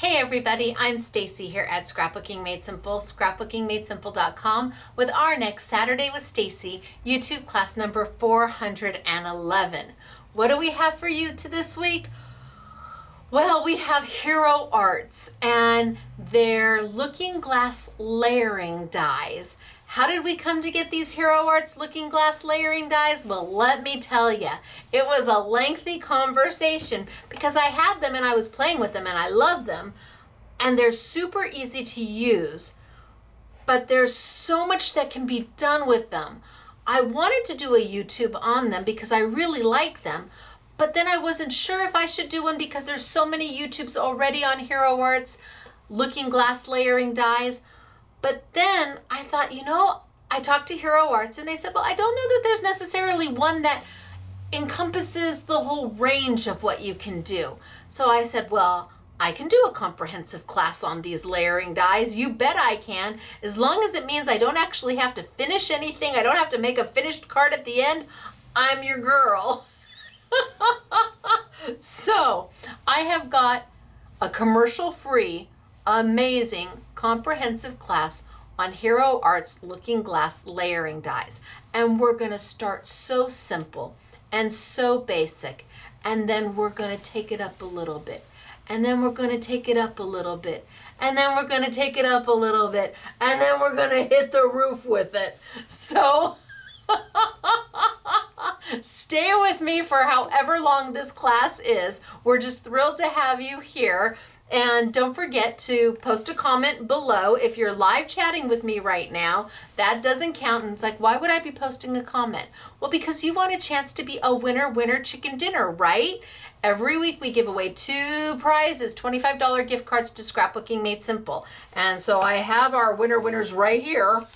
Hey everybody, I'm Stacey here at Scrapbooking Made Simple, scrapbookingmadesimple.com with our next Saturday with Stacey, YouTube class number 411. What do we have for you this week? Well, we have Hero Arts and their looking glass layering dies. How did we come to get these Hero Arts looking glass layering dies? Well, let me tell you, it was a lengthy conversation because I had them and I was playing with them and I love them and they're super easy to use, but there's so much that can be done with them. I wanted to do a YouTube on them because I really like them, but then I wasn't sure if I should do one because there's so many YouTubes already on Hero Arts looking glass layering dies. But then I thought, I talked to Hero Arts and they said, well, I don't know that there's necessarily one that encompasses the whole range of what you can do. So I said, well, I can do a comprehensive class on these layering dies. You bet I can, as long as it means I don't actually have to finish anything. I don't have to make a finished card at the end. I'm your girl. So I have got a commercial-free, amazing, comprehensive class on Hero Arts looking glass layering dies. And we're going to start so simple and so basic. And then we're going to take it up a little bit. And then we're going to take it up a little bit. And then we're going to take it up a little bit. And then we're going to hit the roof with it. So stay with me for however long this class is. We're just thrilled to have you here. And don't forget to post a comment below if you're live chatting with me right now. That doesn't count. And it's like, why would I be posting a comment? Well, because you want a chance to be a winner chicken dinner, right? Every week we give away 2 prizes, $25 gift cards to Scrapbooking Made Simple. And so I have our winners right here.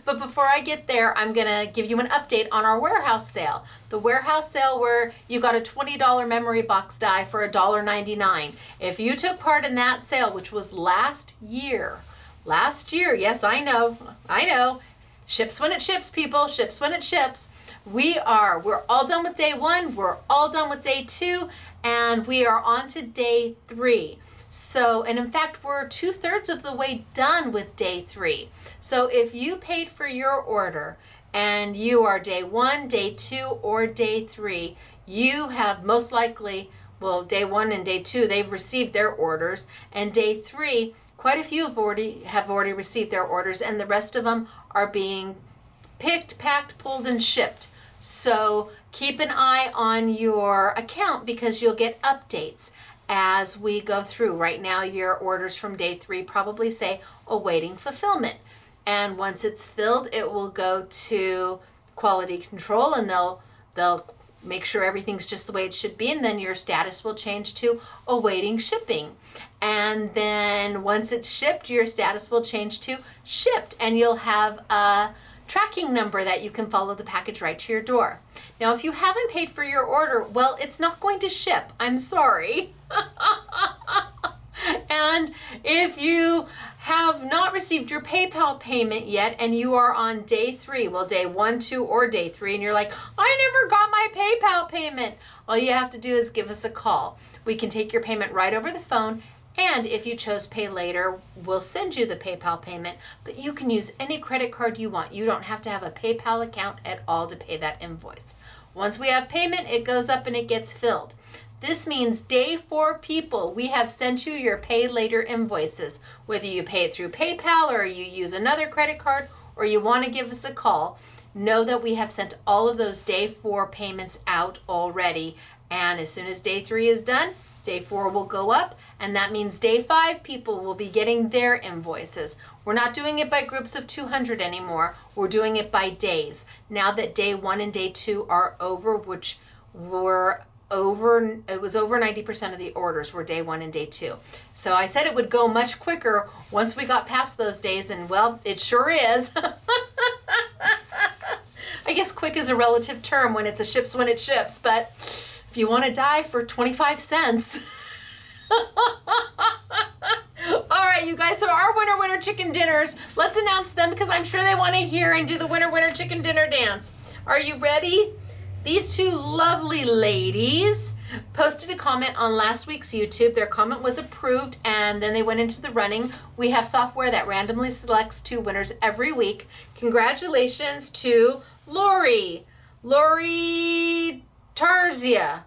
But before I get there, I'm gonna give you an update on our warehouse sale. The warehouse sale where you got a $20 memory box die for $1.99. If you took part in that sale, which was last year, yes, I know, ships when it ships, people, ships when it ships. We're all done with day 1, we're all done with day 2, and we are on to day 3. So, and in fact, we're 2/3 of the way done with day 3. So if you paid for your order and you are day 1, day 2, or day 3, you have most likely, well, day 1 and day 2, they've received their orders, and day 3, quite a few have already received their orders, and the rest of them are being picked, packed, pulled, and shipped. So keep an eye on your account because you'll get updates as we go through. Right now, your orders from day 3 probably say awaiting fulfillment. And once it's filled, it will go to quality control and they'll make sure everything's just the way it should be. And then your status will change to awaiting shipping. And then once it's shipped, your status will change to shipped. And you'll have a tracking number that you can follow the package right to your door. Now, if you haven't paid for your order, well, it's not going to ship. I'm sorry. And if you have not received your PayPal payment yet and you are on day 3, well, day 1, 2, or day 3, and you're like, I never got my PayPal payment. All you have to do is give us a call. We can take your payment right over the phone. And if you chose Pay Later, we'll send you the PayPal payment, but you can use any credit card you want. You don't have to have a PayPal account at all to pay that invoice. Once we have payment, it goes up and it gets filled. This means day 4 people, we have sent you your Pay Later invoices. Whether you pay it through PayPal or you use another credit card or you want to give us a call, know that we have sent all of those day 4 payments out already. And as soon as day 3 is done, day 4 will go up, and that means day 5 people will be getting their invoices. We're not doing it by groups of 200 anymore. We're doing it by days. Now that day 1 and day 2 are over, which were over, it was over 90% of the orders were day 1 and day 2. So I said it would go much quicker once we got past those days, and well, it sure is. I guess quick is a relative term when it's a ships when it ships, but if you want to die for 25 cents. All right, you guys, so our winner chicken dinners, let's announce them because I'm sure they want to hear and do the winner chicken dinner dance. Are you ready? These two lovely ladies posted a comment on last week's YouTube. Their comment was approved, and then they went into the running. We have software that randomly selects 2 winners every week. Congratulations to Lori Tarzia.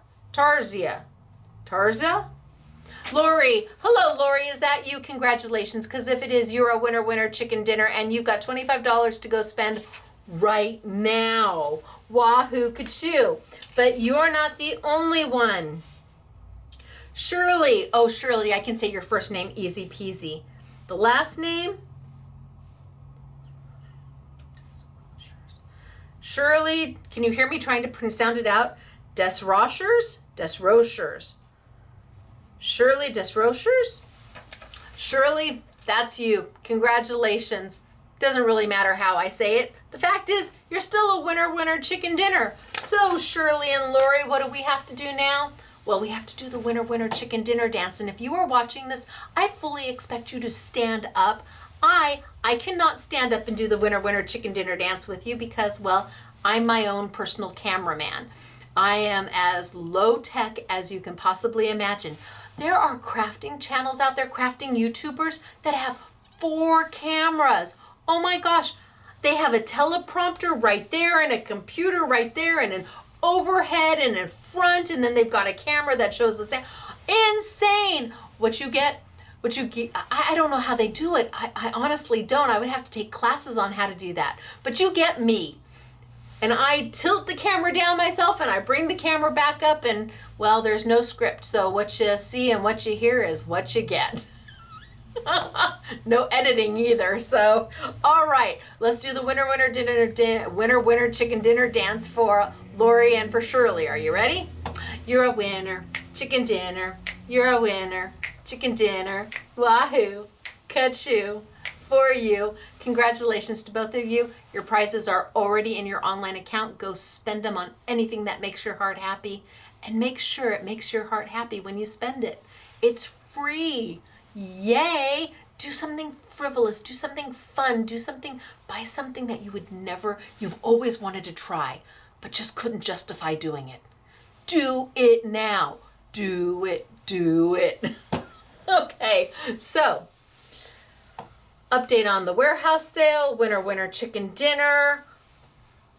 Lori, hello Lori, is that you? Congratulations, because if it is, you're a winner chicken dinner, and you've got $25 to go spend right now. Wahoo kachoo. But you're not the only one. Shirley, oh Shirley, I can say your first name easy peasy. The last name? Shirley, can you hear me trying to sound it out? Desrochers? Shirley Desrochers? Shirley, that's you. Congratulations. Doesn't really matter how I say it. The fact is, you're still a winner chicken dinner. So Shirley and Lori, what do we have to do now? Well, we have to do the winner chicken dinner dance. And if you are watching this, I fully expect you to stand up. I cannot stand up and do the winner chicken dinner dance with you because, well, I'm my own personal cameraman. I am as low tech as you can possibly imagine. There are crafting channels out there, crafting YouTubers that have 4 cameras. Oh my gosh, they have a teleprompter right there and a computer right there and an overhead and in front, and then they've got a camera that shows the same. Insane! What you get, I don't know how they do it. I honestly don't. I would have to take classes on how to do that. But you get me. And I tilt the camera down myself and I bring the camera back up and, well, there's no script. So what you see and what you hear is what you get. No editing either. So, all right, let's do the winner chicken dinner dance for Lori and for Shirley. Are you ready? You're a winner, chicken dinner. You're a winner, chicken dinner. Wahoo, kachoo, for you. Congratulations to both of you. Your prizes are already in your online account. Go spend them on anything that makes your heart happy, and make sure it makes your heart happy when you spend it. It's free. Yay! Do something frivolous, do something fun, buy something that you've always wanted to try, but just couldn't justify doing it. Do it now. Do it. Okay, so update on the warehouse sale, winner chicken dinner,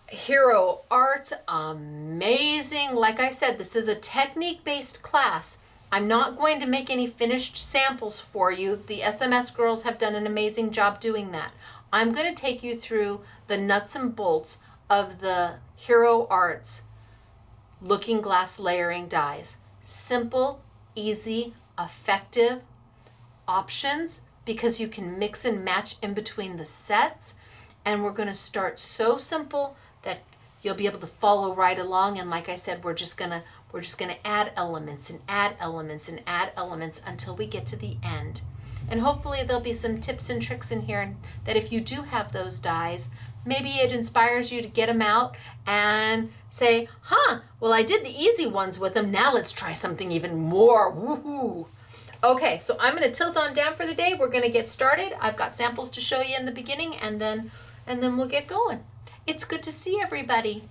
Hero Art, amazing. Like I said, this is a technique-based class. I'm not going to make any finished samples for you. The SMS girls have done an amazing job doing that. I'm going to take you through the nuts and bolts of the Hero Arts looking glass layering dies. Simple, easy, effective options because you can mix and match in between the sets. And we're going to start so simple that you'll be able to follow right along. And like I said, we're just going to add elements and add elements and add elements until we get to the end. And hopefully there'll be some tips and tricks in here that if you do have those dies, maybe it inspires you to get them out and say, well, I did the easy ones with them. Now let's try something even more. Woohoo! Okay, so I'm going to tilt on down for the day. We're going to get started. I've got samples to show you in the beginning, and then we'll get going. It's good to see everybody.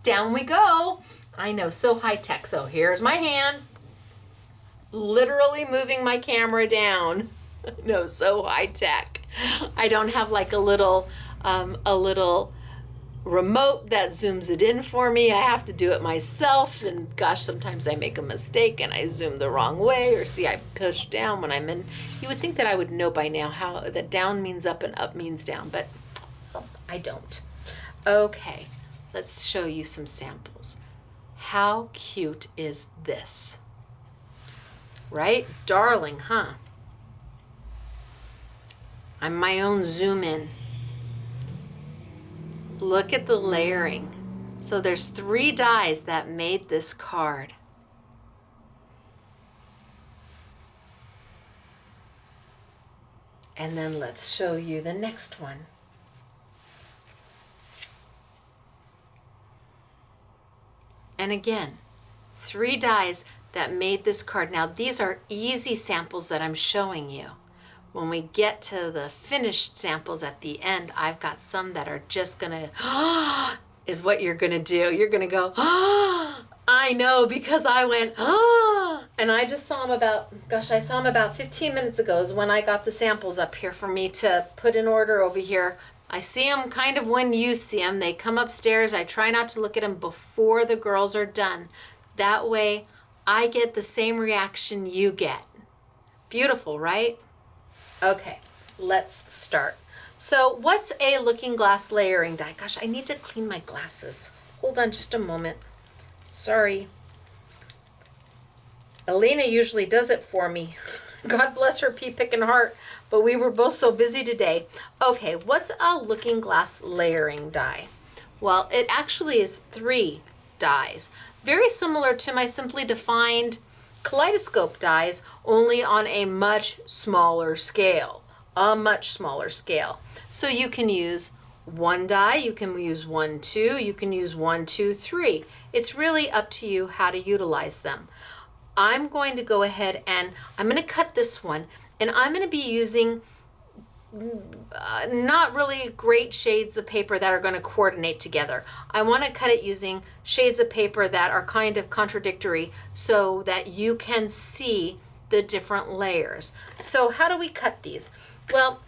Down we go. I know, so high tech. So here's my hand, literally moving my camera down. No, so high tech. I don't have like a little remote that zooms it in for me. I have to do it myself, and gosh, sometimes I make a mistake and I zoom the wrong way, or see, I push down when I'm in. You would think that I would know by now how that down means up and up means down, but I don't. Okay, let's show you some samples. How cute is this? Right? Darling, huh? I'm my own zoom in. Look at the layering. So there's 3 dies that made this card. And then let's show you the next one. And again, 3 dies that made this card. Now these are easy samples that I'm showing you. When we get to the finished samples at the end, I've got some that are just gonna, is what you're gonna do. You're gonna go, ah, I know, because I went, ah, and I just saw him I saw him about 15 minutes ago is when I got the samples up here for me to put in order over here. I see them kind of when you see them. They come upstairs. I try not to look at them before the girls are done. That way I get the same reaction you get. Beautiful, right? Okay, let's start. So what's a looking glass layering die? Gosh, I need to clean my glasses. Hold on just a moment. Sorry. Elena usually does it for me. God bless her pea picking heart, but we were both so busy today. Okay, what's a looking glass layering die? Well, it actually is 3 dies. Very similar to my simply defined kaleidoscope dies, only on a much smaller scale. A much smaller scale. So you can use 1 die, you can use 1, 2, you can use 1, 2, 3. It's really up to you how to utilize them. I'm going to go ahead and I'm going to cut this one, and I'm going to be using not really great shades of paper that are going to coordinate together. I want to cut it using shades of paper that are kind of contradictory so that you can see the different layers. So how do we cut these? Well,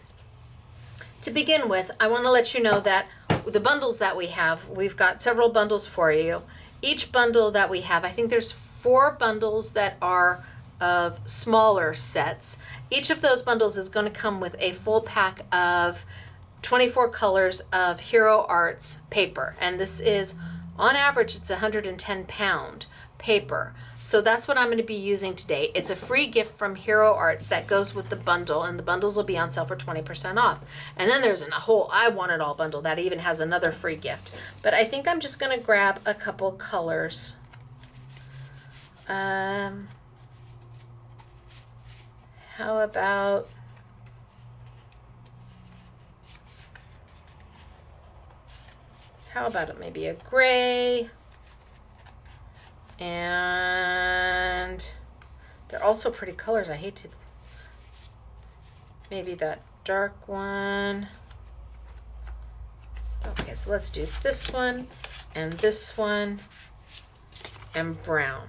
to begin with, I want to let you know that the bundles that we have, we've got several bundles for you. Each bundle that we have, I think there's 4 bundles that are of smaller sets. Each of those bundles is going to come with a full pack of 24 colors of Hero Arts paper. And this is, on average, it's 110 pound paper. So that's what I'm going to be using today. It's a free gift from Hero Arts that goes with the bundle, and the bundles will be on sale for 20% off. And then there's a whole I Want It All bundle that even has another free gift. But I think I'm just going to grab a couple colors. How about it maybe a gray, and they're also pretty colors. I hate to, maybe that dark one. Okay, so let's do this one and this one and brown.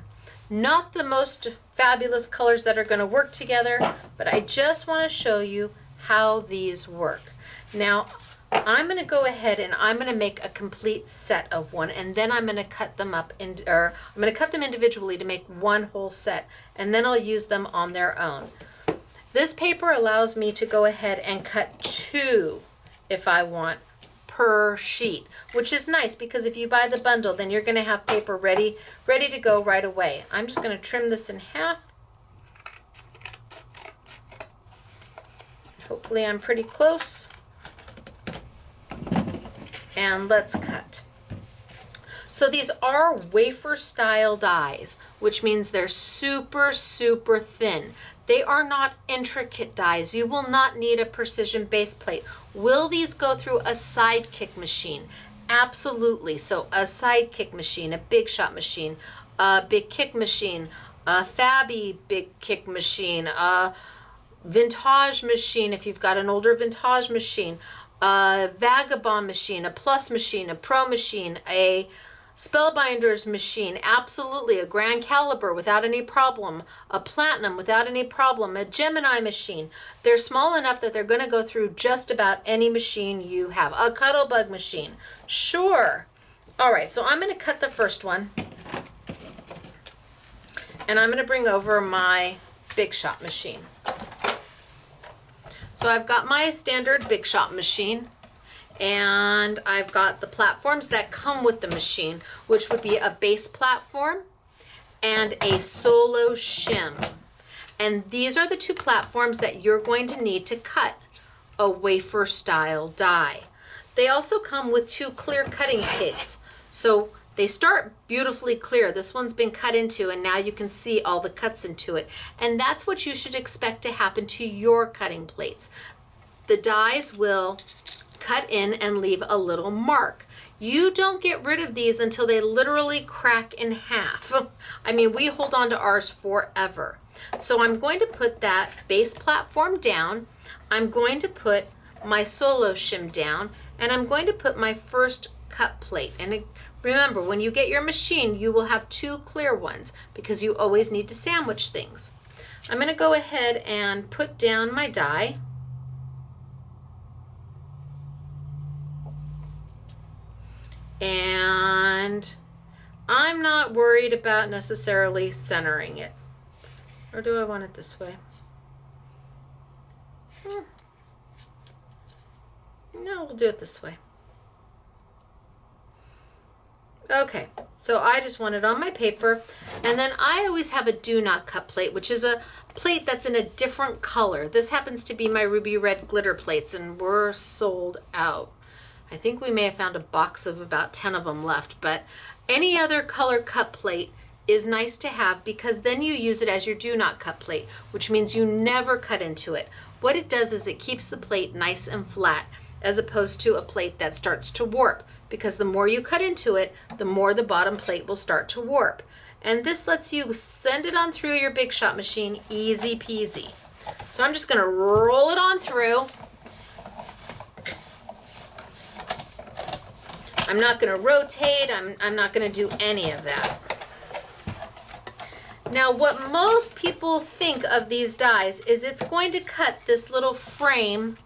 Not the most fabulous colors that are going to work together, but I just want to show you how these work. Now, I'm going to go ahead and I'm going to make a complete set of one, and then I'm going to cut them up I'm going to cut them individually to make one whole set, and then I'll use them on their own. This paper allows me to go ahead and cut 2 if I want per sheet, which is nice because if you buy the bundle, then you're going to have paper ready to go right away. I'm just going to trim this in half. Hopefully I'm pretty close. And let's cut. So these are wafer style dies, which means they're super, super thin. They are not intricate dies. You will not need a precision base plate. Will these go through a sidekick machine? Absolutely. So a sidekick machine, a big shot machine, a big kick machine, a Fabby big kick machine, a vintage machine if you've got an older vintage machine, a Vagabond machine, a Plus machine, a Pro machine, a Spellbinders machine, absolutely, a Grand Caliber without any problem, a Platinum without any problem, a Gemini machine. They're small enough that they're going to go through just about any machine you have. A Cuttlebug machine, sure. All right, so I'm going to cut the first one, and I'm going to bring over my Big Shot machine. So I've got my standard Big Shot machine, and I've got the platforms that come with the machine, which would be a base platform and a solo shim. And these are the 2 platforms that you're going to need to cut a wafer style die. They also come with 2 clear cutting kits. So they start beautifully clear. This one's been cut into, and now you can see all the cuts into it. And that's what you should expect to happen to your cutting plates. The dies will cut in and leave a little mark. You don't get rid of these until they literally crack in half. I mean, we hold on to ours forever. So I'm going to put that base platform down. I'm going to put my solo shim down, and I'm going to put my first cut plate. And remember, when you get your machine, you will have 2 clear ones because you always need to sandwich things. I'm going to go ahead and put down my die. And I'm not worried about necessarily centering it. Or do I want it this way? No, we'll do it this way. Okay, so I just want it on my paper. And then I always have a do not cut plate, which is a plate that's in a different color. This happens to be my ruby red glitter plates, and we're sold out. I think we may have found a box of about 10 of them left, but any other color cut plate is nice to have because then you use it as your do not cut plate, which means you never cut into it. What it does is it keeps the plate nice and flat as opposed to a plate that starts to warp, because the more you cut into it, the more the bottom plate will start to warp. And this lets you send it on through your Big Shot machine easy peasy. So I'm just gonna roll it on through. I'm not gonna rotate, I'm not gonna do any of that. Now what most people think of these dies is it's going to cut this little frame,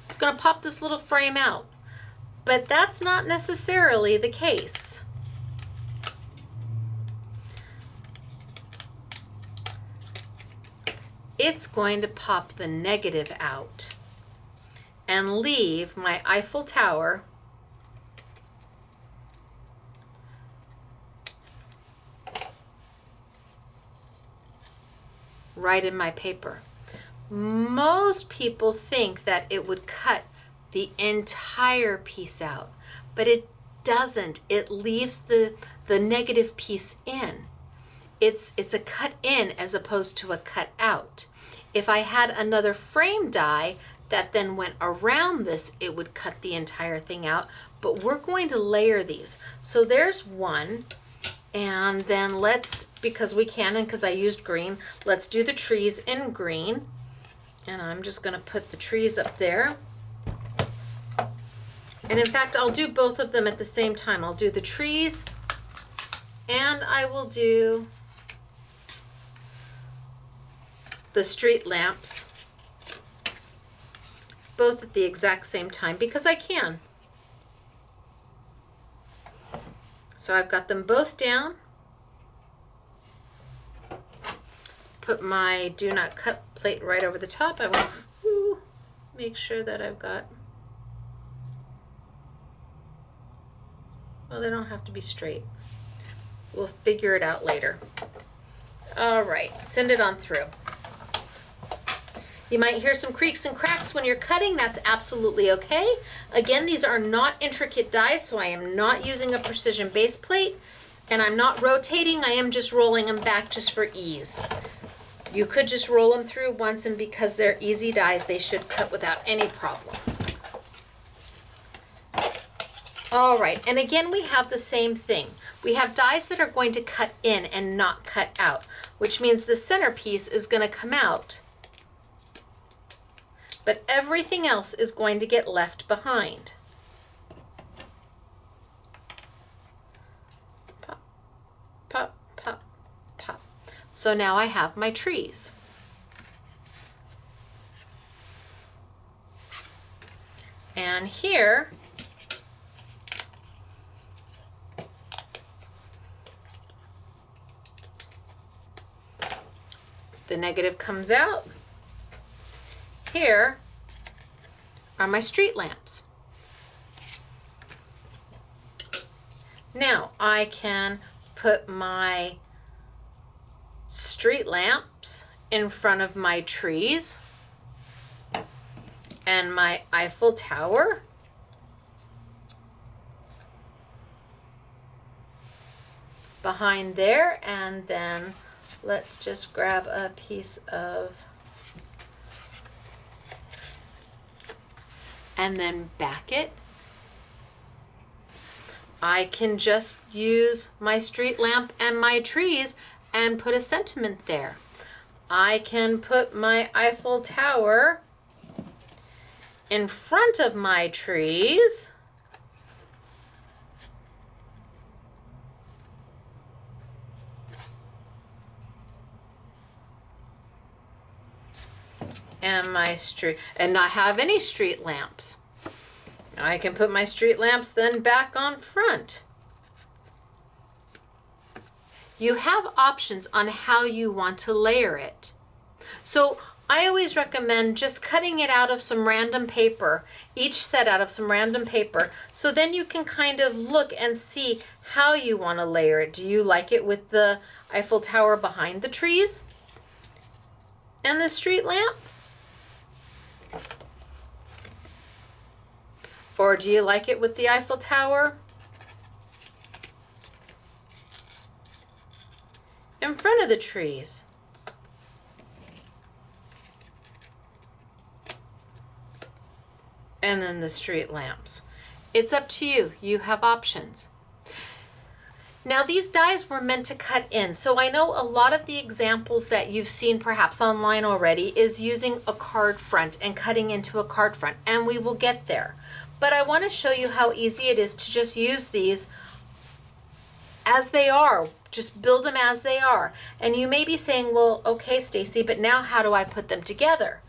it's going to pop this little frame out. But that's not necessarily the case. It's going to pop the negative out and leave my Eiffel Tower right in my paper. Most people think that it would cut the entire piece out, but it doesn't. It leaves the negative piece in. It's a cut in as opposed to a cut out. If I had another frame die that then went around this, it would cut the entire thing out, but we're going to layer these. So there's one. And then let's, because we can and because I used green, let's do the trees in green. And I'm just going to put the trees up there. And in fact, I'll do both of them at the same time. I'll do the trees and I will do the street lamps, both at the exact same time because I can. So I've got them both down. Put my do not cut plate right over the top. I want to make sure that I've got, well, they don't have to be straight. We'll figure it out later. All right, send it on through. You might hear some creaks and cracks when you're cutting. That's absolutely okay. Again, these are not intricate dies, so I am not using a precision base plate, and I'm not rotating. I am just rolling them back just for ease. You could just roll them through once, and because they're easy dies, they should cut without any problem. All right, and again, we have the same thing. We have dies that are going to cut in and not cut out, which means the centerpiece is going to come out, but everything else is going to get left behind. Pop, pop, pop, pop. So now I have my trees. And here, the negative comes out. Here are my street lamps. Now I can put my street lamps in front of my trees and my Eiffel Tower behind there, and then let's just grab a piece of, and then back it. I can just use my street lamp and my trees and put a sentiment there. I can put my Eiffel Tower in front of my trees and my street, and not have any street lamps. I can put my street lamps then back on front. You have options on how you want to layer it. So I always recommend just cutting it out of some random paper, each set out of some random paper, so then you can kind of look and see how you want to layer it. Do you like it with the Eiffel Tower behind the trees and the street lamp? Or do you like it with the Eiffel Tower in front of the trees? And then the street lamps. It's up to you. You have options. Now these dies were meant to cut in. So I know a lot of the examples that you've seen perhaps online already is using a card front and cutting into a card front, and we will get there. But I want to show you how easy it is to just use these as they are. Just build them as they are. And you may be saying, well, okay, Stacey, but now how do I put them together?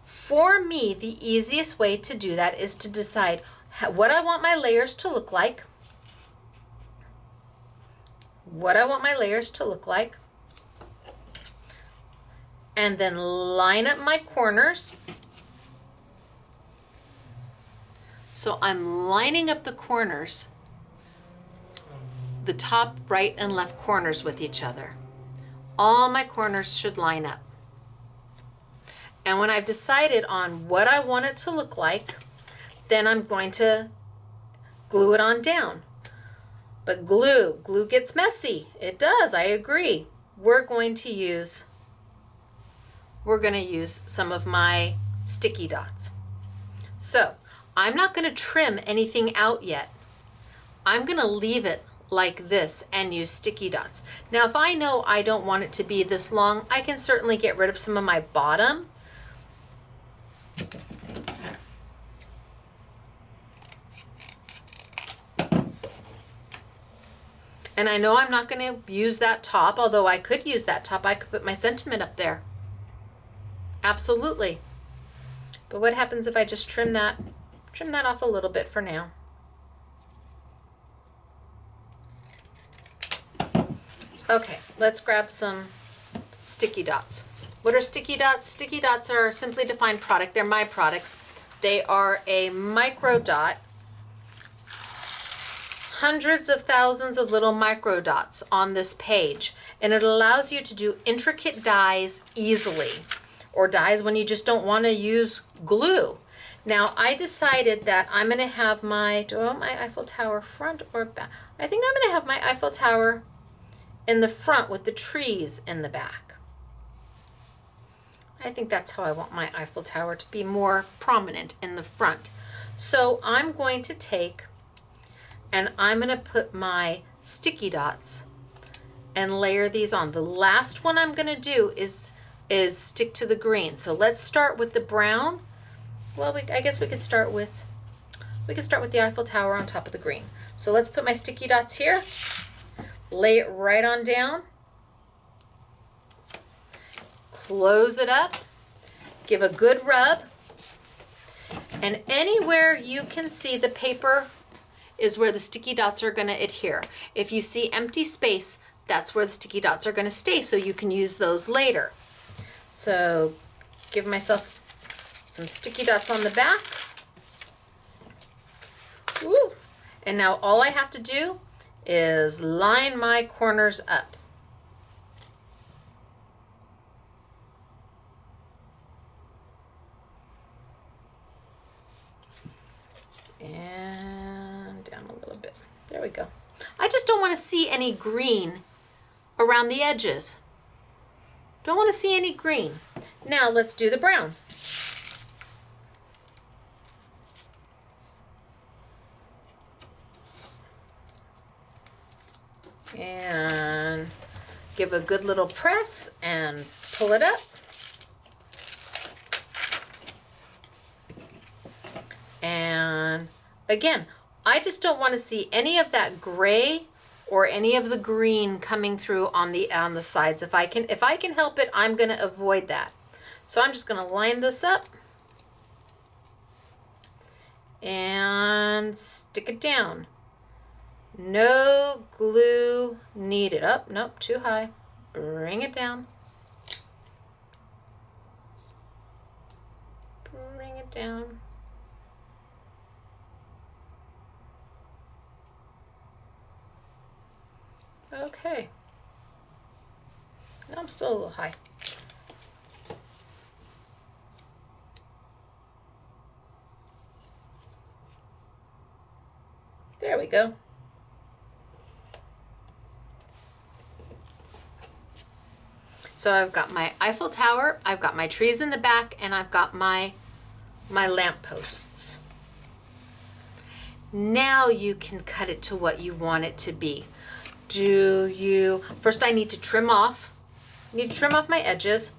For me, the easiest way to do that is to decide what I want my layers to look like. What I want my layers to look like. And then line up my corners. So I'm lining up the corners, the top, right, and left corners with each other. All my corners should line up. And when I've decided on what I want it to look like, then I'm going to glue it on down. But glue gets messy. It does, I agree. We're going to use some of my sticky dots. So I'm not going to trim anything out yet. I'm going to leave it like this and use sticky dots. Now, if I know I don't want it to be this long, I can certainly get rid of some of my bottom. And I know I'm not going to use that top, although I could use that top. I could put my sentiment up there. Absolutely. But what happens if I just trim that off a little bit for now? Okay, let's grab some sticky dots. What are sticky dots? Sticky dots are simply defined product. They're my product. They are a micro dot. Hundreds of thousands of little micro dots on this page, and it allows you to do intricate dies easily, or dies when you just don't want to use glue. Now I decided that I'm going to have my, do I want my Eiffel Tower front or back? I think I'm going to have my Eiffel Tower in the front with the trees in the back. I think that's how I want my Eiffel Tower to be more prominent in the front. So I'm going to take and I'm going to put my sticky dots and layer these on. The last one I'm going to do is stick to the green. So let's start with the brown. Well, I guess we could start with the Eiffel Tower on top of the green. So let's put my sticky dots here. Lay it right on down. Close it up. Give a good rub. And anywhere you can see the paper is where the sticky dots are going to adhere. If you see empty space, that's where the sticky dots are going to stay, so you can use those later. So give myself some sticky dots on the back. Woo. And now all I have to do is line my corners up. And down a little bit. There we go. I just don't want to see any green around the edges. Don't want to see any green. Now let's do the brown. And give a good little press and pull it up. And again, I just don't want to see any of that gray or any of the green coming through on the sides. If I can help it, I'm going to avoid that. So I'm just going to line this up and stick it down. No glue needed. Oh, nope, too high. Bring it down. Bring it down. Okay. No, I'm still a little high. There we go. So I've got my Eiffel Tower, I've got my trees in the back, and I've got my lamp posts. Now you can cut it to what you want it to be. First I need to trim off. I need to trim off my edges.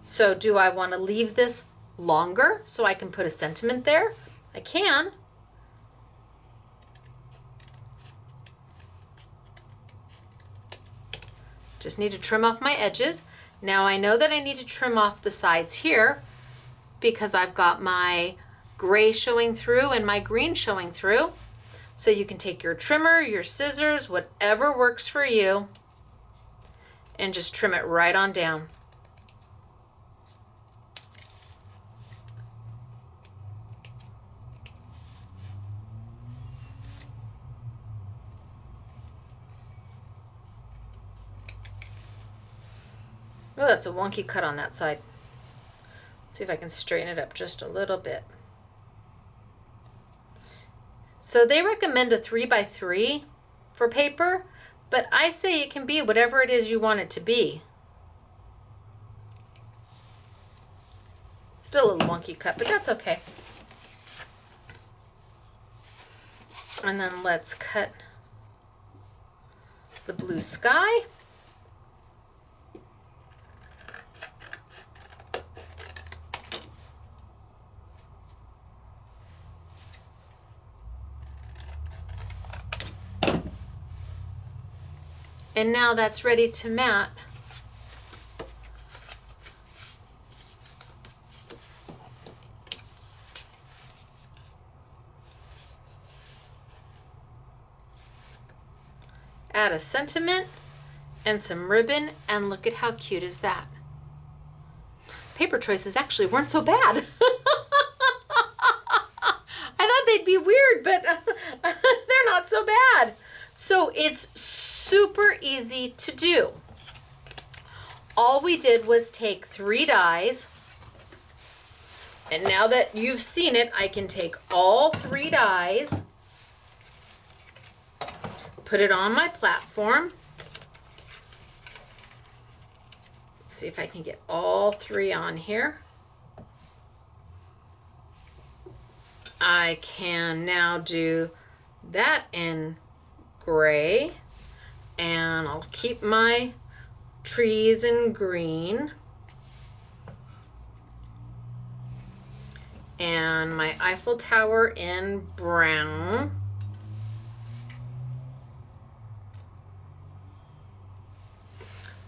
So do I want to leave this longer so I can put a sentiment there? I can. Just need to trim off my edges. Now I know that I need to trim off the sides here because I've got my gray showing through and my green showing through. So you can take your trimmer, your scissors, whatever works for you, and just trim it right on down. Oh, that's a wonky cut on that side. Let's see if I can straighten it up just a little bit. So they recommend a 3x3 for paper, but I say it can be whatever it is you want it to be. Still a little wonky cut, but that's okay. And then let's cut the blue sky. And now that's ready to mat. Add a sentiment and some ribbon, and look at how cute is that. Paper choices actually weren't so bad. I thought they'd be weird, but they're not so bad. So it's super easy to do. All we did was take 3 dies, and now that you've seen it, I can take all 3 dies, put it on my platform. Let's see if I can get all 3 on here. I can now do that in gray, and I'll keep my trees in green and my Eiffel Tower in brown.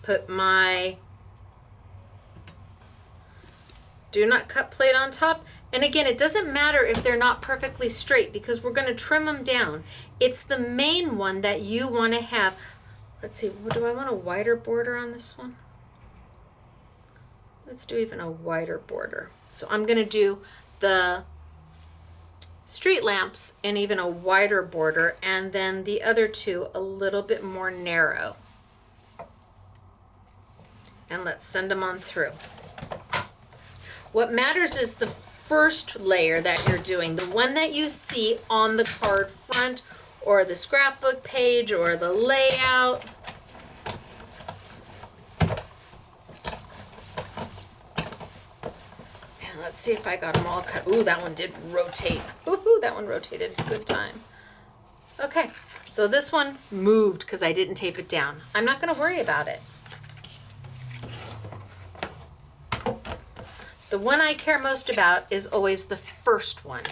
Put my do not cut plate on top. And again, it doesn't matter if they're not perfectly straight because we're going to trim them down. It's the main one that you want to have. Let's see, do I want a wider border on this one? Let's do even a wider border. So I'm going to do the street lamps in even a wider border, and then the other 2 a little bit more narrow. And let's send them on through. What matters is the first layer that you're doing, the one that you see on the card front or the scrapbook page or the layout. And let's see if I got them all cut. Ooh, that one did rotate. Ooh, that one rotated. Good time. Okay, so this one moved because I didn't tape it down. I'm not going to worry about it. The one I care most about is always the first one,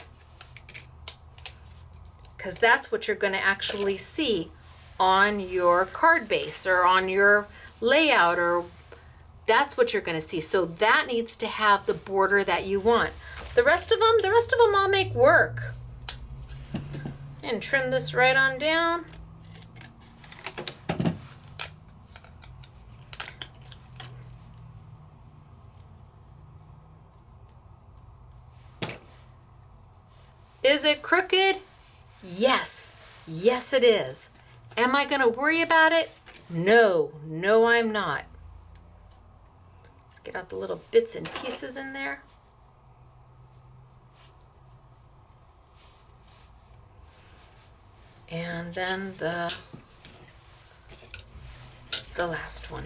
because that's what you're going to actually see on your card base or on your layout or That's what you're going to see. So that needs to have the border that you want. The rest of them all make work. And trim this right on down. Is it crooked? Yes. Yes, it is. Am I going to worry about it? No. No, I'm not. Let's get out the little bits and pieces in there. And then the last one.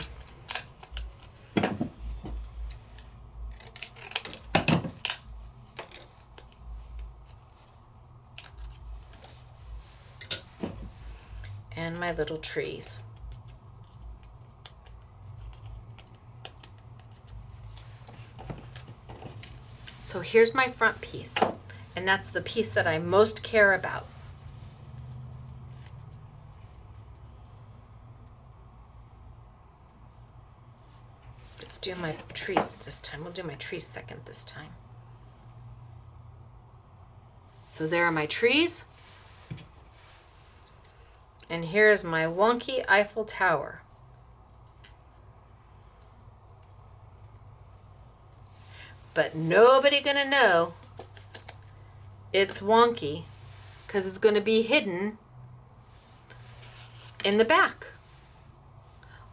And my little trees. So here's my front piece, and that's the piece that I most care about. Let's do my trees this time. We'll do my trees second this time. So there are my trees. And here's my wonky Eiffel Tower. But nobody gonna know it's wonky because it's gonna be hidden in the back.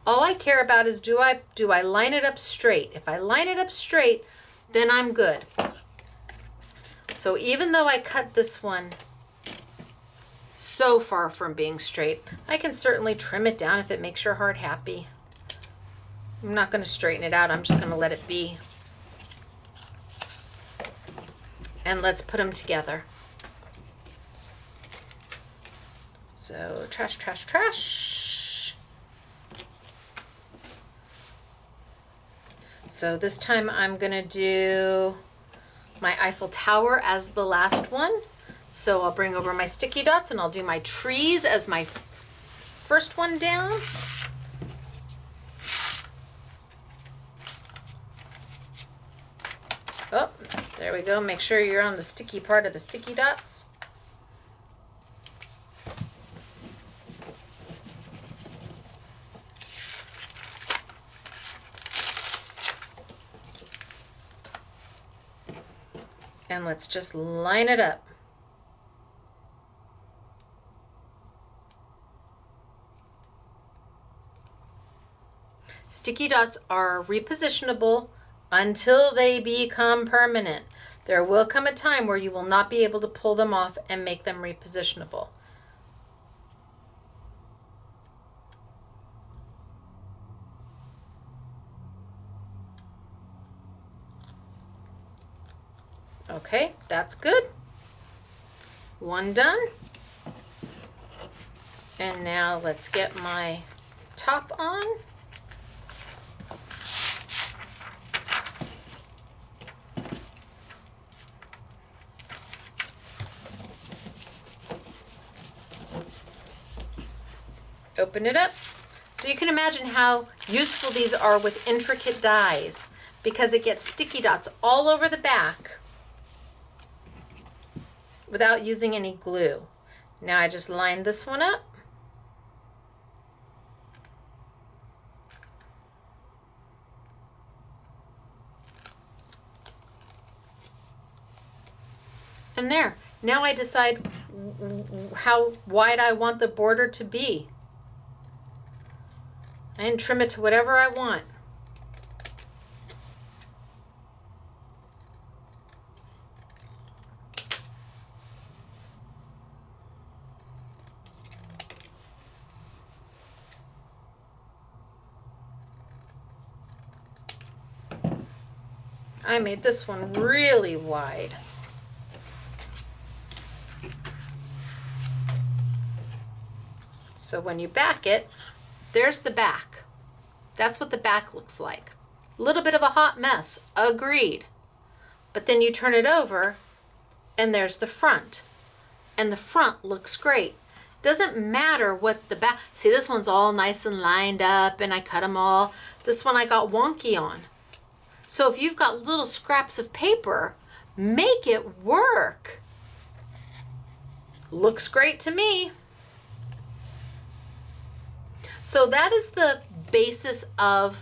All I care about is do I line it up straight? If I line it up straight, then I'm good. So even though I cut this one so far from being straight, I can certainly trim it down if it makes your heart happy. I'm not going to straighten it out. I'm just going to let it be. And let's put them together. So trash, trash, trash. So this time I'm going to do my Eiffel Tower as the last one. So I'll bring over my sticky dots and I'll do my trees as my first one down. Oh, there we go. Make sure you're on the sticky part of the sticky dots. And let's just line it up. Sticky dots are repositionable until they become permanent. There will come a time where you will not be able to pull them off and make them repositionable. Okay, that's good. One done. And now let's get my top on. Open it up. So you can imagine how useful these are with intricate dies because it gets sticky dots all over the back without using any glue. Now I just line this one up. And there. Now I decide how wide I want the border to be. I can trim it to whatever I want. I made this one really wide. So when you back it, there's the back. That's what the back looks like. A little bit of a hot mess, agreed. But then you turn it over and there's the front. And the front looks great. Doesn't matter what the back, see this one's all nice and lined up and I cut them all. This one I got wonky on. So if you've got little scraps of paper, make it work. Looks great to me. So that is the basis of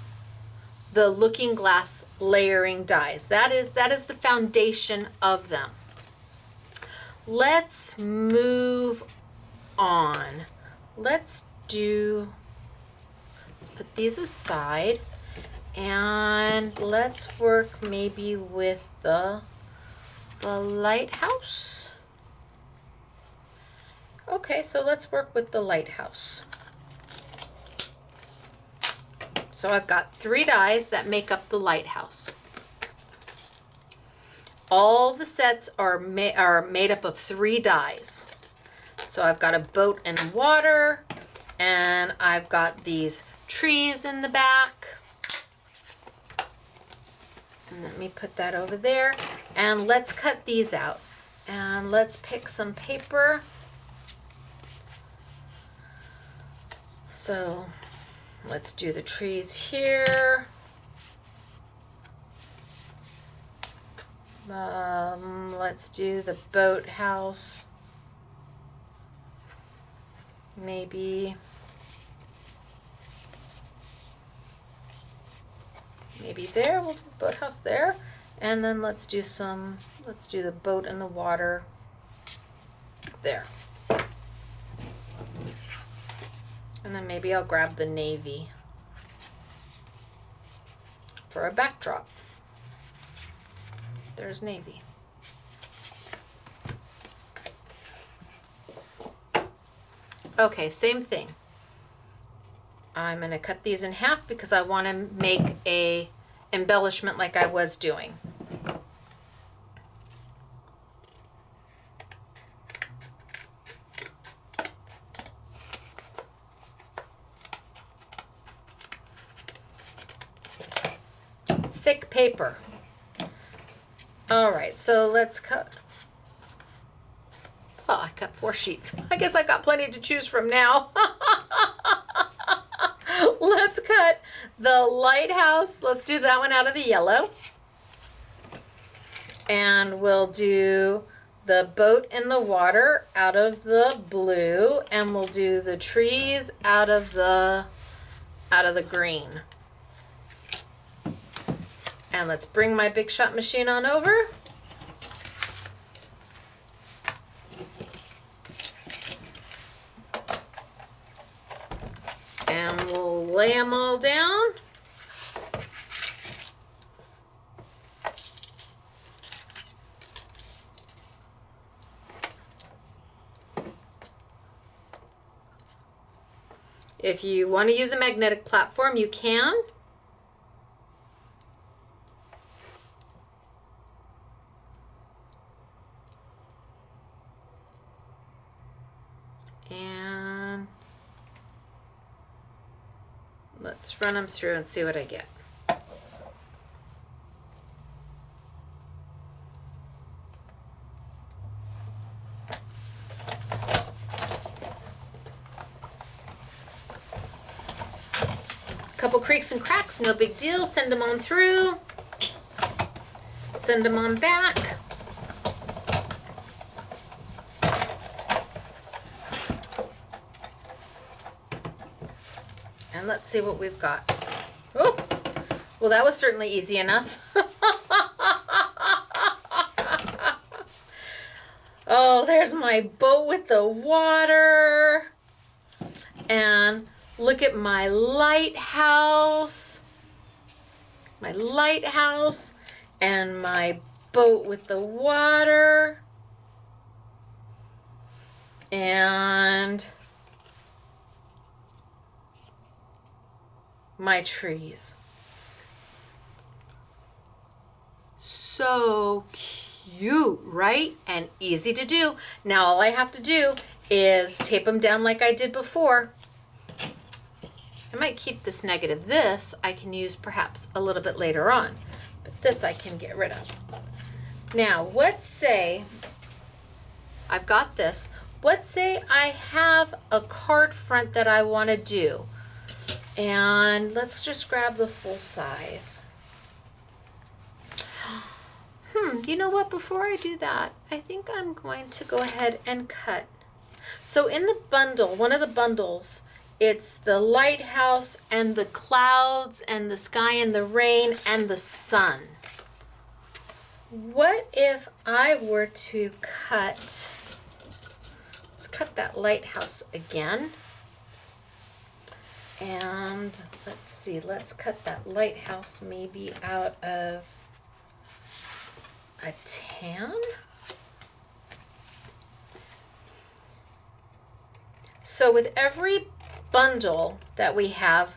the Looking Glass layering dies. That is the foundation of them. Let's move on. Let's put these aside and let's work maybe with the lighthouse. Okay, so let's work with the lighthouse. So I've got 3 dies that make up the lighthouse. All the sets are made up of 3 dies. So I've got a boat and water, and I've got these trees in the back. And let me put that over there. And let's cut these out. And let's pick some paper. So let's do the trees here. Let's do the boathouse. Maybe there. We'll do the boathouse there. And then let's do the boat in the water there. And then maybe I'll grab the navy for a backdrop. There's navy. Okay, same thing. I'm going to cut these in half because I want to make a embellishment like I was doing. Thick paper. All right, so let's cut. Well, I cut 4 sheets. I guess I got plenty to choose from now. Let's cut the lighthouse. Let's do that one out of the yellow. And we'll do the boat in the water out of the blue. And we'll do the trees out of the green. And let's bring my Big Shot machine on over. And we'll lay them all down. If you want to use a magnetic platform, you can. And let's run them through and see what I get. Couple creaks and cracks, no big deal. Send them on through. Send them on back. And let's see what we've got. Oh, well, that was certainly easy enough. Oh, there's my boat with the water. And look at my lighthouse. My lighthouse and my boat with the water. And my trees. So cute, right? And easy to do. Now all I have to do is tape them down like I did before. I might keep this negative. This I can use perhaps a little bit later on, but this I can get rid of. Now, let's say I've got this. Let's say I have a card front that I want to do. And let's just grab the full size. You know what? Before I do that, I think I'm going to go ahead and cut. So in the bundle, one of the bundles, it's the lighthouse and the clouds and the sky and the rain and the sun. What if I were to cut, let's cut that lighthouse again. And let's see, let's cut that lighthouse maybe out of a tan. So with every bundle that we have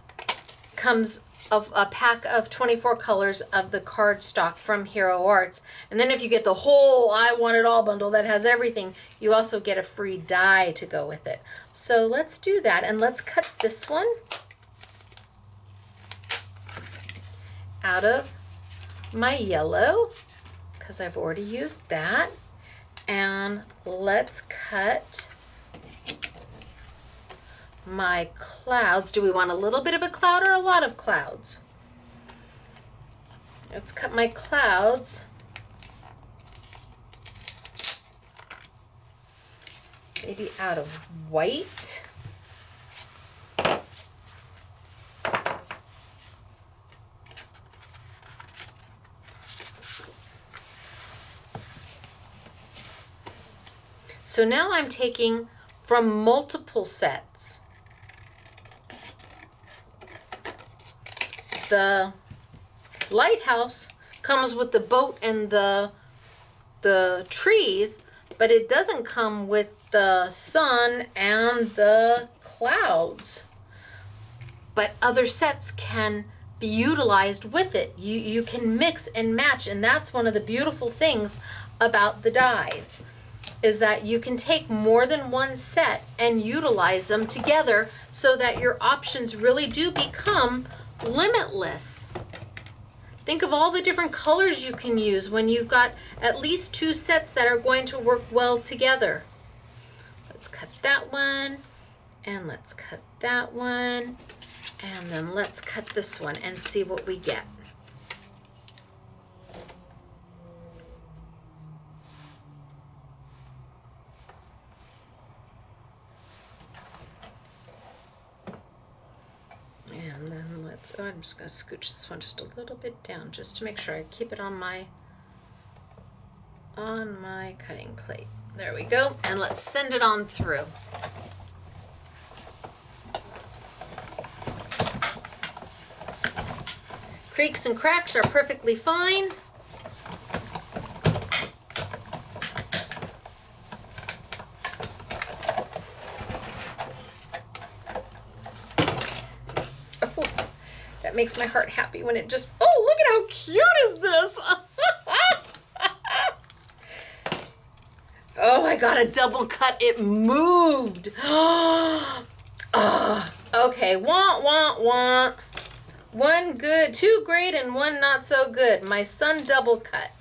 comes of a pack of 24 colors of the cardstock from Hero Arts. And then if you get the whole I Want It All bundle that has everything, you also get a free die to go with it. So let's do that, and let's cut this one out of my yellow, because I've already used that. And let's cut my clouds. Do we want a little bit of a cloud or a lot of clouds? Let's cut my clouds maybe out of white. So now I'm taking from multiple sets. The lighthouse comes with the boat and the trees, but it doesn't come with the sun and the clouds. But other sets can be utilized with it. You can mix and match, and that's one of the beautiful things about the dies, is that you can take more than one set and utilize them together so that your options really do become limitless. Think of all the different colors you can use when you've got at least two sets that are going to work well together. Let's cut that one, and let's cut that one, and then let's cut this one and see what we get. And then let's, I'm just going to scooch this one just a little bit down just to make sure I keep it on my cutting plate. There we go. And let's send it on through. Creaks and cracks are perfectly fine. That makes my heart happy when it just, oh, look at how cute is this. Oh, I got a double cut. It moved. Okay, want. One good, two great, and one not so good. My son double cut.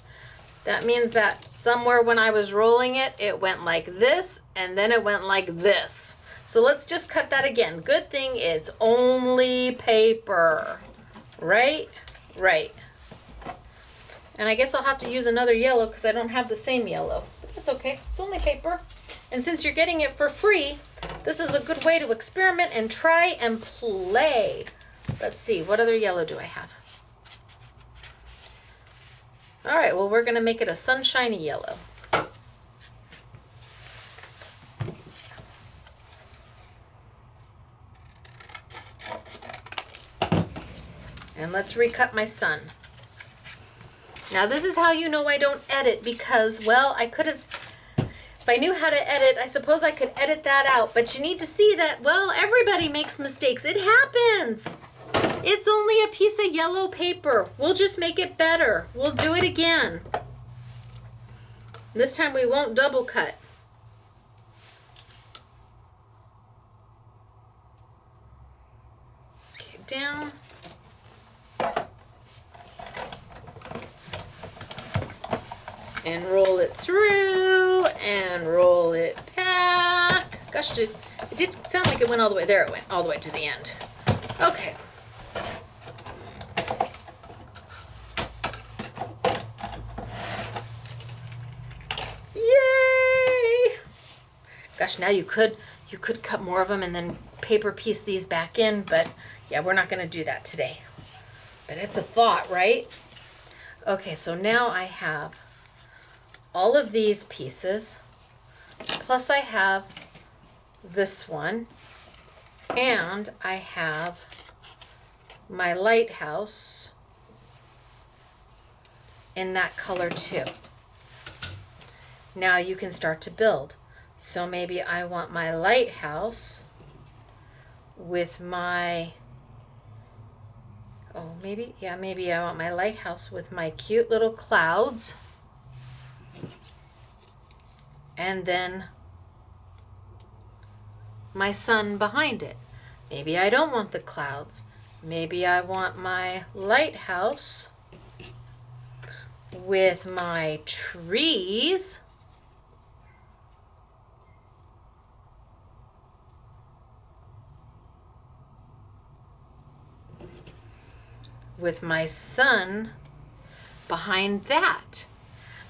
That means that somewhere when I was rolling it, it went like this, and then it went like this. So let's just cut that again. Good thing it's only paper, right? Right. And I guess I'll have to use another yellow because I don't have the same yellow. But that's okay, it's only paper. And since you're getting it for free, this is a good way to experiment and try and play. Let's see, what other yellow do I have? All right, well, we're gonna make it a sunshiny yellow. And let's recut my sun. Now this is how you know I don't edit, because, well, I could have, if I knew how to edit, I suppose I could edit that out. But you need to see that, well, everybody makes mistakes. It happens. It's only a piece of yellow paper. We'll just make it better. We'll do it again. This time we won't double cut. Okay, down. And roll it through and roll it back. Gosh, it did sound like it went all the way. There it went, all the way to the end. Okay. Gosh, now you could cut more of them and then paper piece these back in, but yeah, we're not going to do that today. But it's a thought, right? Okay, so now I have all of these pieces, plus I have this one, and I have my lighthouse in that color too. Now you can start to build. So maybe I want my lighthouse with my, maybe I want my lighthouse with my cute little clouds. And then my sun behind it. Maybe I don't want the clouds. Maybe I want my lighthouse with my trees. With my sun behind that.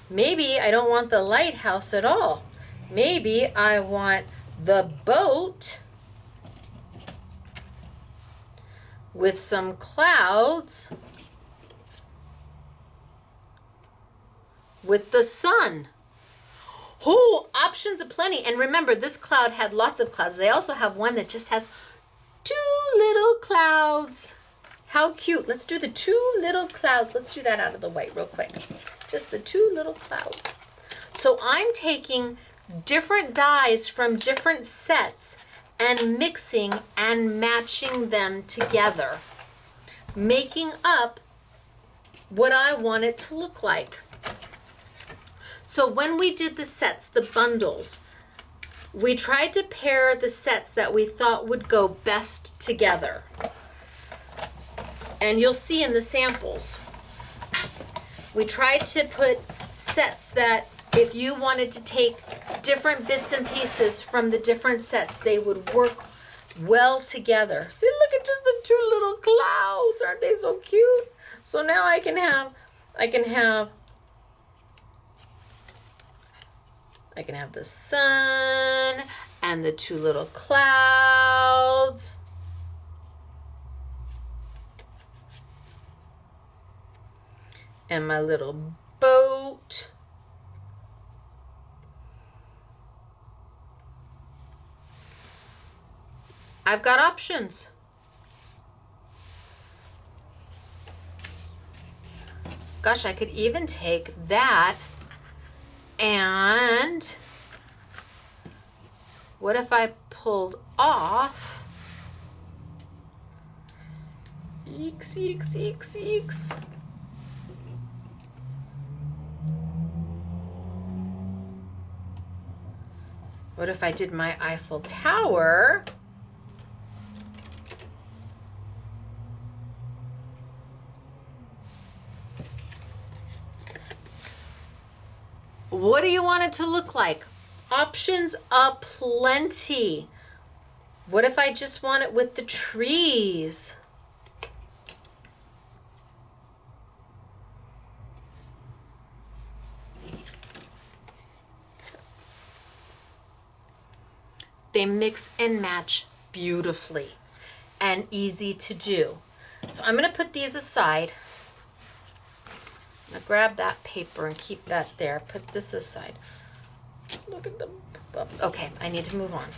Maybe I don't want the lighthouse at all. Maybe I want the boat with some clouds with the sun. Oh, options aplenty. And remember, this cloud had lots of clouds. They also have one that just has 2 little clouds. How cute. Let's do the 2 little clouds. Let's do that out of the white real quick. Just the 2 little clouds. So I'm taking different dies from different sets and mixing and matching them together, making up what I want it to look like. So when we did the sets, the bundles, we tried to pair the sets that we thought would go best together. And you'll see in the samples, we tried to put sets that if you wanted to take different bits and pieces from the different sets, they would work well together. See, look at just the 2 little clouds. Aren't they so cute? So now I can have the sun and the 2 little clouds. And my little boat. I've got options. Gosh, I could even take that and what if I pulled off? Eeks, eeks, eeks, eeks. What if I did my Eiffel Tower? What do you want it to look like? Options aplenty. What if I just want it with the trees? They mix and match beautifully and easy to do. So I'm going to put these aside. I'm going to grab that paper and keep that there. Put this aside. Look at them. Okay, I need to move on.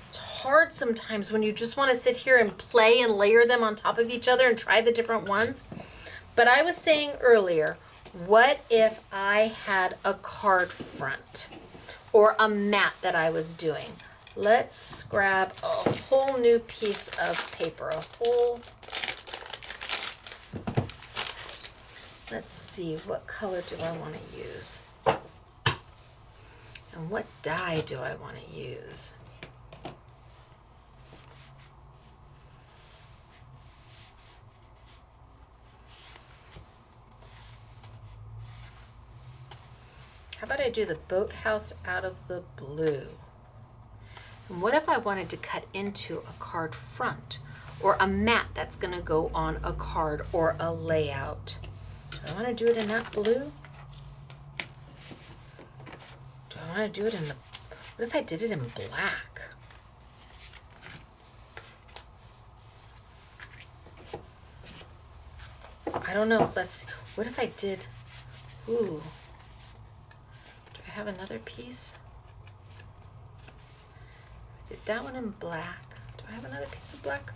It's hard sometimes when you just want to sit here and play and layer them on top of each other and try the different ones. But I was saying earlier, what if I had a card front or a mat that I was doing? Let's grab a whole new piece of paper, let's see, what color do I want to use? And what die do I want to use? How about I do the boathouse out of the blue? And what if I wanted to cut into a card front or a mat that's going to go on a card or a layout? Do I want to do it in that blue? Do I want to do it in the... What if I did it in black? I don't know. Let's see. What if I did, ooh, do I have another piece? I did that one in black. Do I have another piece of black?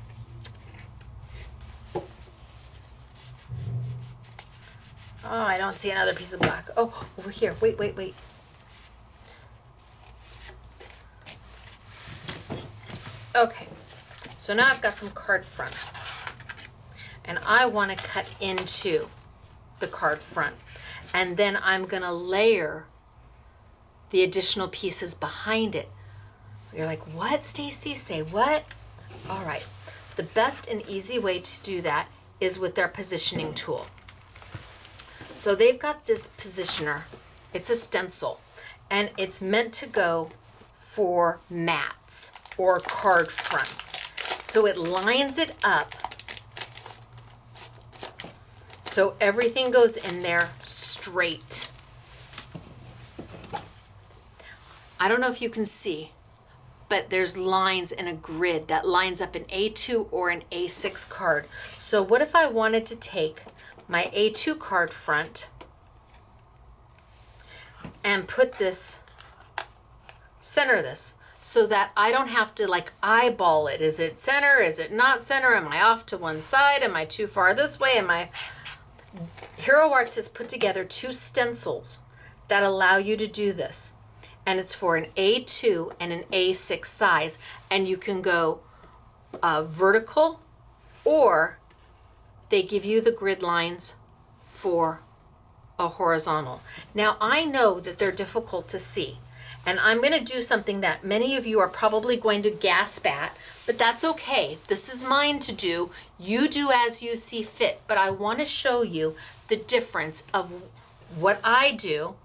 Oh, I don't see another piece of black. Oh, over here. Wait, wait, wait. Okay, so now I've got some card fronts. And I want to cut into the card front. And then I'm going to layer the additional pieces behind it. You're like, what, Stacey? Say what? All right. The best and easy way to do that is with their positioning tool. So they've got this positioner. It's a stencil. And it's meant to go for mats or card fronts. So it lines it up so everything goes in there straight. I don't know if you can see, but there's lines in a grid that lines up an A2 or an A6 card. So what if I wanted to take my A2 card front and put this, center this, so that I don't have to like eyeball it. Is it center? Is it not center? Am I off to one side? Am I too far this way? Am I... Hero Arts has put together 2 stencils that allow you to do this. And it's for an A2 and an A6 size. And you can go vertical, or they give you the grid lines for a horizontal. Now I know that they're difficult to see. And I'm going to do something that many of you are probably going to gasp at, but that's okay. This is mine to do. You do as you see fit, but I want to show you the difference of what I do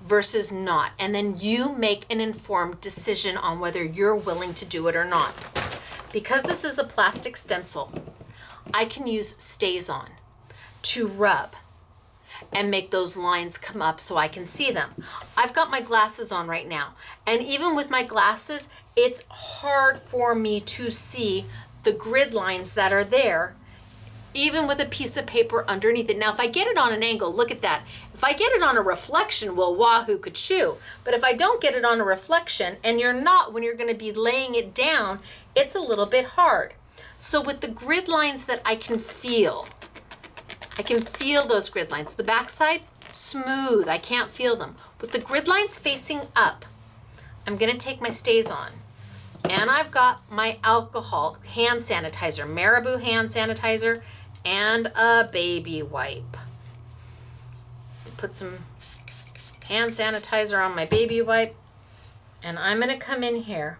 versus not. And then you make an informed decision on whether you're willing to do it or not. Because this is a plastic stencil, I can use Stay-On to rub and make those lines come up so I can see them. I've got my glasses on right now, and even with my glasses, it's hard for me to see the grid lines that are there, even with a piece of paper underneath it. Now, if I get it on an angle, look at that. If I get it on a reflection, well, wahoo ka-choo. But if I don't get it on a reflection, and you're not, when you're gonna be laying it down, it's a little bit hard. So with the grid lines that I can feel those grid lines. The backside, smooth, I can't feel them. With the grid lines facing up, I'm gonna take my Stay-On, and I've got my alcohol hand sanitizer, Marabou hand sanitizer, and a baby wipe. Put some hand sanitizer on my baby wipe, and I'm gonna come in here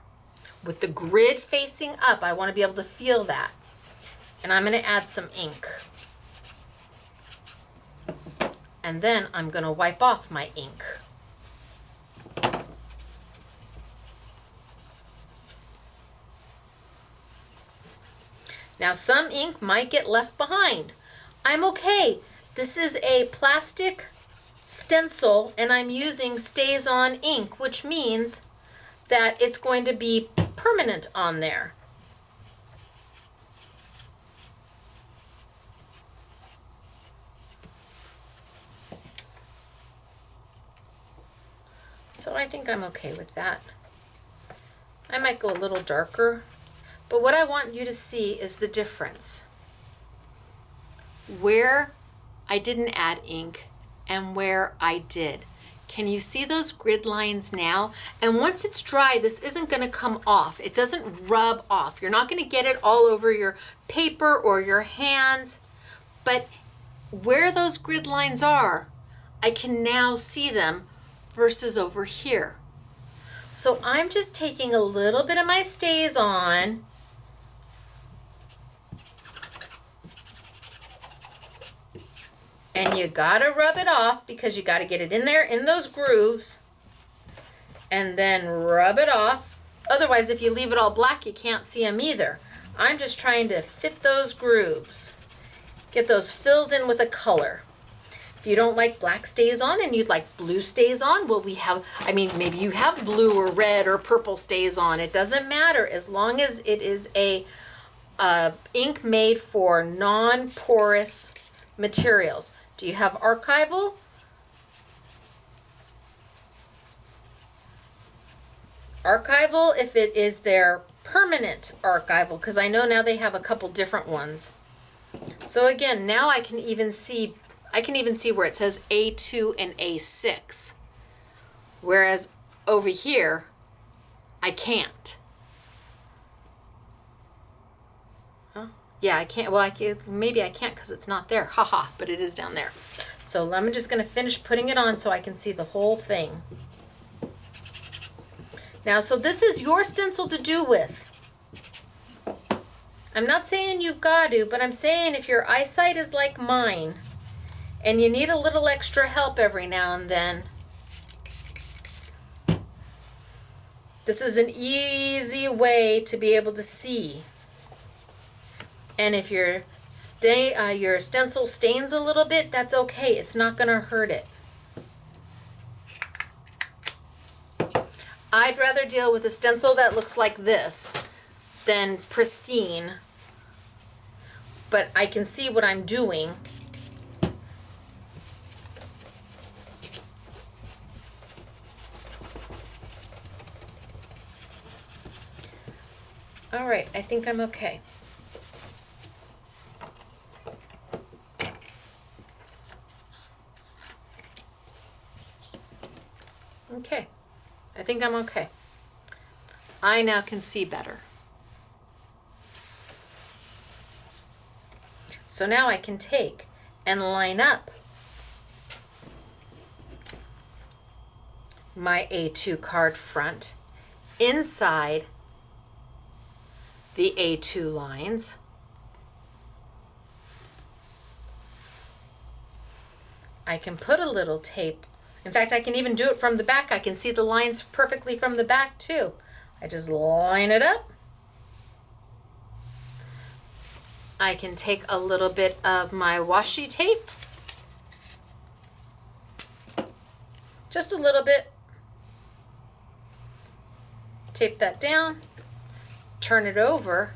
with the grid facing up. I wanna be able to feel that. And I'm gonna add some ink. And then I'm gonna wipe off my ink. Now some ink might get left behind. I'm okay. This is a plastic stencil and I'm using Stay-On ink, which means that it's going to be permanent on there. So I think I'm okay with that. I might go a little darker, but what I want you to see is the difference. Where I didn't add ink and where I did. Can you see those grid lines now? And once it's dry, this isn't gonna come off. It doesn't rub off. You're not gonna get it all over your paper or your hands, but where those grid lines are, I can now see them versus over here. So I'm just taking a little bit of my Stay-On and you gotta rub it off because you gotta get it in there in those grooves and then rub it off. Otherwise, if you leave it all black, you can't see them either. I'm just trying to fit those grooves, get those filled in with a color. If you don't like black stays on and you'd like blue stays on, well, we have, I mean, maybe you have blue or red or purple stays on. It doesn't matter as long as it is a ink made for non-porous materials. Do you have archival? Archival if it is their permanent archival, because I know now they have a couple different ones. So again, now I can even see where it says A2 and A6. Whereas over here, I can't. Huh? Yeah, I can't. Well, maybe I can't because it's not there. Haha, but it is down there. So I'm just going to finish putting it on so I can see the whole thing. Now, so this is your stencil to do with. I'm not saying you've got to, but I'm saying if your eyesight is like mine and you need a little extra help every now and then, this is an easy way to be able to see. And if your stencil stains a little bit, that's okay. It's not going to hurt it. I'd rather deal with a stencil that looks like this than pristine, but I can see what I'm doing. All right, I think I'm okay. Okay. I think I'm okay. I now can see better. So now I can take and line up my A2 card front inside the A2 lines. I can put a little tape. In fact, I can even do it from the back. I can see the lines perfectly from the back too. I just line it up. I can take a little bit of my washi tape. Just a little bit. Tape that down. Turn it over.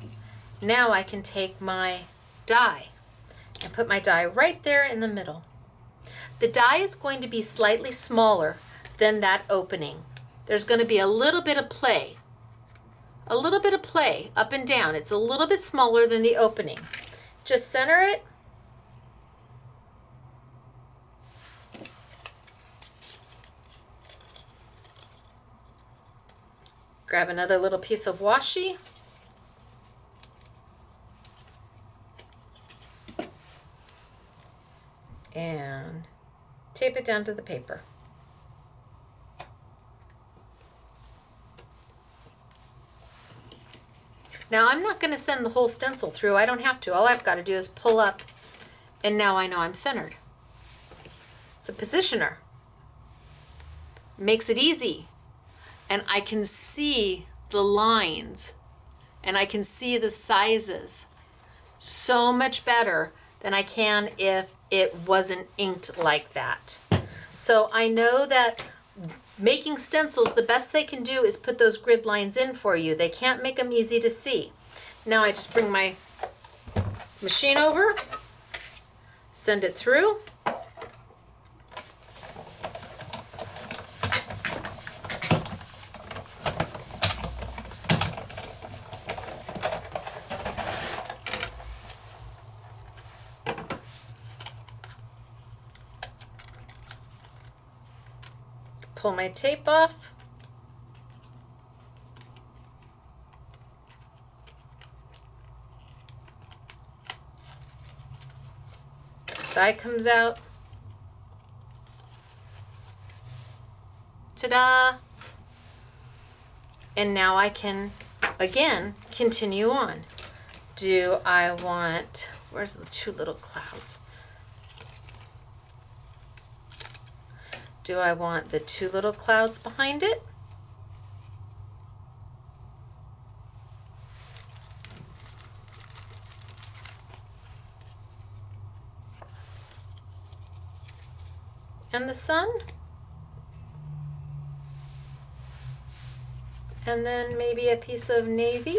Now I can take my die and put my die right there in the middle. The die is going to be slightly smaller than that opening. There's going to be a little bit of play. A little bit of play up and down. It's a little bit smaller than the opening. Just center it. Grab another little piece of washi. And tape it down to the paper. Now I'm not going to send the whole stencil through. I don't have to. All I've got to do is pull up, and now I know I'm centered. It's a positioner. Makes it easy. And I can see the lines, and I can see the sizes so much better than I can if it wasn't inked like that. So I know that making stencils, the best they can do is put those grid lines in for you. They can't make them easy to see. Now I just bring my machine over, send it through. Pull my tape off. Die comes out. Ta-da! And now I can, again, continue on. Do I want, where's the two little clouds? Do I want the two little clouds behind it? and the sun. And then maybe a piece of navy.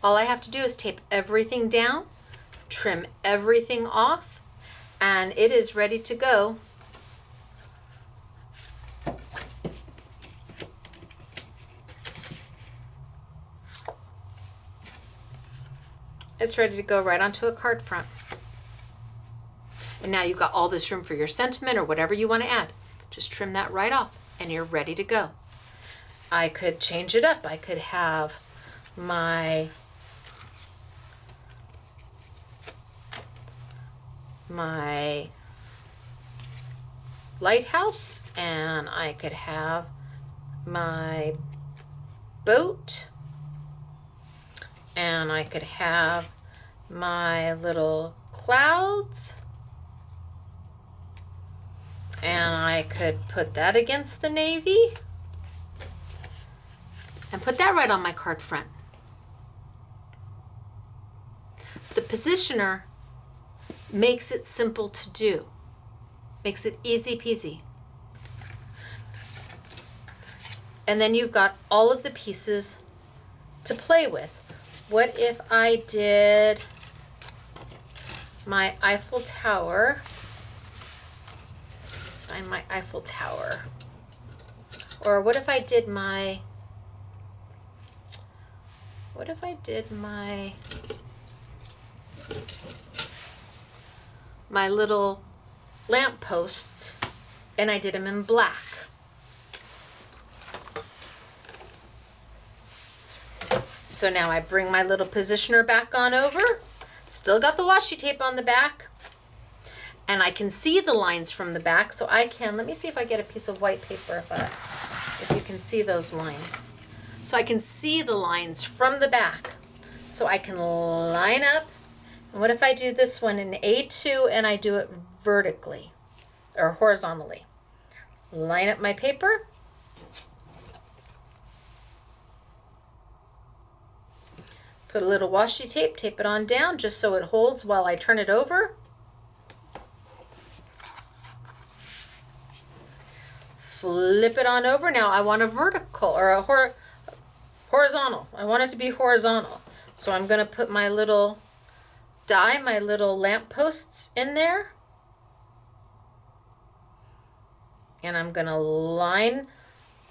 All I have to do is tape everything down, trim everything off, and it is ready to go. It's ready to go right onto a card front. And now you've got all this room for your sentiment or whatever you want to add. Just trim that right off and you're ready to go. I could change it up. I could have my lighthouse, and I could have my boat, and I could have my little clouds, and I could put that against the navy and put that right on my card front. The positioner makes it simple to do, makes it easy peasy. And then you've got all of the pieces to play with. What if I did my Eiffel Tower? Let's find my Eiffel Tower. Or what if I did my little lamp posts, and I did them in black. So now I bring my little positioner back on over, still got the washi tape on the back, and I can see the lines from the back, so I can, let me see if I get a piece of white paper if you can see those lines. So I can see the lines from the back, so I can line up. And what if I do this one in A2 and I do it vertically or horizontally? Line up my paper. Put a little washi tape, tape it on down just so it holds while I turn it over. Flip it on over. Now I want a vertical or a horizontal. I want it to be horizontal. So I'm going to put my little die, my little lamp posts in there. And I'm going to line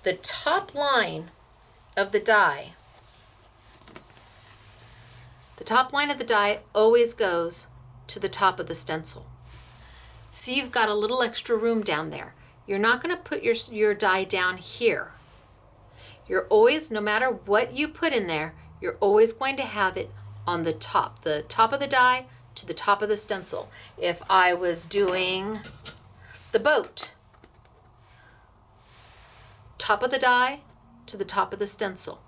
the top line of the die. The top line of the die always goes to the top of the stencil. See, you've got a little extra room down there. You're not going to put your die down here. You're always, no matter what you put in there, you're always going to have it on the top of the die to the top of the stencil. If I was doing the boat, top of the die to the top of the stencil.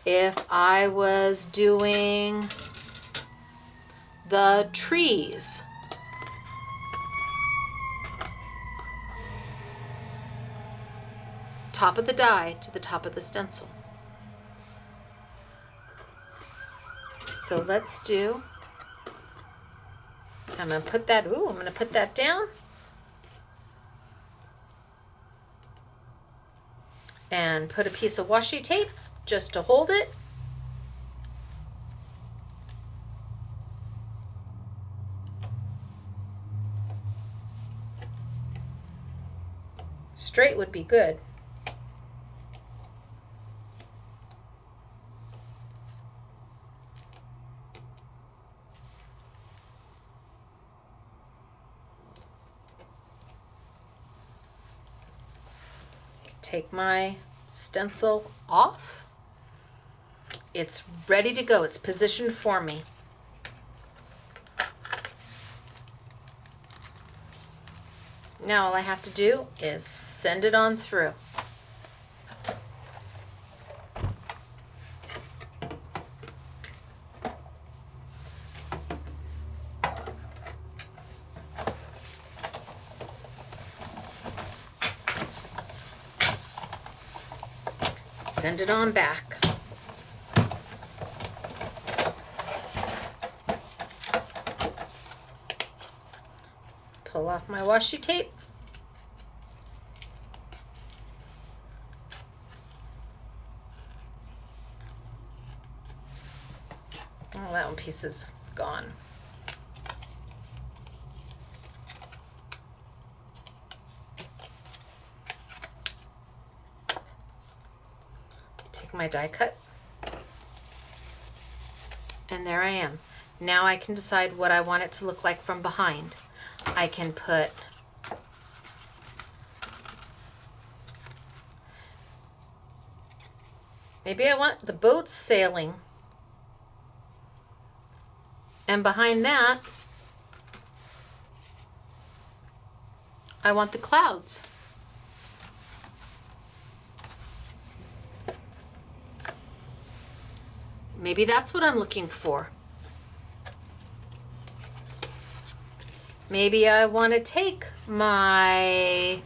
If I was doing the trees, top of the die to the top of the stencil. So let's do, I'm going to put that down. And put a piece of washi tape just to hold it. Straight would be good. Take my stencil off. It's ready to go. It's positioned for me. Now all I have to do is send it on through. Send it on back. pull off my washi tape. Oh, that one piece is gone. Take my die cut. And there I am. Now I can decide what I want it to look like from behind. I can put maybe I want the boat sailing. And behind that, I want the clouds. Maybe that's what I'm looking for. Maybe I want to take my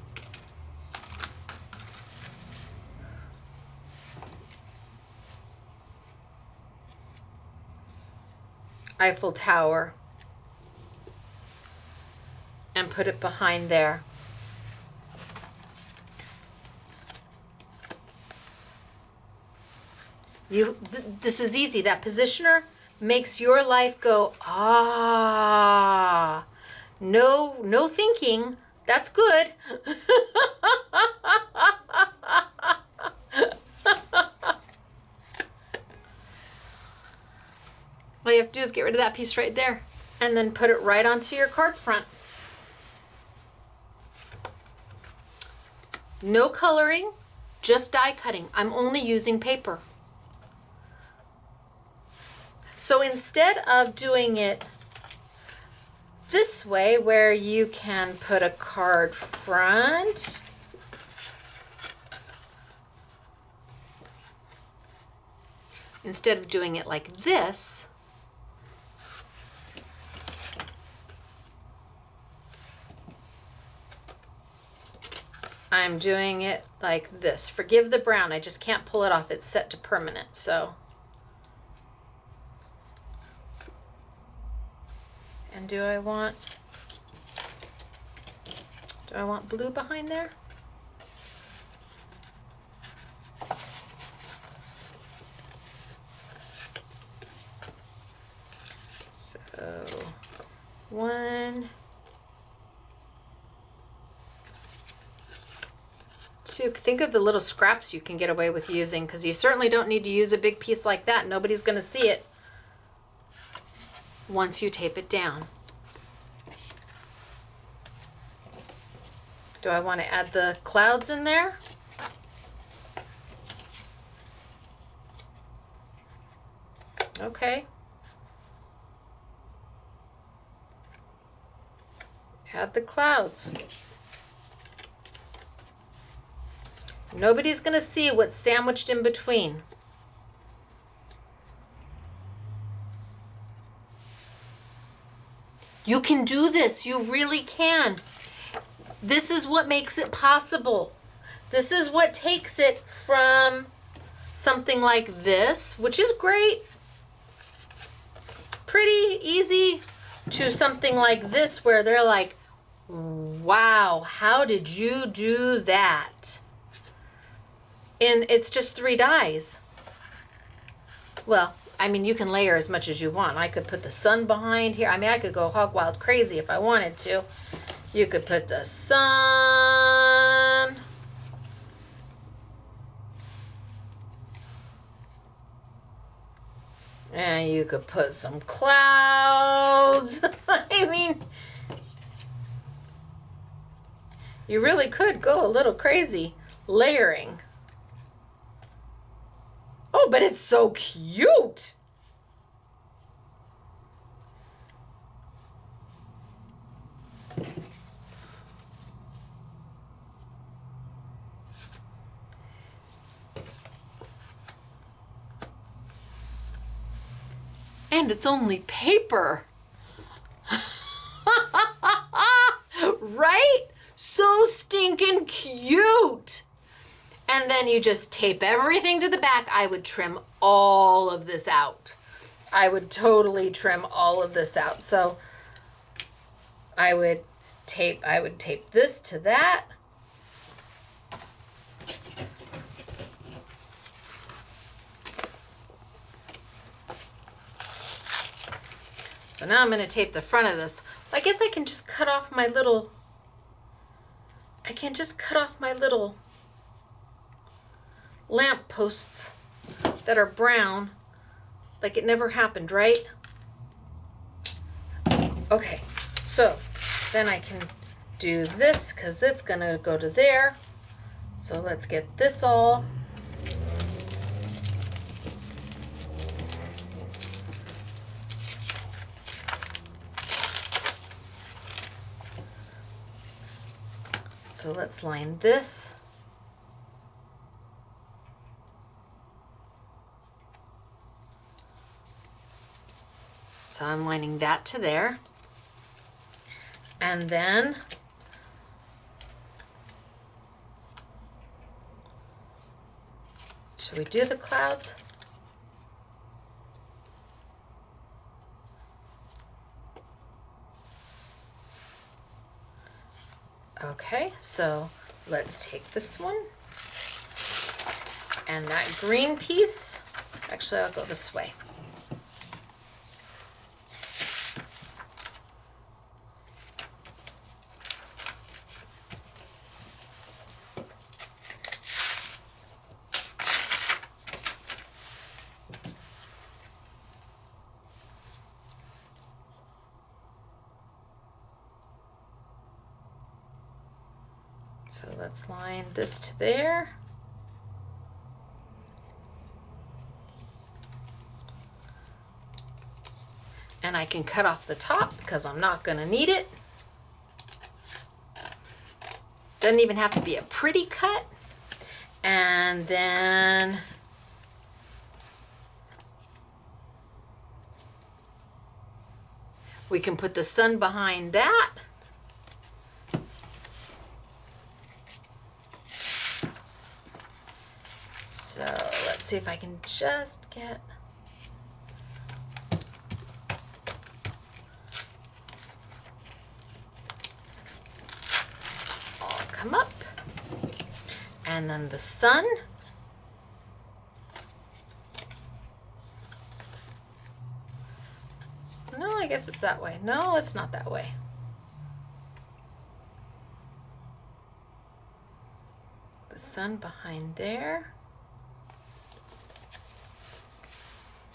Eiffel Tower and put it behind there. This is easy. That positioner makes your life go, ah. No thinking. That's good. All you have to do is get rid of that piece right there and then put it right onto your card front. No coloring, just die cutting. I'm only using paper. So instead of doing it this way where you can put a card front, instead of doing it like this, I'm doing it like this. Forgive the brown, I just can't pull it off. It's set to permanent, so. And do I want blue behind there? So 1, 2. Think of the little scraps you can get away with using, because you certainly don't need to use a big piece like that. Nobody's going to see it once you tape it down. Do I want to add the clouds in there? Okay. Add the clouds. Nobody's going to see what's sandwiched in between. You can do this. You really can. This is what makes it possible. This is what takes it from something like this, which is great, pretty easy, to something like this where they're like, wow, how did you do that? And it's just 3 dies. Well, I mean, you can layer as much as you want. I could put the sun behind here. I mean, I could go hog wild crazy if I wanted to. You could put the sun. And you could put some clouds. I mean, you really could go a little crazy layering. Oh, but it's so cute. And it's only paper. Right? So stinking cute. And then you just tape everything to the back. I would trim all of this out. I would totally trim all of this out. So I would I would tape this to that. So now I'm going to tape the front of this. I guess I can just cut off my little, lamp posts that are brown, like it never happened, right? Okay, so then I can do this because that's going to go to there. So let's get this all. So let's line this. So I'm lining that to there. And then should we do the clouds? Okay, so let's take this one and that green piece. Actually, I'll go this way. So let's line this to there. And I can cut off the top because I'm not going to need it. Doesn't even have to be a pretty cut. And then we can put the sun behind that. So let's see if I can just get all come up. And then the sun. No, I guess it's that way. No, it's not that way. The sun behind there.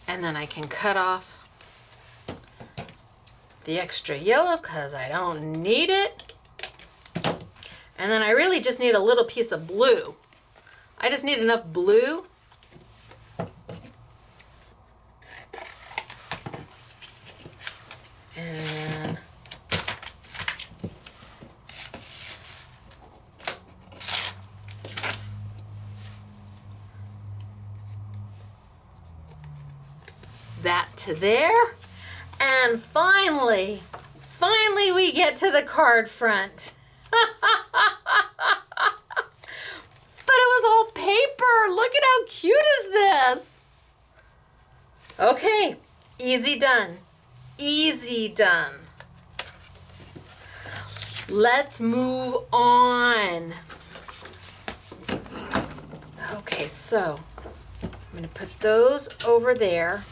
And then I can cut off the extra yellow because I don't need it. And then I really just need a little piece of blue. I just need enough blue. And that to there. And finally we get to the card front. But it was all paper. Look at how cute is this. Okay, easy done. Easy done. Let's move on. Okay, so I'm going to put those over there.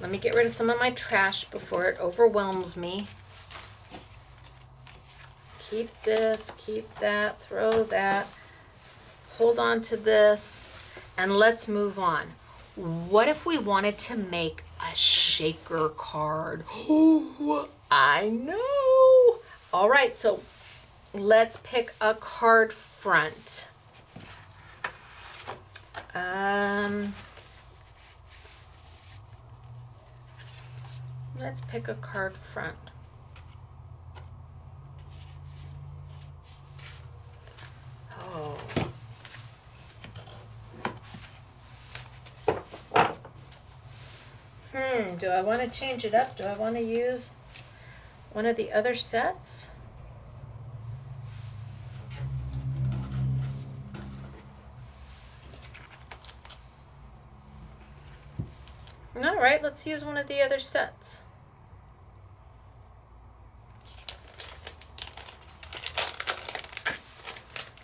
Let me get rid of some of my trash before it overwhelms me. Keep this, keep that, throw that. Hold on to this, and let's move on. What if we wanted to make a shaker card? Oh, I know. All right, so let's pick a card front. Let's pick a card front. Oh. Do I want to change it up? Do I want to use one of the other sets? All right, let's use one of the other sets.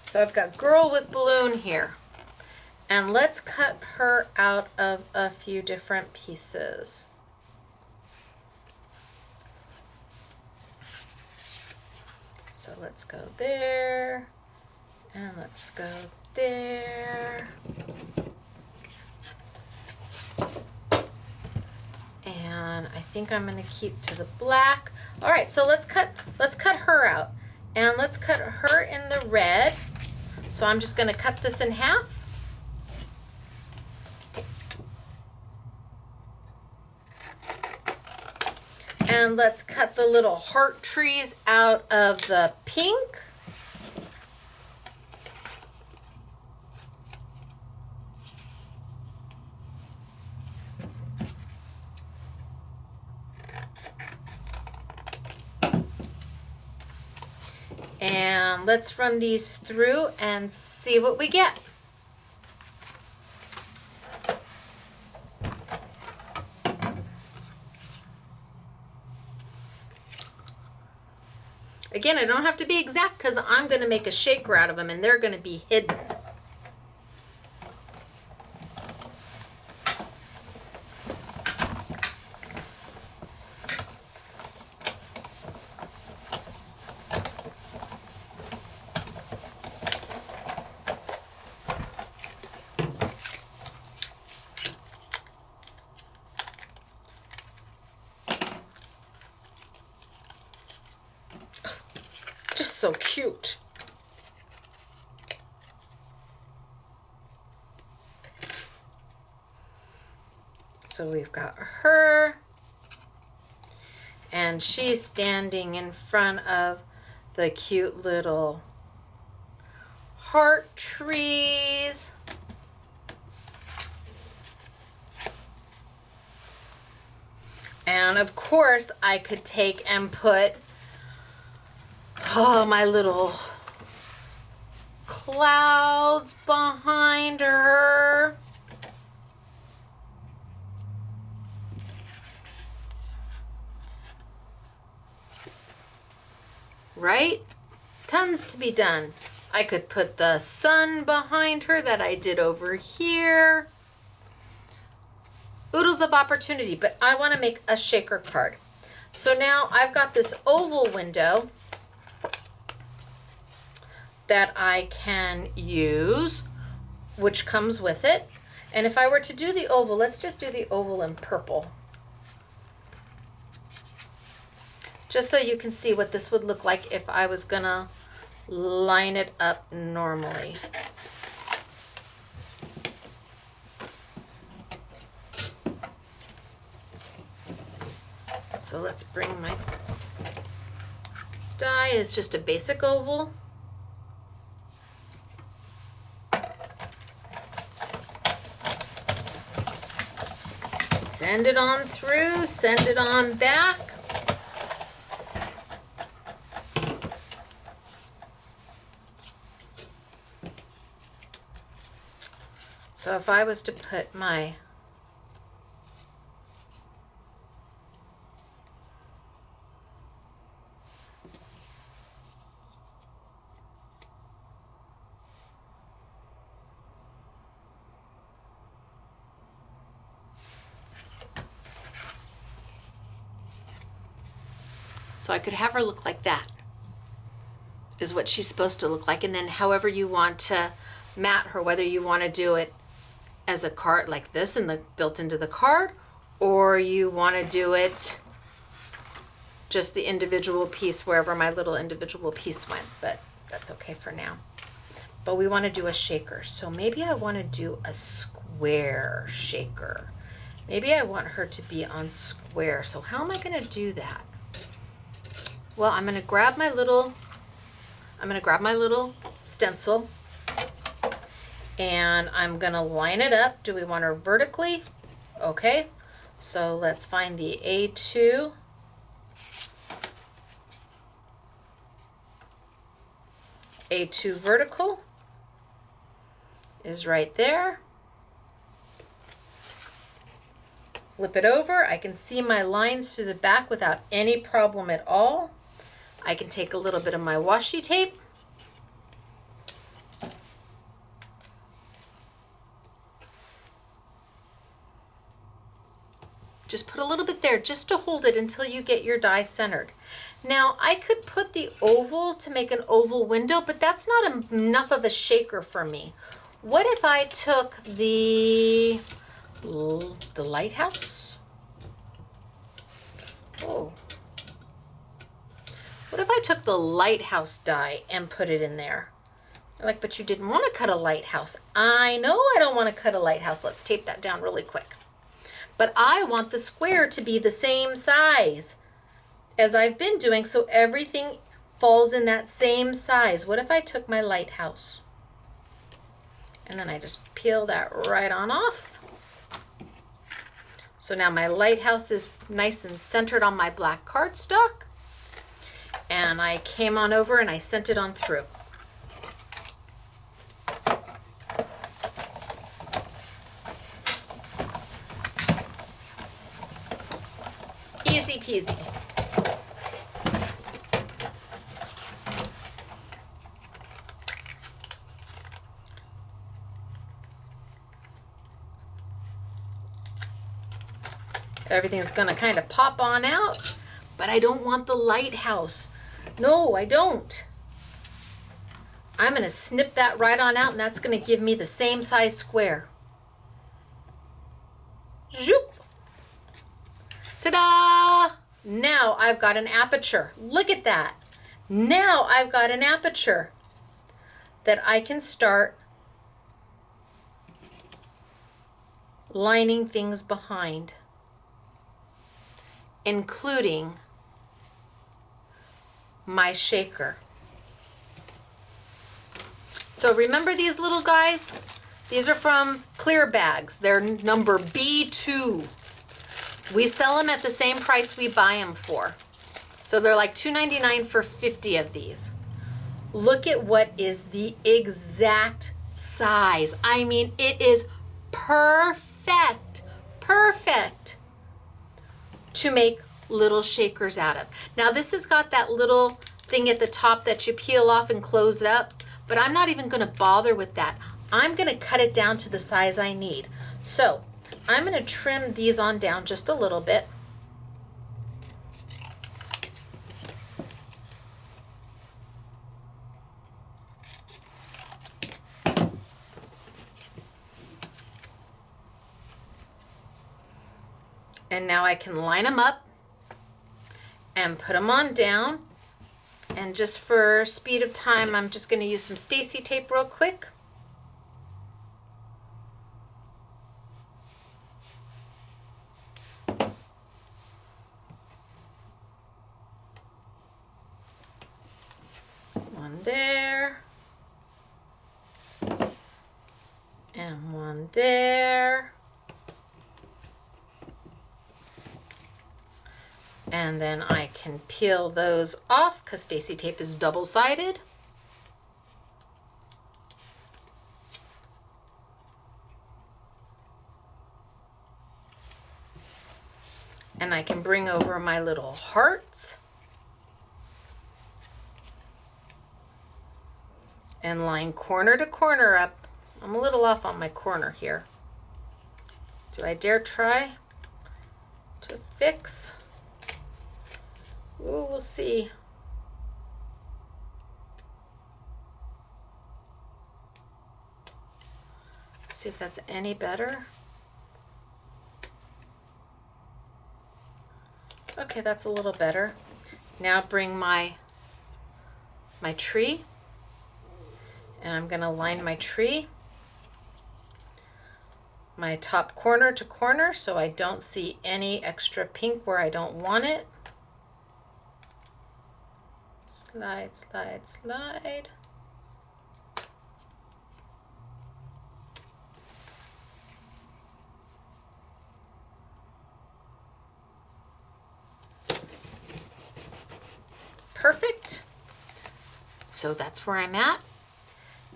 So I've got girl with balloon here. And let's cut her out of a few different pieces. So let's go there, and let's go there. And I think I'm gonna keep to the black. All right, so let's cut her out. And let's cut her in the red. So I'm just gonna cut this in half. And let's cut the little heart trees out of the pink. And let's run these through and see what we get. Again, I don't have to be exact because I'm going to make a shaker out of them and they're going to be hidden. So cute. So we've got her, and she's standing in front of the cute little heart trees. And of course I could take and put my little clouds behind her. Right? Tons to be done. I could put the sun behind her that I did over here. Oodles of opportunity, but I want to make a shaker card. So now I've got this oval window that I can use, which comes with it. And if I were to do the oval, let's just do the oval in purple. Just so you can see what this would look like if I was gonna line it up normally. So let's bring my die. It's just a basic oval. Send it on through, send it on back. So if I was to put my So I could have her look like that, is what she's supposed to look like. And then however you want to mat her, whether you want to do it as a card like this and built into the card, or you want to do it just the individual piece wherever my little individual piece went, but that's okay for now. But we want to do a shaker. So maybe I want to do a square shaker. Maybe I want her to be on square. So how am I going to do that? Well, I'm going to grab my little stencil and I'm going to line it up. Do we want her vertically? Okay. So let's find the A2. A2 vertical is right there. Flip it over. I can see my lines through the back without any problem at all. I can take a little bit of my washi tape Just put a little bit there just to hold it until you get your die centered. Now I could put the oval to make an oval window, but that's not enough of a shaker for me. What if I took the lighthouse? Oh. What if I took the lighthouse die and put it in there? You're like, but you didn't want to cut a lighthouse. I know I don't want to cut a lighthouse. Let's tape that down really quick. But I want the square to be the same size as I've been doing, so everything falls in that same size. What if I took my lighthouse? And then I just peel that right on off. So now my lighthouse is nice and centered on my black cardstock. And I came on over and I sent it on through. Easy peasy. Everything's gonna kind of pop on out, but I don't want the lighthouse. No, I don't. I'm gonna snip that right on out, and that's gonna give me the same size square. Zoop. Ta-da! Now I've got an aperture. Look at that. Now I've got an aperture that I can start lining things behind, including my shaker. So remember these little guys? These are from Clear Bags. They're number B2. We sell them at the same price we buy them for. So they're like $2.99 for 50 of these. Look at what is the exact size. I mean, it is perfect, perfect to make little shakers out of. Now this has got that little thing at the top that you peel off and close up, but I'm not even gonna bother with that. I'm gonna cut it down to the size I need. So I'm gonna trim these on down just a little bit. And now I can line them up and put them on down. And just for speed of time, I'm just going to use some Stacey tape real quick. One there. And one there. And then I can peel those off because Stacey tape is double-sided. And I can bring over my little hearts and line corner to corner up. I'm a little off on my corner here. Do I dare try to fix? Ooh, we'll see. See if that's any better. Okay, that's a little better. Now bring my tree, and I'm gonna line my tree, my top corner to corner, so I don't see any extra pink where I don't want it. Slide, slide, slide. Perfect. So that's where I'm at.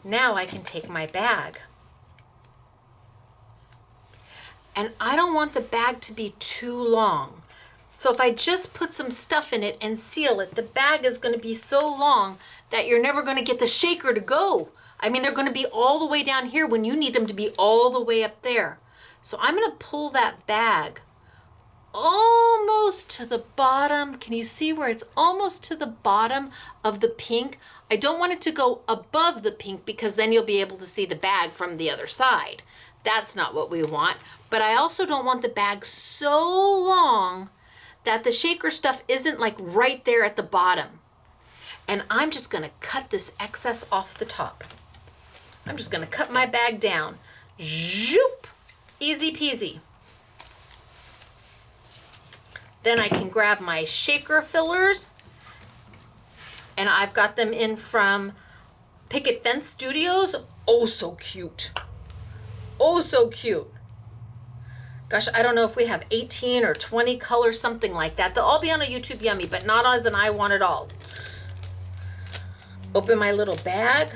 Now I can take my bag. And I don't want the bag to be too long. So if I just put some stuff in it and seal it, the bag is going to be so long that you're never going to get the shaker to go. I mean, they're going to be all the way down here when you need them to be all the way up there. So I'm going to pull that bag almost to the bottom. Can you see where it's almost to the bottom of the pink? I don't want it to go above the pink because then you'll be able to see the bag from the other side. That's not what we want. But I also don't want the bag so long that the shaker stuff isn't like right there at the bottom. And I'm just gonna cut this excess off the top. I'm just gonna cut my bag down. Zoop! Easy peasy. Then I can grab my shaker fillers, and I've got them in from Picket Fence Studios. Oh, so cute. Oh, so cute. Gosh, I don't know if we have 18 or 20 colors, something like that. They'll all be on a YouTube Yummy, but not as an I Want It All. Open my little bag.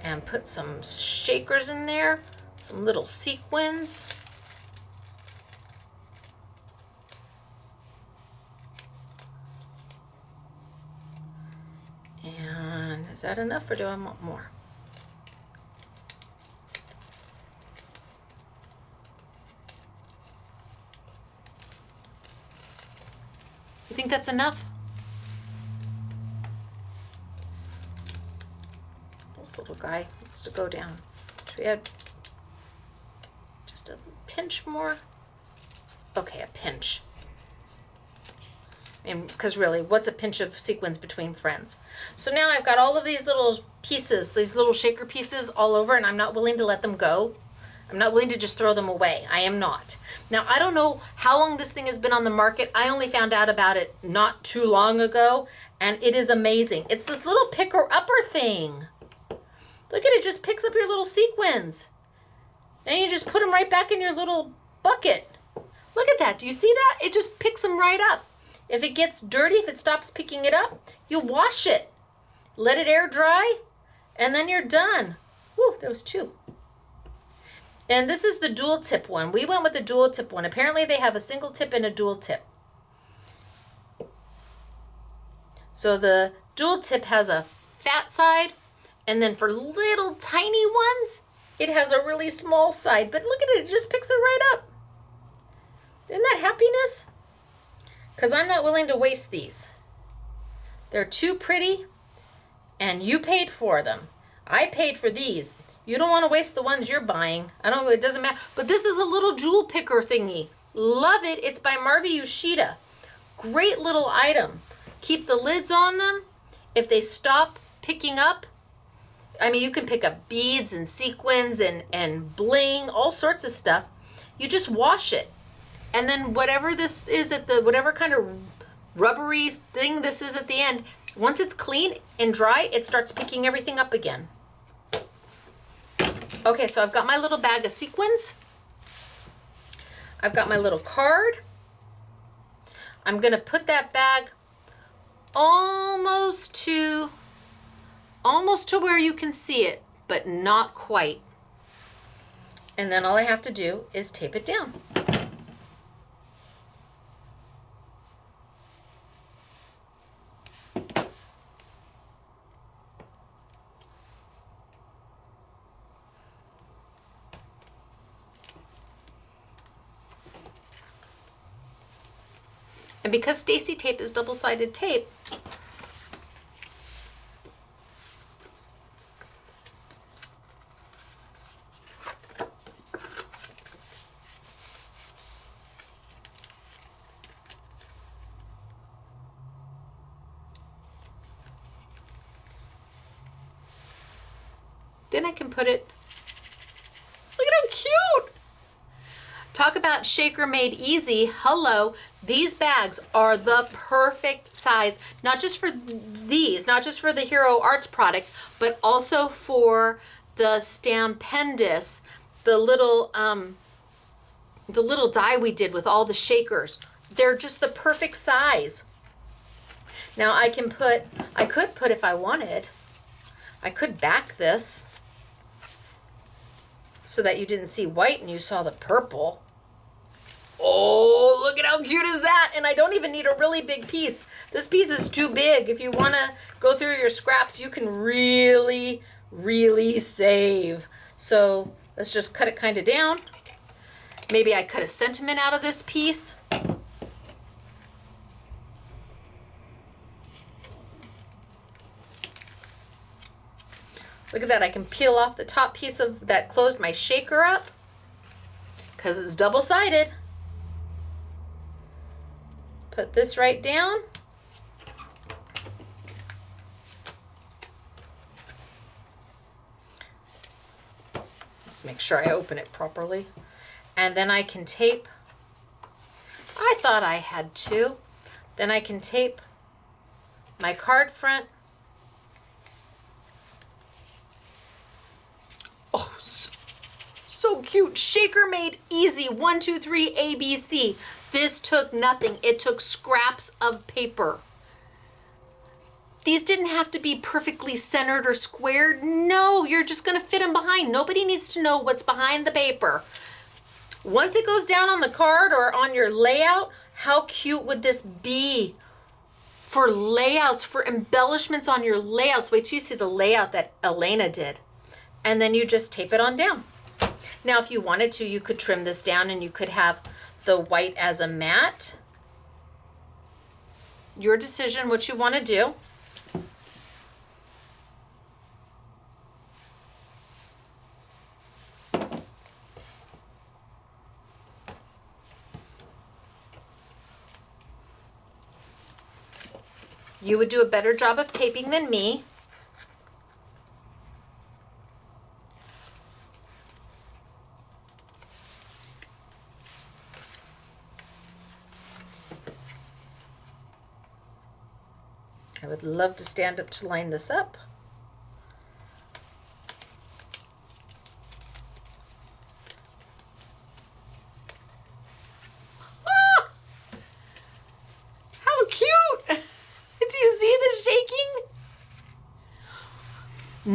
And put some shakers in there, some little sequins. And is that enough or do I want more? You think that's enough? This little guy needs to go down. Should we add just a pinch more? Okay, a pinch. And because really, what's a pinch of sequins between friends? So now I've got all of these little pieces, these little shaker pieces all over, and I'm not willing to let them go. I'm not willing to just throw them away. I am not. Now, I don't know how long this thing has been on the market. I only found out about it not too long ago, and it is amazing. It's this little picker-upper thing. Look at it, just picks up your little sequins. And you just put them right back in your little bucket. Look at that, do you see that? It just picks them right up. If it gets dirty, if it stops picking it up, you wash it. Let it air dry, and then you're done. Whew, there was two. And this is the dual tip one. We went with the dual tip one. Apparently they have a single tip and a dual tip. So the dual tip has a fat side, and then for little tiny ones, it has a really small side. But look at it, it just picks it right up. Isn't that happiness? Because I'm not willing to waste these. They're too pretty, and you paid for them. I paid for these. You don't want to waste the ones you're buying. It doesn't matter. But this is a little jewel picker thingy. Love it. It's by Marvi Yoshida. Great little item. Keep the lids on them. If they stop picking up, I mean, you can pick up beads and sequins and bling, all sorts of stuff. You just wash it. And then whatever this is whatever kind of rubbery thing this is at the end, once it's clean and dry, it starts picking everything up again. Okay, so I've got my little bag of sequins. I've got my little card. I'm gonna put that bag almost to where you can see it, but not quite. And then all I have to do is tape it down. And because Stacey tape is double-sided tape, then I can put it, look at how cute! Talk about shaker made easy. Hello, these bags are the perfect size, not just for these, not just for the Hero Arts product, but also for the Stampendous, the little die we did with all the shakers. They're just the perfect size. Now I could put if I wanted, I could back this so that you didn't see white and you saw the purple. Oh, look at how cute is that? And I don't even need a really big piece. This piece is too big. If you want to go through your scraps, you can really, really save. So let's just cut it kind of down. Maybe I cut a sentiment out of this piece. Look at that, I can peel off the top piece of that closed my shaker up because it's double-sided. Put this right down. Let's make sure I open it properly. And then I can tape. I thought I had two. Then I can tape my card front. Oh, so cute. Shaker made easy. 1, 2, 3, ABC. This took nothing. It took scraps of paper. These didn't have to be perfectly centered or squared. No, you're just going to fit them behind. Nobody needs to know what's behind the paper. Once it goes down on the card or on your layout, how cute would this be for layouts, for embellishments on your layouts? Wait till you see the layout that Elena did. And then you just tape it on down. Now, if you wanted to, you could trim this down and you could have the white as a matte. Your decision what you want to do. You would do a better job of taping than me. I would love to stand up to line this up. Ah! How cute! Do you see the shaking?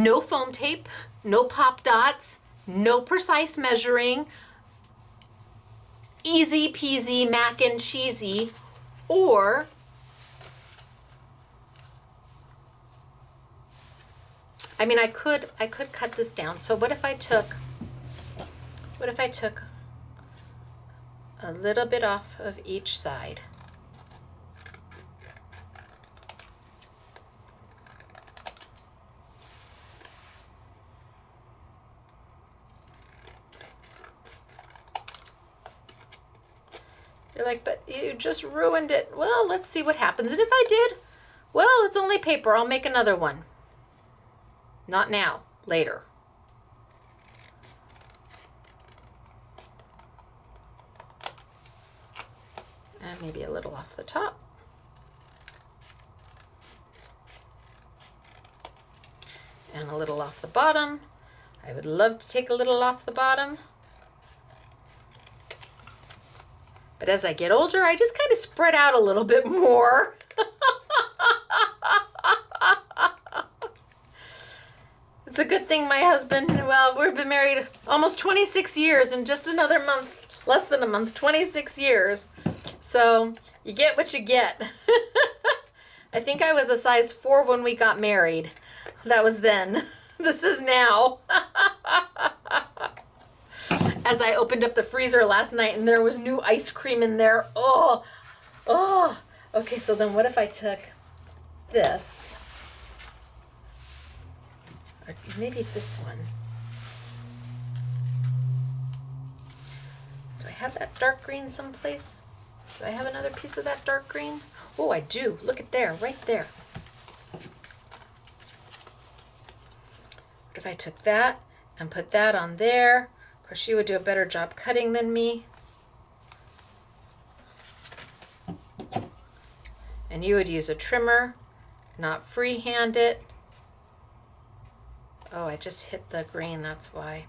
No foam tape, no pop dots, no precise measuring. Easy peasy mac and cheesy. Or I mean, I could cut this down. So what if I took a little bit off of each side? You're like, but you just ruined it. Well, let's see what happens. And if I did, well, it's only paper. I'll make another one. Not now, later. And maybe a little off the top. And a little off the bottom. I would love to take a little off the bottom. But as I get older, I just kind of spread out a little bit more. It's a good thing my husband, well, we've been married almost 26 years in just another month, less than a month, 26 years. So you get what you get. I think I was a size 4 when we got married. That was then. This is now. As I opened up the freezer last night and there was new ice cream in there. Oh. Okay, so then what if I took this? Or maybe this one. Do I have that dark green someplace? Do I have another piece of that dark green? Oh, I do. Look at there, right there. What if I took that and put that on there? Of course, she would do a better job cutting than me. And you would use a trimmer, not freehand it. Oh, I just hit the green, that's why.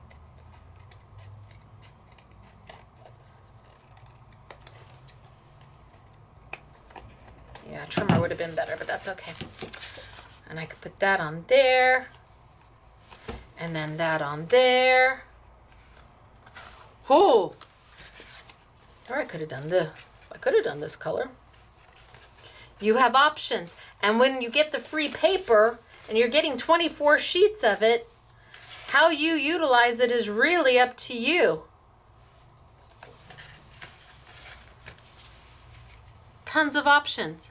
Yeah, trimmer would have been better, but that's okay. And I could put that on there. And then that on there. Oh! Or I could have done this color. You have options. And when you get the free paper and you're getting 24 sheets of it, How you utilize it is really up to you. Tons of options.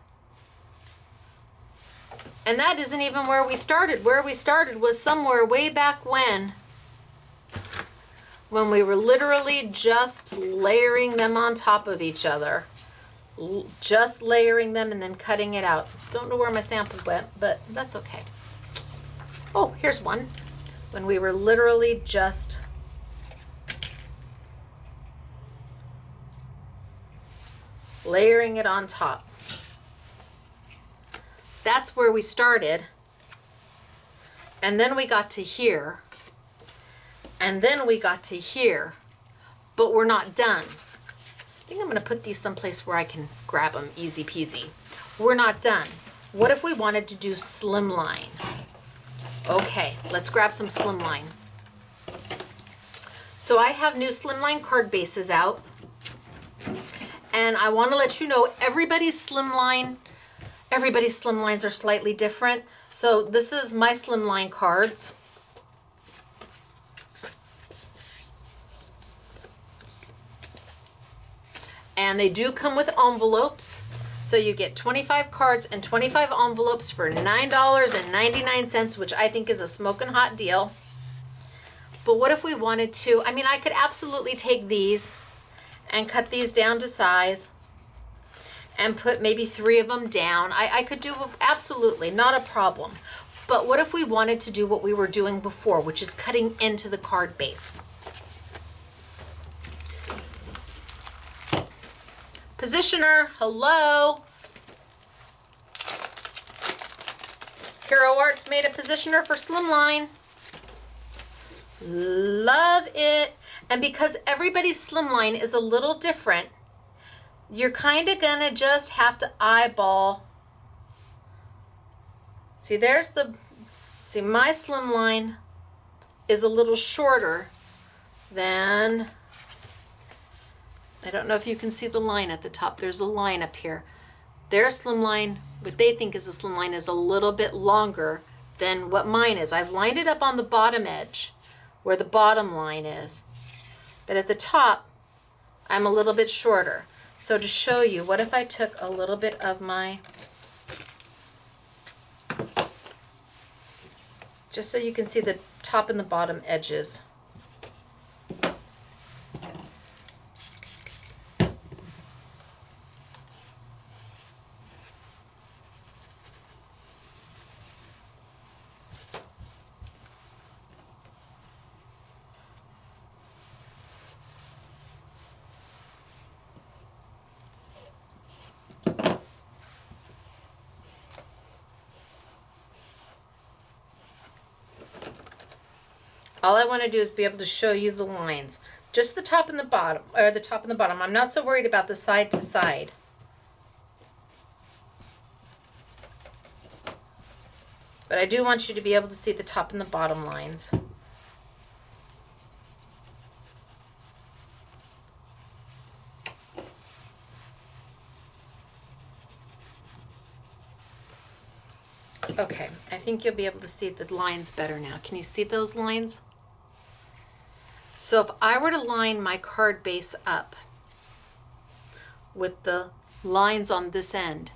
And that isn't even where we started. Where we started was somewhere way back when we were literally just layering them on top of each other. Just layering them and then cutting it out. Don't know where my sample went, but that's okay. Oh, here's one. When we were literally just layering it on top. That's where we started. And then we got to here. And then we got to here. But we're not done. I think I'm going to put these someplace where I can grab them easy peasy. We're not done. What if we wanted to do slimline? Okay, let's grab some slimline. So I have new slimline card bases out. And I want to let you know everybody's slimlines are slightly different. So this is my slimline cards. And they do come with envelopes. So you get 25 cards and 25 envelopes for $9.99, which I think is a smoking hot deal. But what if we wanted to, I mean, I could absolutely take these and cut these down to size and put maybe 3 of them down. I could do absolutely, not a problem. But what if we wanted to do what we were doing before, which is cutting into the card base? Positioner, hello. Hero Arts made a positioner for slimline. Love it. And because everybody's slimline is a little different, you're kind of gonna just have to eyeball. See, my slimline is a little shorter than, I don't know if you can see the line at the top. There's a line up here. Their slimline, what they think is a slimline, is a little bit longer than what mine is. I've lined it up on the bottom edge where the bottom line is. But at the top, I'm a little bit shorter. So to show you, what if I took a little bit of my, just so you can see the top and the bottom edges. All I want to do is be able to show you the lines. Just the top and the bottom, or the top and the bottom. I'm not so worried about the side to side. But I do want you to be able to see the top and the bottom lines. Okay, I think you'll be able to see the lines better now. Can you see those lines? So if I were to line my card base up with the lines on this end,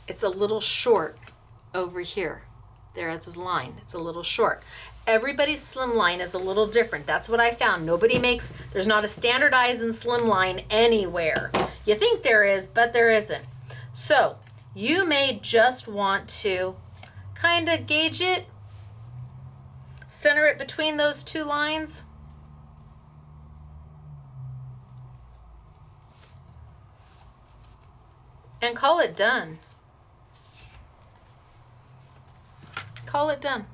it's a little short over here. There's this line, it's a little short. Everybody's slim line is a little different. That's what I found. There's not a standardized and slim line anywhere. You think there is, but there isn't. So you may just want to kind of gauge it, center it between those two lines. And call it done. Call it done.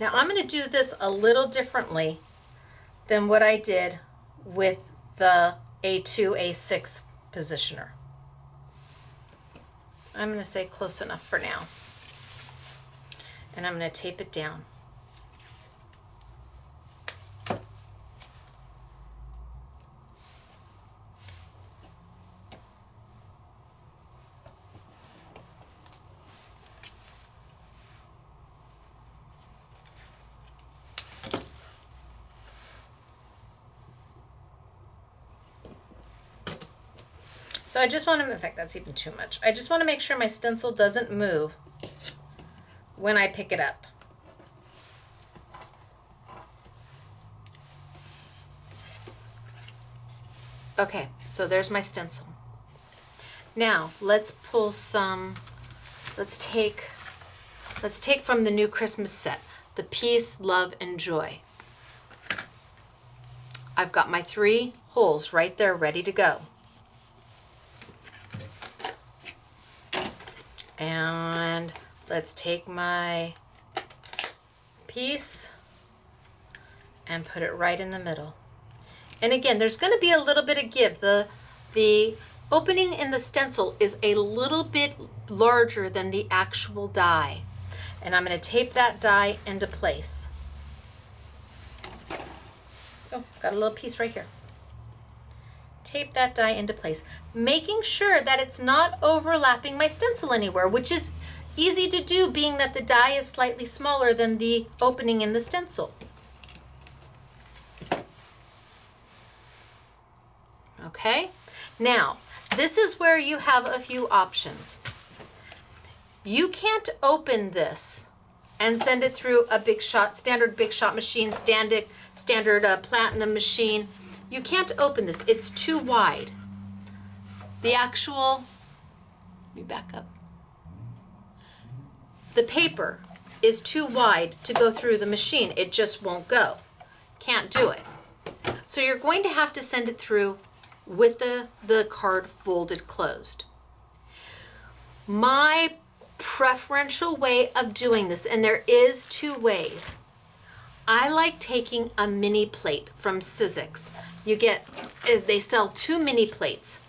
Now I'm going to do this a little differently than what I did with the A2, A6 positioner. I'm going to say close enough for now. And I'm going to tape it down. So I just want to, in fact, that's even too much. I just want to make sure my stencil doesn't move when I pick it up. Okay, so there's my stencil. Now let's pull some, let's take from the new Christmas set, the Peace, Love, and Joy. I've got my 3 holes right there ready to go. And let's take my piece and put it right in the middle. And again, there's going to be a little bit of give. The opening in the stencil is a little bit larger than the actual die. And I'm going to tape that die into place. Oh, got a little piece right here. Tape that die into place, making sure that it's not overlapping my stencil anywhere, which is easy to do being that the die is slightly smaller than the opening in the stencil. Okay, now this is where you have a few options. You can't open this and send it through a Big Shot, standard Big Shot machine, standard platinum machine. You can't open this, it's too wide. The actual, let me back up. The paper is too wide to go through the machine. It just won't go. Can't do it. So you're going to have to send it through with the card folded closed. My preferential way of doing this, and there is 2 ways. I like taking a mini plate from Sizzix. You get, they sell 2 mini plates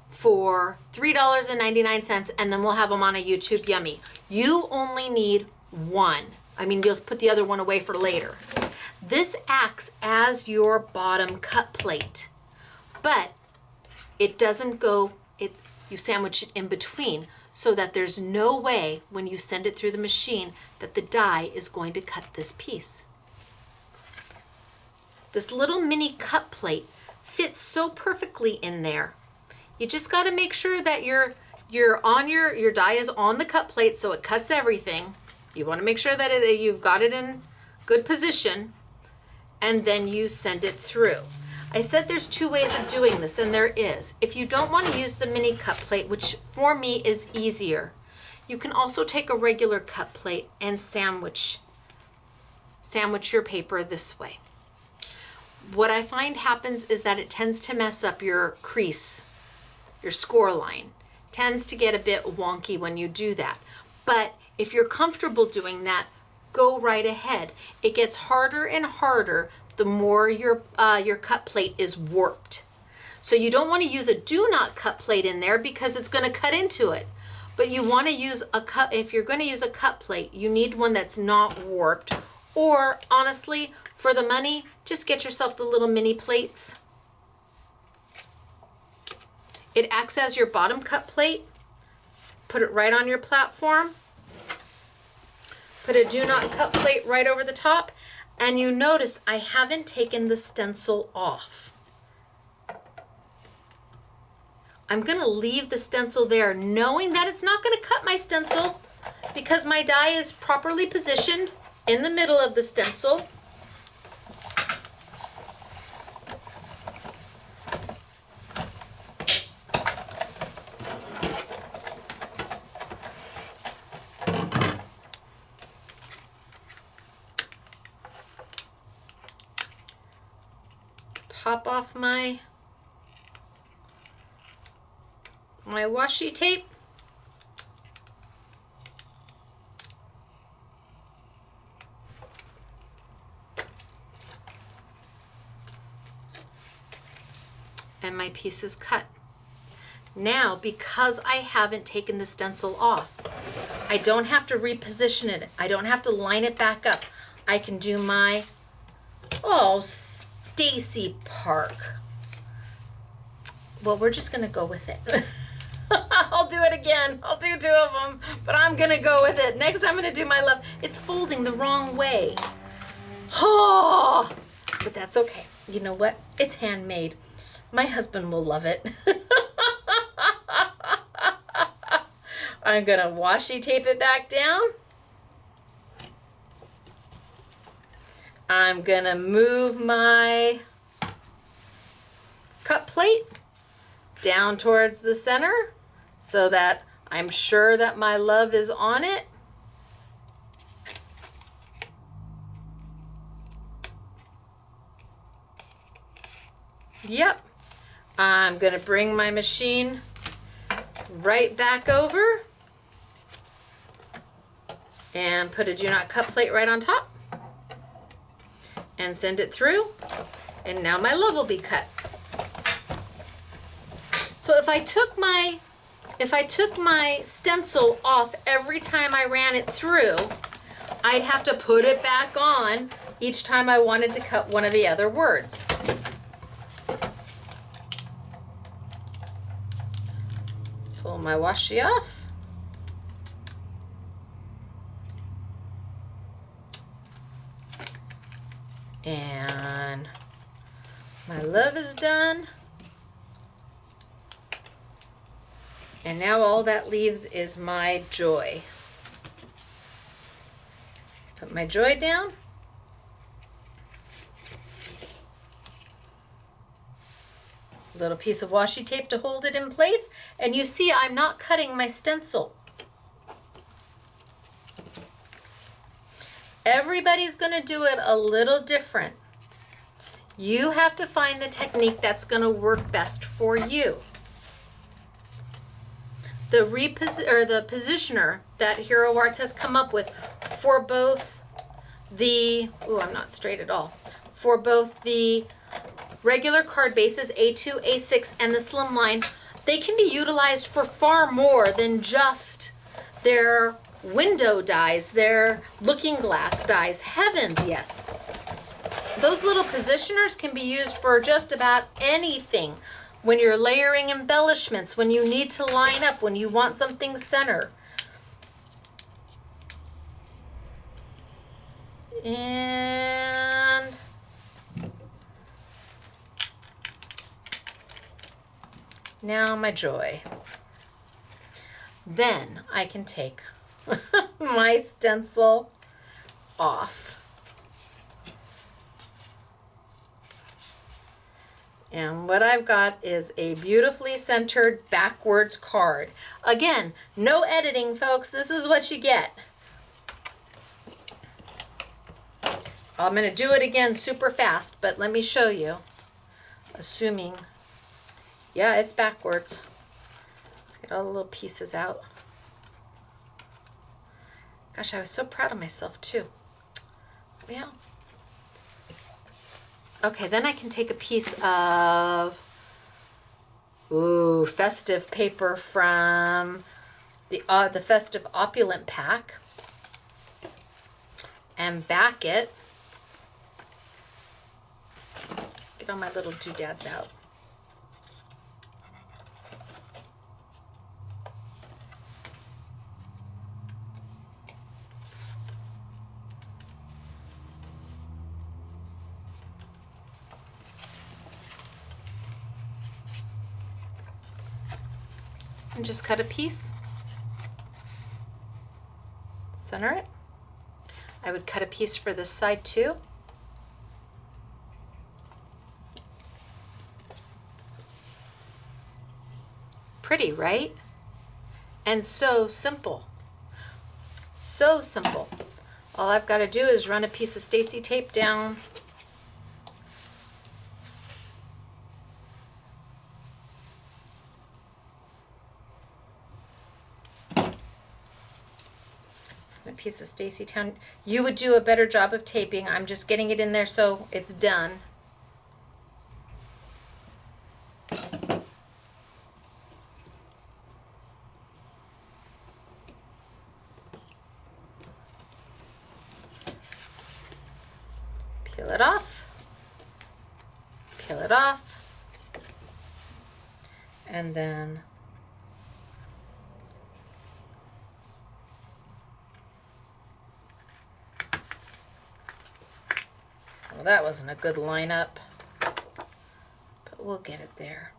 for $3.99, and then we'll have them on a YouTube Yummy. You only need 1. I mean, you'll put the other one away for later. This acts as your bottom cut plate, but it doesn't go, you sandwich it in between so that there's no way when you send it through the machine that the die is going to cut this piece. This little mini cut plate fits so perfectly in there. You just got to make sure that your die is on the cut plate so it cuts everything. You want to make sure that you've got it in good position, and then you send it through. I said there's 2 ways of doing this, and there is. If you don't want to use the mini cut plate, which for me is easier, you can also take a regular cut plate and sandwich your paper this way. What I find happens is that it tends to mess up your crease, your score line. Tends to get a bit wonky when you do that. But if you're comfortable doing that, go right ahead. It gets harder and harder the more your cut plate is warped. So you don't want to use a do not cut plate in there because it's going to cut into it. But you want to use a cut, if you're going to use a cut plate, you need one that's not warped. Or honestly, for the money, just get yourself the little mini plates. It acts as your bottom cut plate. Put it right on your platform. Put a do not cut plate right over the top. And you notice I haven't taken the stencil off. I'm going to leave the stencil there knowing that it's not going to cut my stencil because my die is properly positioned in the middle of the stencil. Pop off my washi tape. And my piece is cut. Now, because I haven't taken the stencil off, I don't have to reposition it. I don't have to line it back up. I can do my, Stacey Park. Well, we're just going to go with it. I'll do it again. I'll do 2 of them, but I'm going to go with it. Next I'm going to do my love. It's folding the wrong way. Oh, but that's okay. You know what? It's handmade. My husband will love it. I'm going to washi tape it back down. I'm going to move my cut plate down towards the center so that I'm sure that my love is on it. Yep. I'm going to bring my machine right back over and put a do not cut plate right on top and send it through, and now my love will be cut. So if I took my stencil off every time I ran it through, I'd have to put it back on each time I wanted to cut one of the other words. Pull my washi off. And my love is done. And now all that leaves is my joy. Put my joy down. Little piece of washi tape to hold it in place. And you see I'm not cutting my stencil. Everybody's going to do it a little different. You have to find the technique that's going to work best for you. The positioner that Hero Arts has come up with for both the, I'm not straight at all, for both the regular card bases, A2, A6, and the slimline, they can be utilized for far more than just their window dies, their looking glass dies. Heavens, yes. Those little positioners can be used for just about anything. When you're layering embellishments, when you need to line up, when you want something center. And now my joy. Then I can take my stencil off. And what I've got is a beautifully centered backwards card. Again, no editing, folks. This is what you get. I'm going to do it again super fast, but let me show you. Assuming, yeah, it's backwards. Let's get all the little pieces out. Gosh, I was so proud of myself too. Yeah. Okay, then I can take a piece of festive paper from the Festive Opulent pack and back it. Get all my little doodads out. And just cut a piece, center it. I would cut a piece for this side too. Pretty, right? And so simple. So simple. All I've got to do is run a piece of Stacey tape down. A piece of Stacey town. You would do a better job of taping. I'm just getting it in there so it's done. Peel it off. Peel it off. And then well, that wasn't a good lineup, but we'll get it there.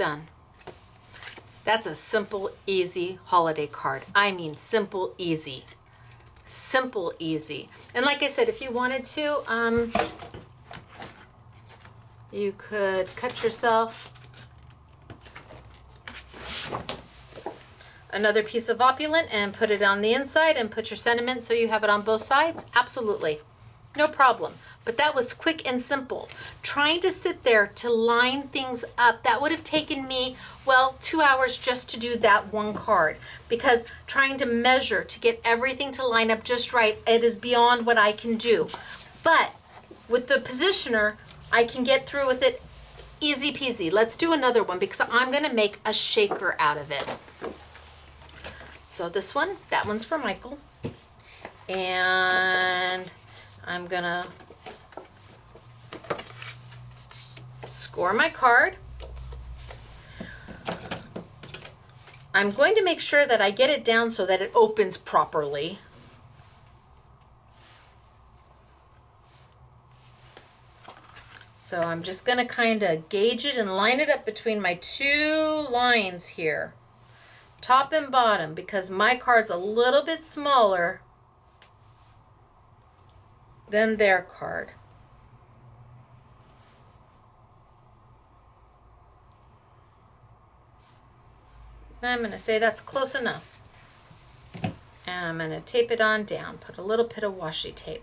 Done. That's a simple, easy holiday card. I mean, simple, easy. Simple, easy. And like I said, if you wanted to, you could cut yourself another piece of opulent and put it on the inside and put your sentiment so you have it on both sides. Absolutely. No problem. But that was quick and simple. Trying to sit there to line things up, that would have taken me, well, 2 hours just to do that one card. Because trying to measure to get everything to line up just right, it is beyond what I can do. But with the positioner, I can get through with it easy peasy. Let's do another one because I'm going to make a shaker out of it. So this one, that one's for Michael. And I'm going to score my card. I'm going to make sure that I get it down so that it opens properly. So I'm just going to kind of gauge it and line it up between my two lines here, top and bottom, because my card's a little bit smaller than their card. I'm going to say that's close enough. And I'm going to tape it on down, put a little bit of washi tape.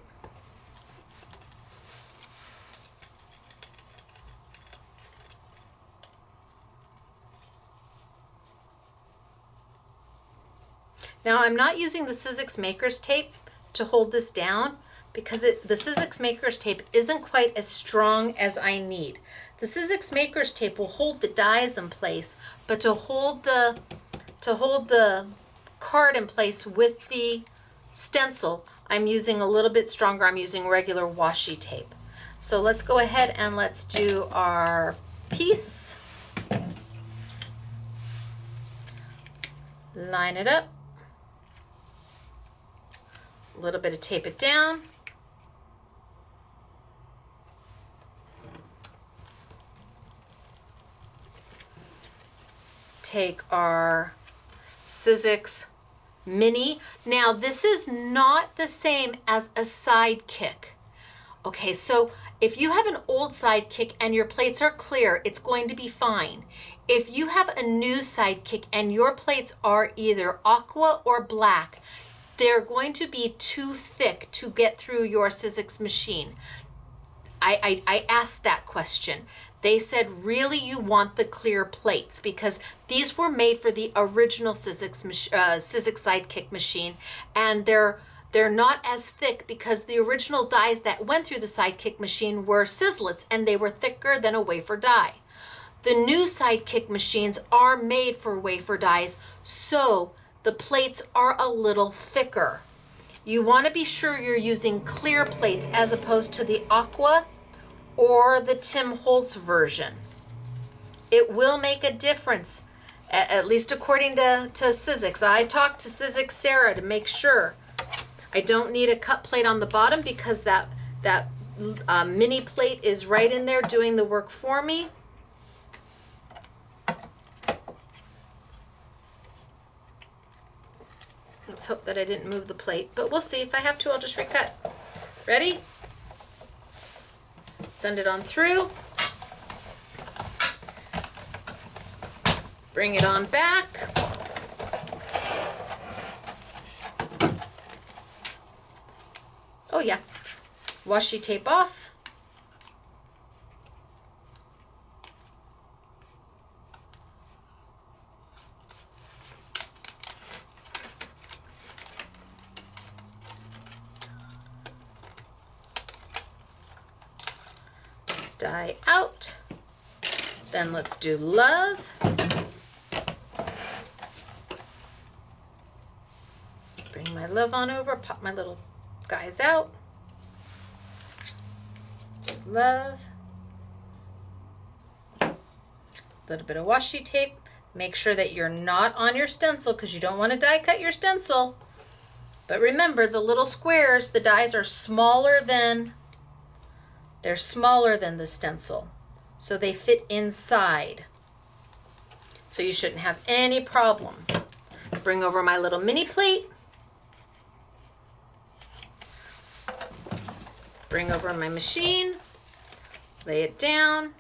Now I'm not using the Sizzix Maker's tape to hold this down because the Sizzix Maker's tape isn't quite as strong as I need. The Sizzix Maker's tape will hold the dies in place, but to hold the card in place with the stencil, I'm using a little bit stronger. I'm using regular washi tape. So let's go ahead and let's do our piece. Line it up. A little bit of tape it down. Take our Sizzix Mini. Now this is not the same as a sidekick. Okay, so if you have an old sidekick and your plates are clear, it's going to be fine. If you have a new sidekick and your plates are either aqua or black, they're going to be too thick to get through your Sizzix machine. I asked that question. They said, really, you want the clear plates because these were made for the original Sizzix Sidekick machine, and they're not as thick because the original dies that went through the Sidekick machine were Sizzlets, and they were thicker than a wafer die. The new Sidekick machines are made for wafer dies, so the plates are a little thicker. You want to be sure you're using clear plates as opposed to the aqua or the Tim Holtz version. It will make a difference, at least according to Sizzix. I talked to Sizzix Sarah to make sure. I don't need a cut plate on the bottom because that mini plate is right in there doing the work for me. Let's hope that I didn't move the plate, but we'll see. If I have to, I'll just recut. Ready? Send it on through. Bring it on back. Oh yeah. Washi tape off. Die out. Then let's do love. Bring my love on over, pop my little guys out. Do love. A little bit of washi tape. Make sure that you're not on your stencil because you don't want to die cut your stencil. But remember, the little squares, the dies are smaller than the stencil, so they fit inside. So you shouldn't have any problem. Bring over my little mini plate. Bring over my machine. Lay it down.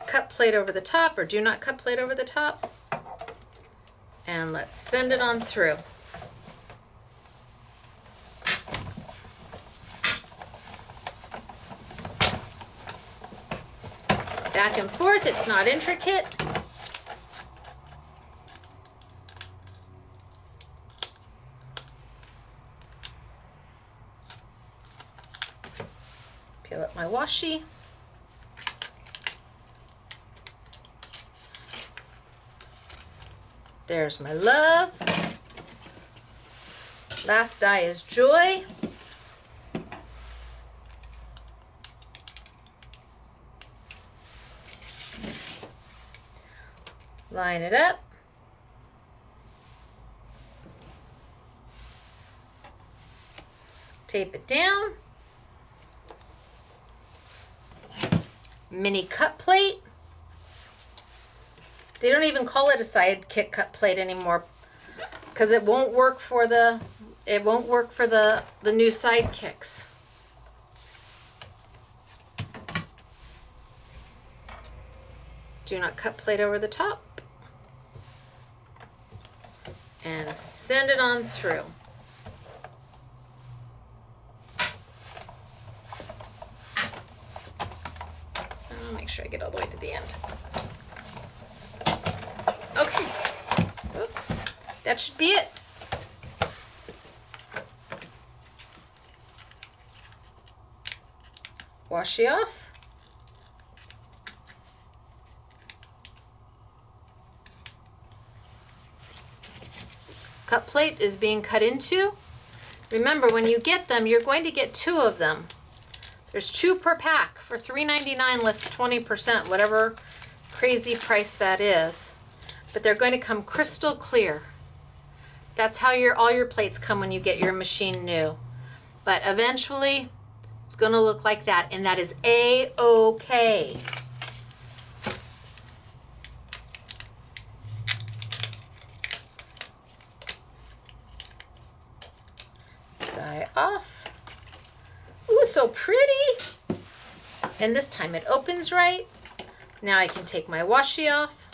Cut plate over the top, or do not cut plate over the top. And let's send it on through. Back and forth, it's not intricate. Peel up my washi. There's my love. Last die is joy. Line it up. Tape it down. Mini cut plate. They don't even call it a sidekick cut plate anymore because it won't work for the new sidekicks. Do not cut plate over the top. And send it on through. I'll make sure I get all the way to the end. Okay. Oops. That should be it. Washi off. Cut plate is being cut into. Remember, when you get them, you're going to get 2 of them. There's 2 per pack for $3.99 less 20%, whatever crazy price that is. But they're going to come crystal clear. That's how all your plates come when you get your machine new. But eventually, it's going to look like that, and that is A-OK. Die off. Ooh, so pretty. And this time it opens right. Now I can take my washi off.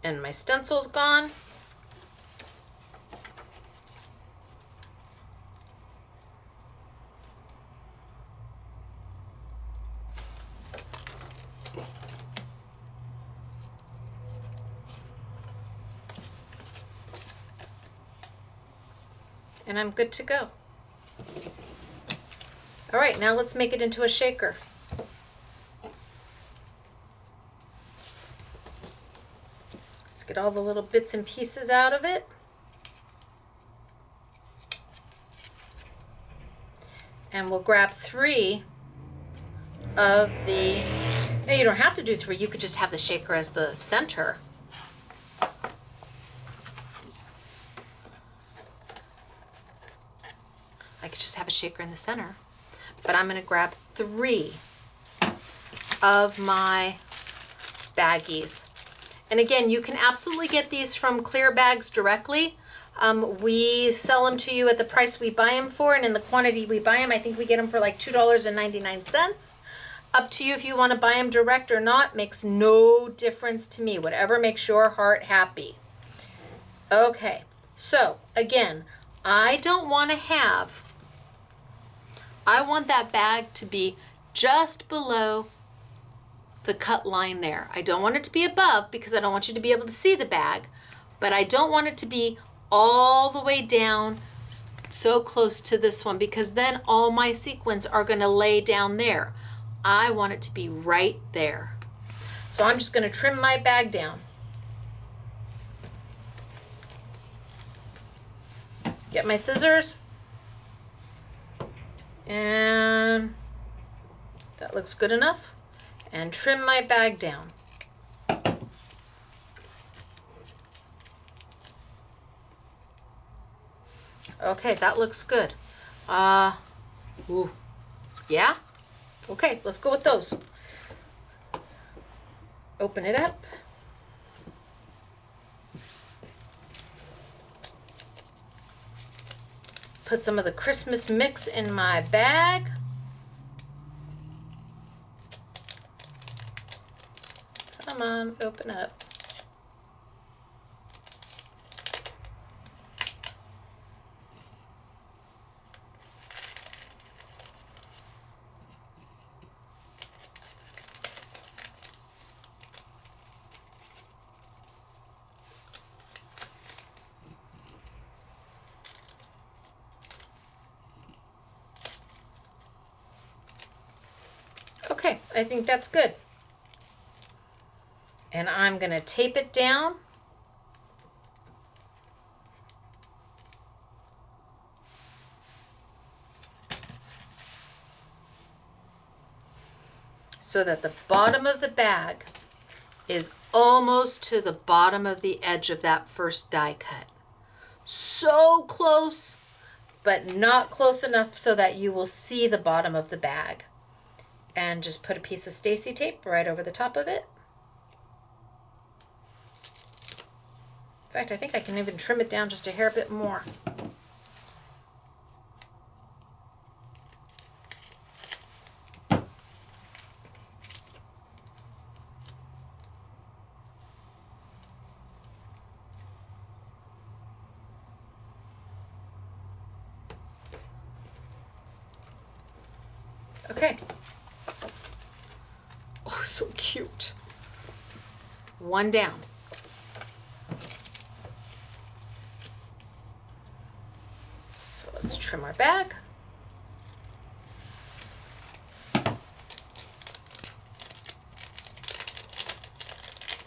And my stencil's gone. And I'm good to go. All right, now let's make it into a shaker. Let's get all the little bits and pieces out of it. And we'll grab 3 of the, now you don't have to do 3, you could just have the shaker as the center. I could just have a shaker in the center, but I'm going to grab 3 of my baggies. And again, you can absolutely get these from Clear Bags directly. We sell them to you at the price we buy them for, and in the quantity we buy them, I think we get them for like $2.99. Up to you if you want to buy them direct or not. Makes no difference to me. Whatever makes your heart happy. Okay, so again, I want that bag to be just below the cut line there. I don't want it to be above because I don't want you to be able to see the bag, but I don't want it to be all the way down so close to this one because then all my sequins are going to lay down there. I want it to be right there. So I'm just going to trim my bag down. Get my scissors. And that looks good enough. And trim my bag down. Okay, that looks good. Ooh. Yeah? Okay, let's go with those. open it up. Put some of the Christmas mix in my bag. Come on, open up. Okay, I think that's good. And I'm going to tape it down. So that the bottom of the bag is almost to the bottom of the edge of that first die cut. So close, but not close enough so that you will see the bottom of the bag. And just put a piece of Stacey tape right over the top of it. In fact, I think I can even trim it down just a hair bit more. Okay. Oh, so cute. One down. So let's trim our bag.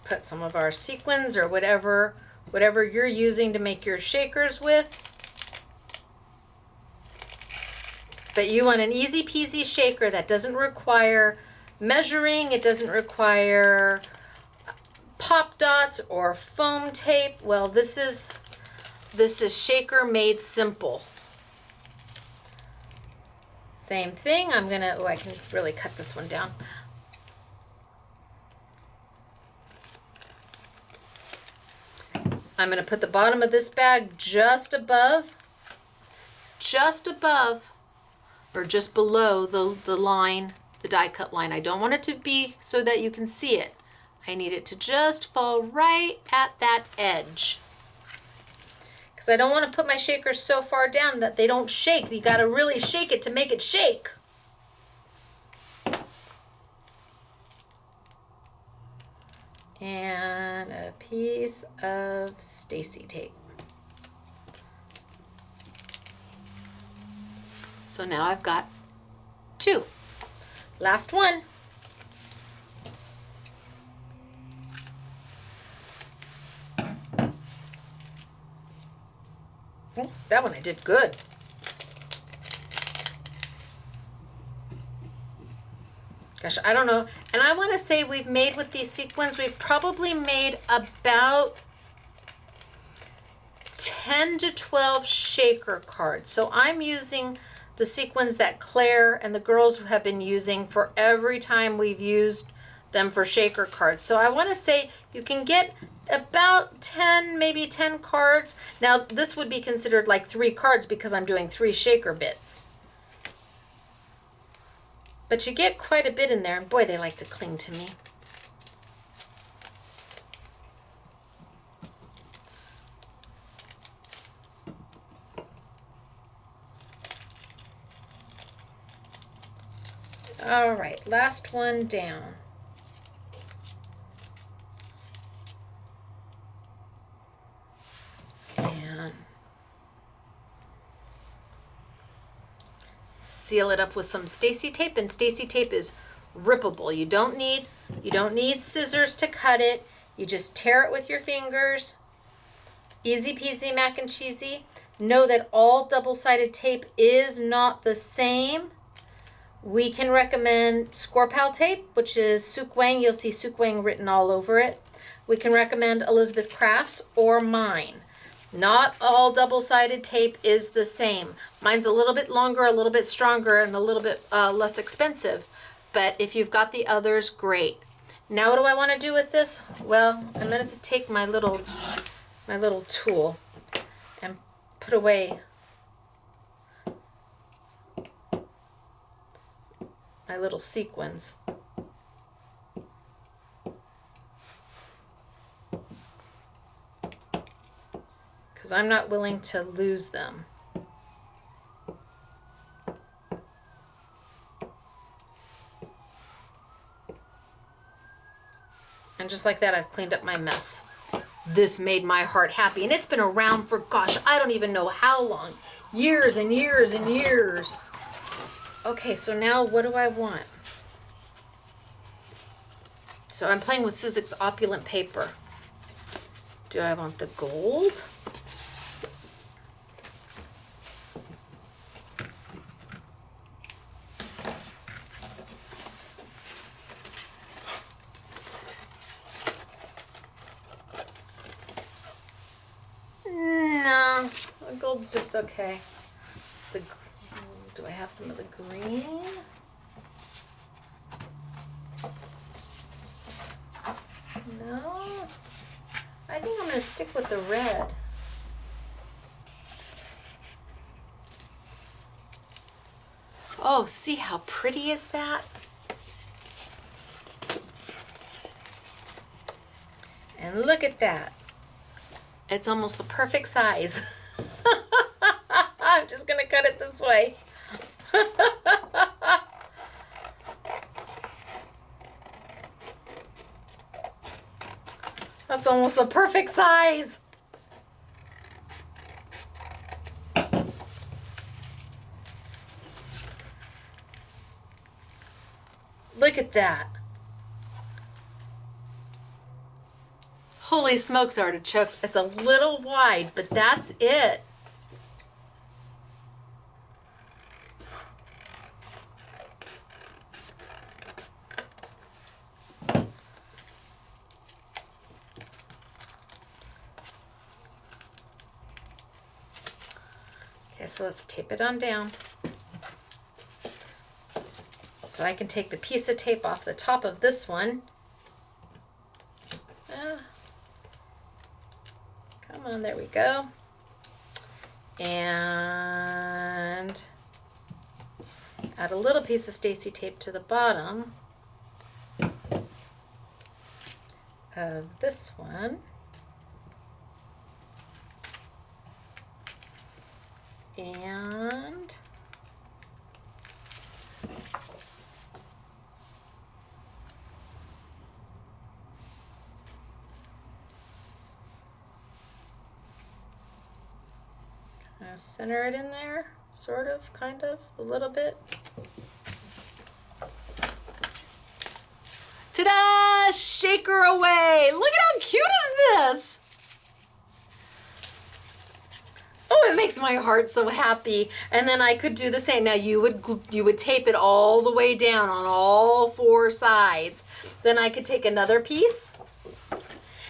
Put some of our sequins or whatever you're using to make your shakers with. But you want an easy peasy shaker that doesn't require measuring, it doesn't require pop dots or foam tape. Well, this is shaker made simple. Same thing. I can really cut this one down. I'm going to put the bottom of this bag just above or just below the line, the die cut line. I don't want it to be so that you can see it. I need it to just fall right at that edge. Because I don't want to put my shakers so far down that they don't shake. You got to really shake it to make it shake. And a piece of Stacey tape. So now I've got two. Last one. Oh, that one I did good. Gosh, I don't know. And I want to say we've made with these sequins, we've probably made about 10 to 12 shaker cards. So I'm using the sequins that Claire and the girls have been using for every time we've used them for shaker cards. So I want to say you can get about 10, maybe 10 cards. Now this would be considered like 3 cards because I'm doing 3 shaker bits. But you get quite a bit in there, and boy, they like to cling to me. All right, last one down. And seal it up with some Stacey tape, and Stacey tape is rippable. You don't need scissors to cut it. You just tear it with your fingers. Easy peasy mac and cheesy. Know that all double-sided tape is not the same. We can recommend Scrapbooking tape, which is Suk Wang. You'll see Suk Wang written all over it. We can recommend Elizabeth Crafts or mine. Not all double-sided tape is the same. Mine's a little bit longer, a little bit stronger, and a little bit less expensive. But if you've got the others, great. Now what do I want to do with this? Well, I'm going to take my little tool and put away my little sequins. Because I'm not willing to lose them. And just like that, I've cleaned up my mess. This made my heart happy. And it's been around for, gosh, I don't even know how long. Years and years and years. Okay, so now what do I want? So I'm playing with Sizzix Opulent paper. Do I want the gold? No, the gold's just okay. Do I have some of the green? No. I think I'm going to stick with the red. Oh, see how pretty is that? And look at that. It's almost the perfect size. I'm just going to cut it this way. That's almost the perfect size. Look at that. Holy smokes, artichokes. It's a little wide, but that's it. Okay, so let's tape it on down. So I can take the piece of tape off the top of this one. Come on, there we go. And add a little piece of Stacey tape to the bottom of this one. And center it in there, sort of, kind of, a little bit. Ta-da! Shaker away! Look at how cute is this! Oh, it makes my heart so happy. And then I could do the same. Now you would tape it all the way down on all four sides. Then I could take another piece.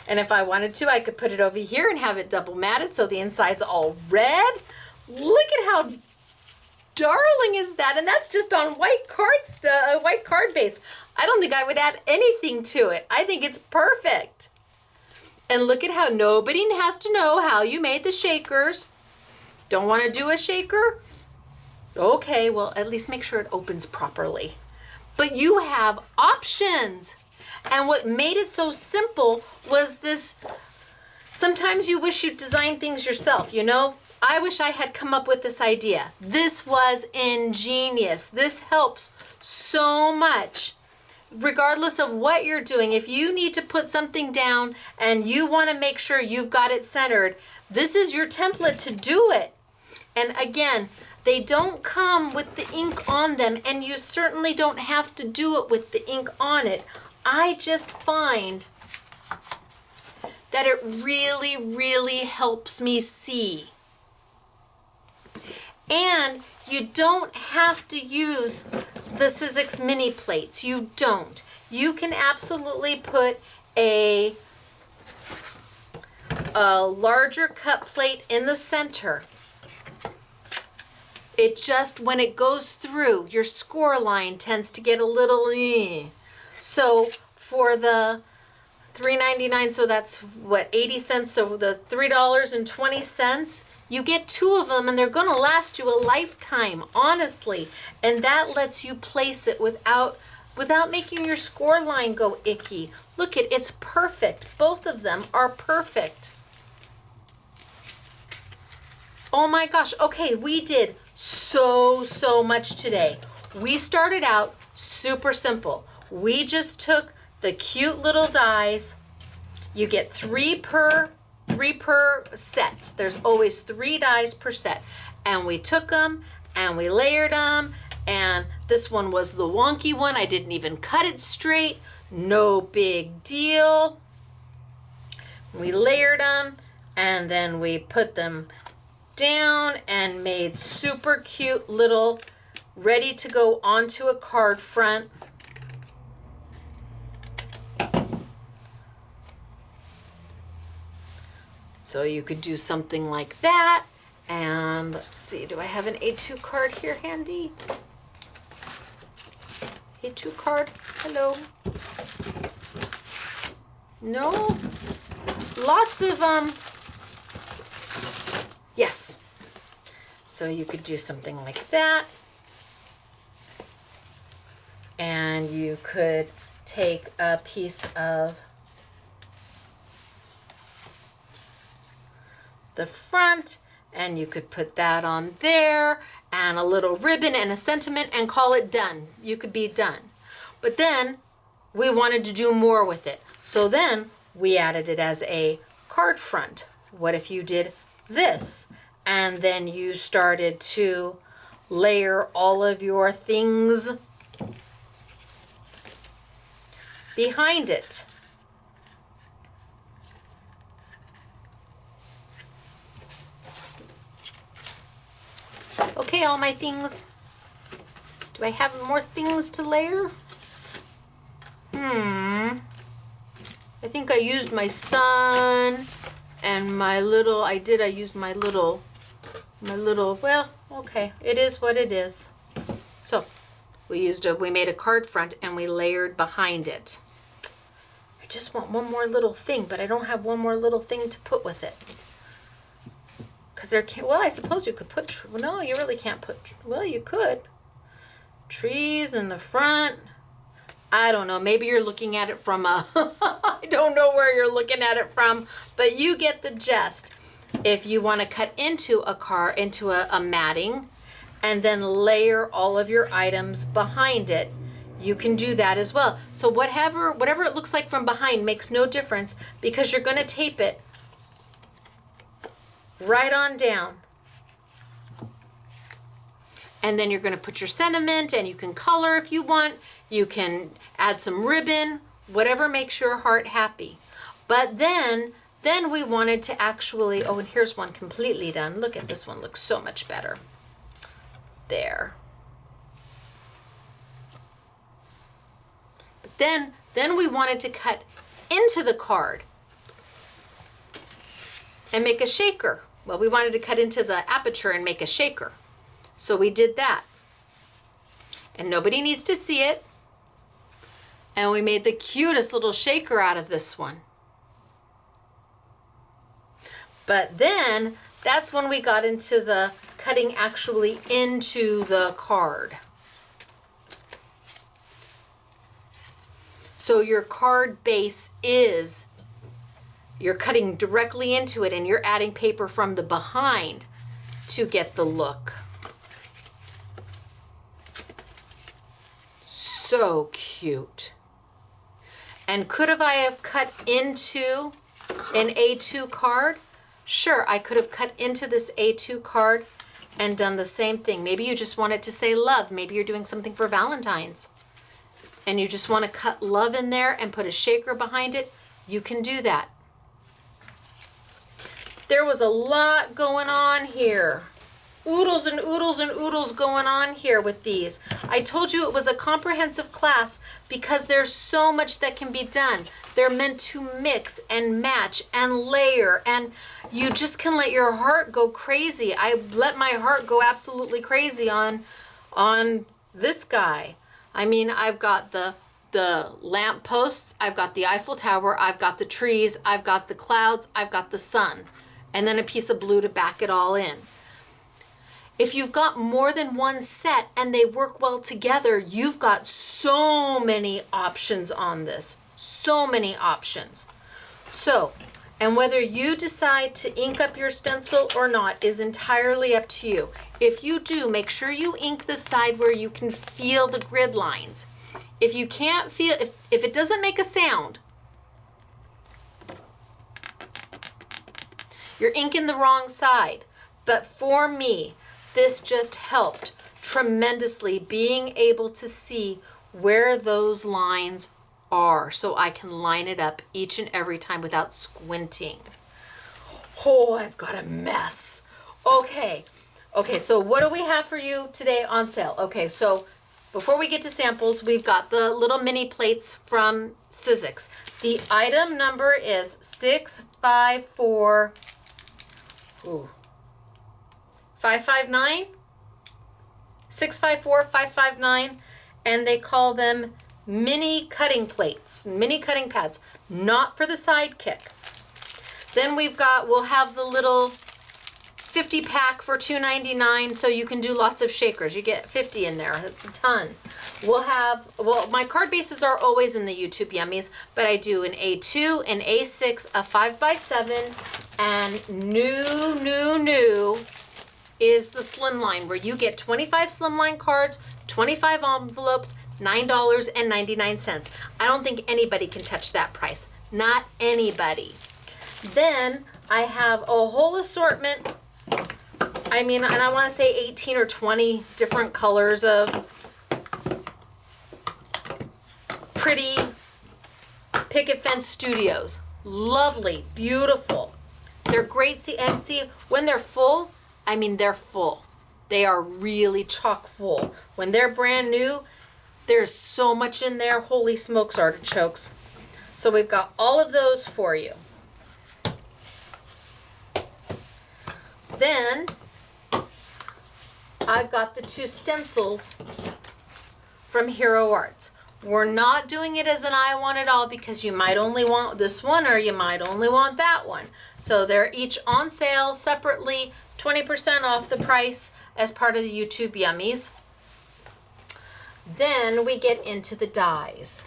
And if I wanted to, I could put it over here and have it double matted so the inside's all red. Look at how darling is that? And that's just on white card base. I don't think I would add anything to it. I think it's perfect. And look at how nobody has to know how you made the shakers. Don't want to do a shaker? Okay, well, at least make sure it opens properly. But you have options. And what made it so simple was this. Sometimes you wish you'd designed things yourself, you know? I wish I had come up with this idea. This was ingenious. This helps so much. Regardless of what you're doing, if you need to put something down and you want to make sure you've got it centered, this is your template to do it. And again, they don't come with the ink on them, and you certainly don't have to do it with the ink on it. I just find that it really, really helps me see. And you don't have to use the Sizzix mini plates. You don't. You can absolutely put a larger cut plate in the center. It just, when it goes through, your score line tends to get a little, So for the $3.99, so that's what, 80 cents, so the $3.20. You get 2 of them and they're gonna last you a lifetime, honestly. And that lets you place it without making your score line go icky. Look, it's perfect. Both of them are perfect. Oh my gosh, okay, we did so much today. We started out super simple. We just took the cute little dies. You get 3 per set. There's always 3 dies per set. And we took them and we layered them, and this one was the wonky one. I didn't even cut it straight. No big deal. We layered them and then we put them down and made super cute little ready to go onto a card front. So you could do something like that. And let's see, do I have an A2 card here handy? A2 card, hello. No, lots of yes. So you could do something like that. And you could take a piece of the front and you could put that on there and a little ribbon and a sentiment and call it done. You could be done. But then we wanted to do more with it. So then we added it as a card front. What if you did this? And then you started to layer all of your things behind it. Okay, all my things. Do I have more things to layer? I think I used my sun and my little, I used my little, well, okay, it is what it is. So we made a card front and we layered behind it. I just want one more little thing, but I don't have one more little thing to put with it. Because there can't, well, I suppose you could put, no, you really can't put, well, you could. Trees in the front. I don't know, maybe you're looking at it from a, I don't know where you're looking at it from, but you get the gist. If you want to cut into a matting and then layer all of your items behind it, you can do that as well. So whatever it looks like from behind makes no difference because you're going to tape it right on down. And then you're going to put your sentiment and you can color if you want. You can add some ribbon, whatever makes your heart happy. But then we wanted to actually, oh, and here's one completely done. Look at this one, looks so much better. There. But then we wanted to cut into the card and make a shaker. Well, we wanted to cut into the aperture and make a shaker. So we did that. And nobody needs to see it. And we made the cutest little shaker out of this one. But then that's when we got into the cutting actually into the card. So your card base is, you're cutting directly into it and you're adding paper from the behind to get the look. So cute. And could I have cut into an A2 card? Sure, I could have cut into this A2 card and done the same thing. Maybe you just want it to say love. Maybe you're doing something for Valentine's and you just want to cut love in there and put a shaker behind it. You can do that. There was a lot going on here. Oodles and oodles and oodles going on here with these. I told you it was a comprehensive class because there's so much that can be done. They're meant to mix and match and layer, and you just can let your heart go crazy. I let my heart go absolutely crazy on this guy. I mean, I've got the the lamp posts, I've got the Eiffel Tower, I've got the trees, I've got the clouds, I've got the sun, and then a piece of blue to back it all in. If you've got more than one set and they work well together, you've got so many options on this. So many options. So, and whether you decide to ink up your stencil or not is entirely up to you. If you do, make sure you ink the side where you can feel the grid lines. If you can't feel, if it doesn't make a sound, you're inking the wrong side. But for me, this just helped tremendously, being able to see where those lines are so I can line it up each and every time without squinting. Oh, I've got a mess. Okay, so what do we have for you today on sale? Okay, so before we get to samples, we've got the little mini plates from Sizzix. The item number is 654, 559? 654-559, and they call them mini cutting plates, mini cutting pads, not for the sidekick. Then we'll have the little 50 pack for $2.99, so you can do lots of shakers. You get 50 in there. That's a ton. My card bases are always in the YouTube Yummies, but I do an A2, an A6, a 5x7, and new is the slimline, where you get 25 slimline cards, 25 envelopes, $9.99. I don't think anybody can touch that price. Not anybody. Then I have a whole assortment. I mean, and I want to say 18 or 20 different colors of pretty picket fence studios. Lovely, beautiful. They're great. And see, when they're full, I mean, they're full. They are really chock full. When they're brand new, there's so much in there. Holy smokes, artichokes. So we've got all of those for you. Then I've got the 2 stencils from Hero Arts. We're not doing it as an I want it all because you might only want this one or you might only want that one. So they're each on sale separately, 20% off the price as part of the YouTube Yummies. Then we get into the dies.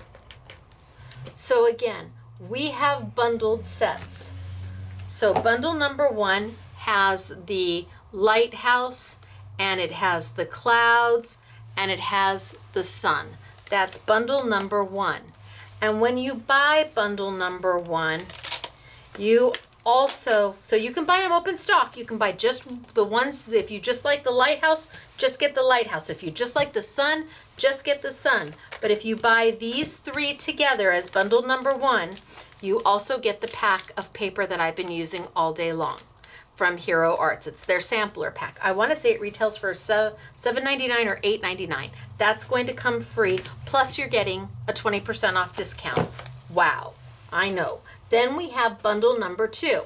So again, we have bundled sets. So bundle number 1 has the lighthouse, and it has the clouds, and it has the sun. That's bundle number 1. And when you buy bundle number 1, you also, so you can buy them open stock. You can buy just the ones, if you just like the lighthouse, just get the lighthouse. If you just like the sun, just get the sun. But if you buy these 3 together as bundle number 1, you also get the pack of paper that I've been using all day long from Hero Arts. It's their sampler pack. I want to say it retails for $7.99 or $8.99. That's going to come free, plus you're getting a 20% off discount. Wow, I know. Then we have bundle number 2.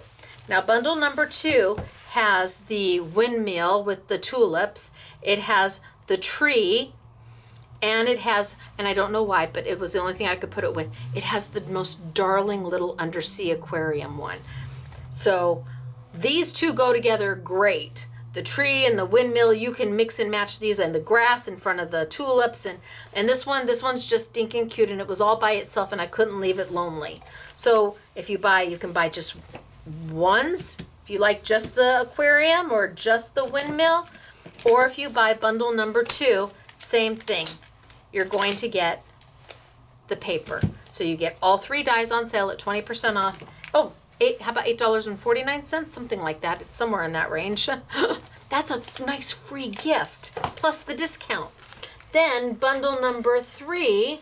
Now bundle number 2 has the windmill with the tulips. It has the tree, and it has, and I don't know why, but it was the only thing I could put it with. It has the most darling little undersea aquarium one. So these 2 go together great. The tree and the windmill, you can mix and match these, and the grass in front of the tulips, and this one's just stinking cute, and it was all by itself, and I couldn't leave it lonely. So if you buy, you can buy just ones, if you like just the aquarium or just the windmill, or if you buy bundle number 2, same thing. You're going to get the paper. So you get all 3 dies on sale at 20% off. Oh, how about $8.49? Something like that. It's somewhere in that range. That's a nice free gift, plus the discount. Then bundle number 3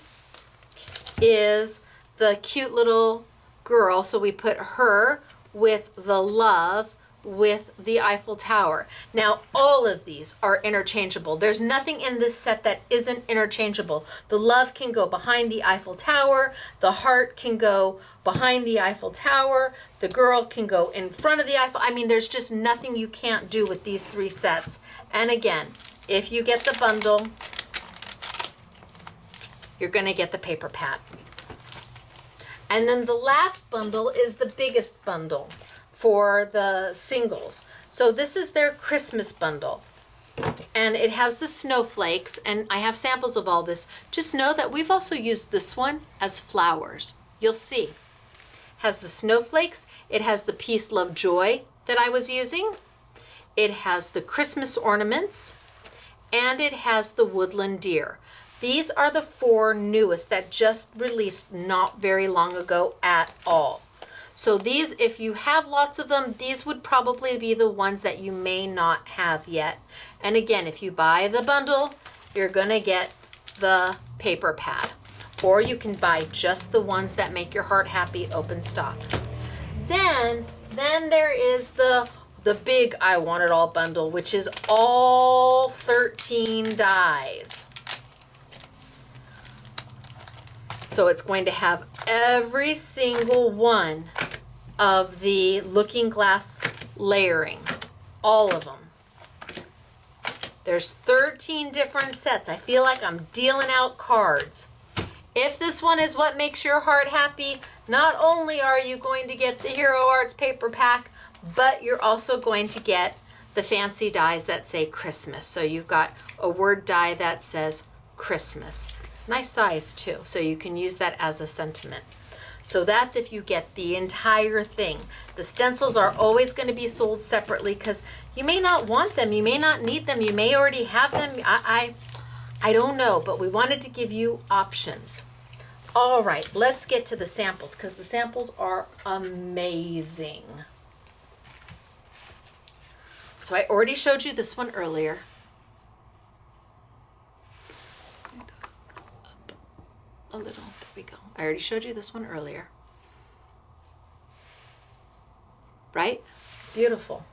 is the cute little girl. So we put her with the love with the Eiffel Tower. Now all of these are interchangeable. There's nothing in this set that isn't interchangeable. The love can go behind the Eiffel Tower, the heart can go behind the Eiffel Tower, the girl can go in front of the Eiffel. I mean, there's just nothing you can't do with these 3 sets. And again, if you get the bundle, you're going to get the paper pad. And then the last bundle is the biggest bundle for the singles. So this is their Christmas bundle. And it has the snowflakes, and I have samples of all this. Just know that we've also used this one as flowers. You'll see. Has the snowflakes, it has the Peace, Love, Joy that I was using. It has the Christmas ornaments, and it has the woodland deer. These are the 4 newest that just released not very long ago at all. So these, if you have lots of them, these would probably be the ones that you may not have yet. And again, if you buy the bundle, you're gonna get the paper pad. Or you can buy just the ones that make your heart happy, open stock. Then there is the big I Want It All bundle, which is all 13 dies. So it's going to have every single one of the looking glass layering, all of them. There's 13 different sets. I feel like I'm dealing out cards. If this one is what makes your heart happy, not only are you going to get the Hero Arts paper pack, but you're also going to get the fancy dies that say Christmas. So you've got a word die that says Christmas. Nice size too, so you can use that as a sentiment. So that's if you get the entire thing. The stencils are always going to be sold separately because you may not want them, you may not need them, you may already have them. I don't know, but we wanted to give you options. All right, let's get to the samples because the samples are amazing. So I already showed you this one earlier. A little, there we go. I already showed you this one earlier. Right? Beautiful.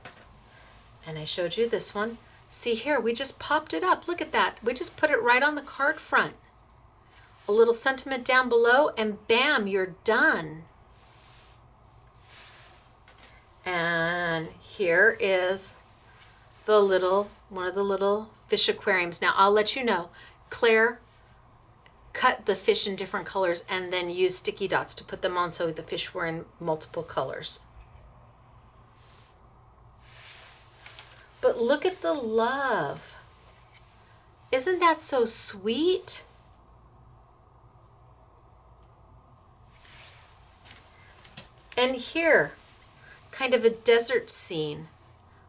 And I showed you this one. See here, we just popped it up. Look at that. We just put it right on the card front. A little sentiment down below and bam, you're done. And here is the one of the little fish aquariums. Now I'll let you know, Claire cut the fish in different colors and then used sticky dots to put them on so the fish were in multiple colors. But look at the love. Isn't that so sweet? And here, kind of a desert scene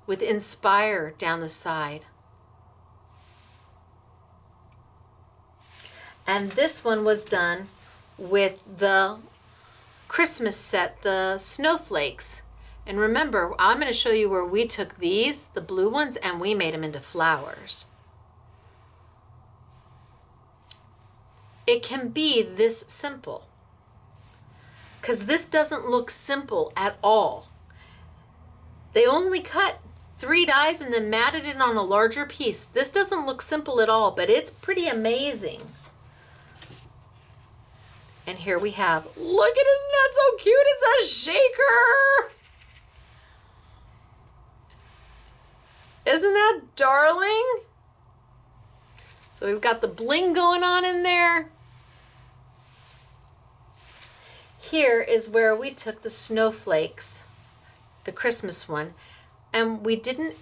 with Inspire down the side. And this one was done with the Christmas set, the snowflakes. And remember, I'm going to show you where we took these, the blue ones, and we made them into flowers. It can be this simple. Because this doesn't look simple at all. They only cut 3 dies and then matted it on a larger piece. This doesn't look simple at all, but it's pretty amazing. And here we have, look at, isn't that so cute? It's a shaker. Isn't that darling? So we've got the bling going on in there. Here is where we took the snowflakes, the Christmas one, and we didn't,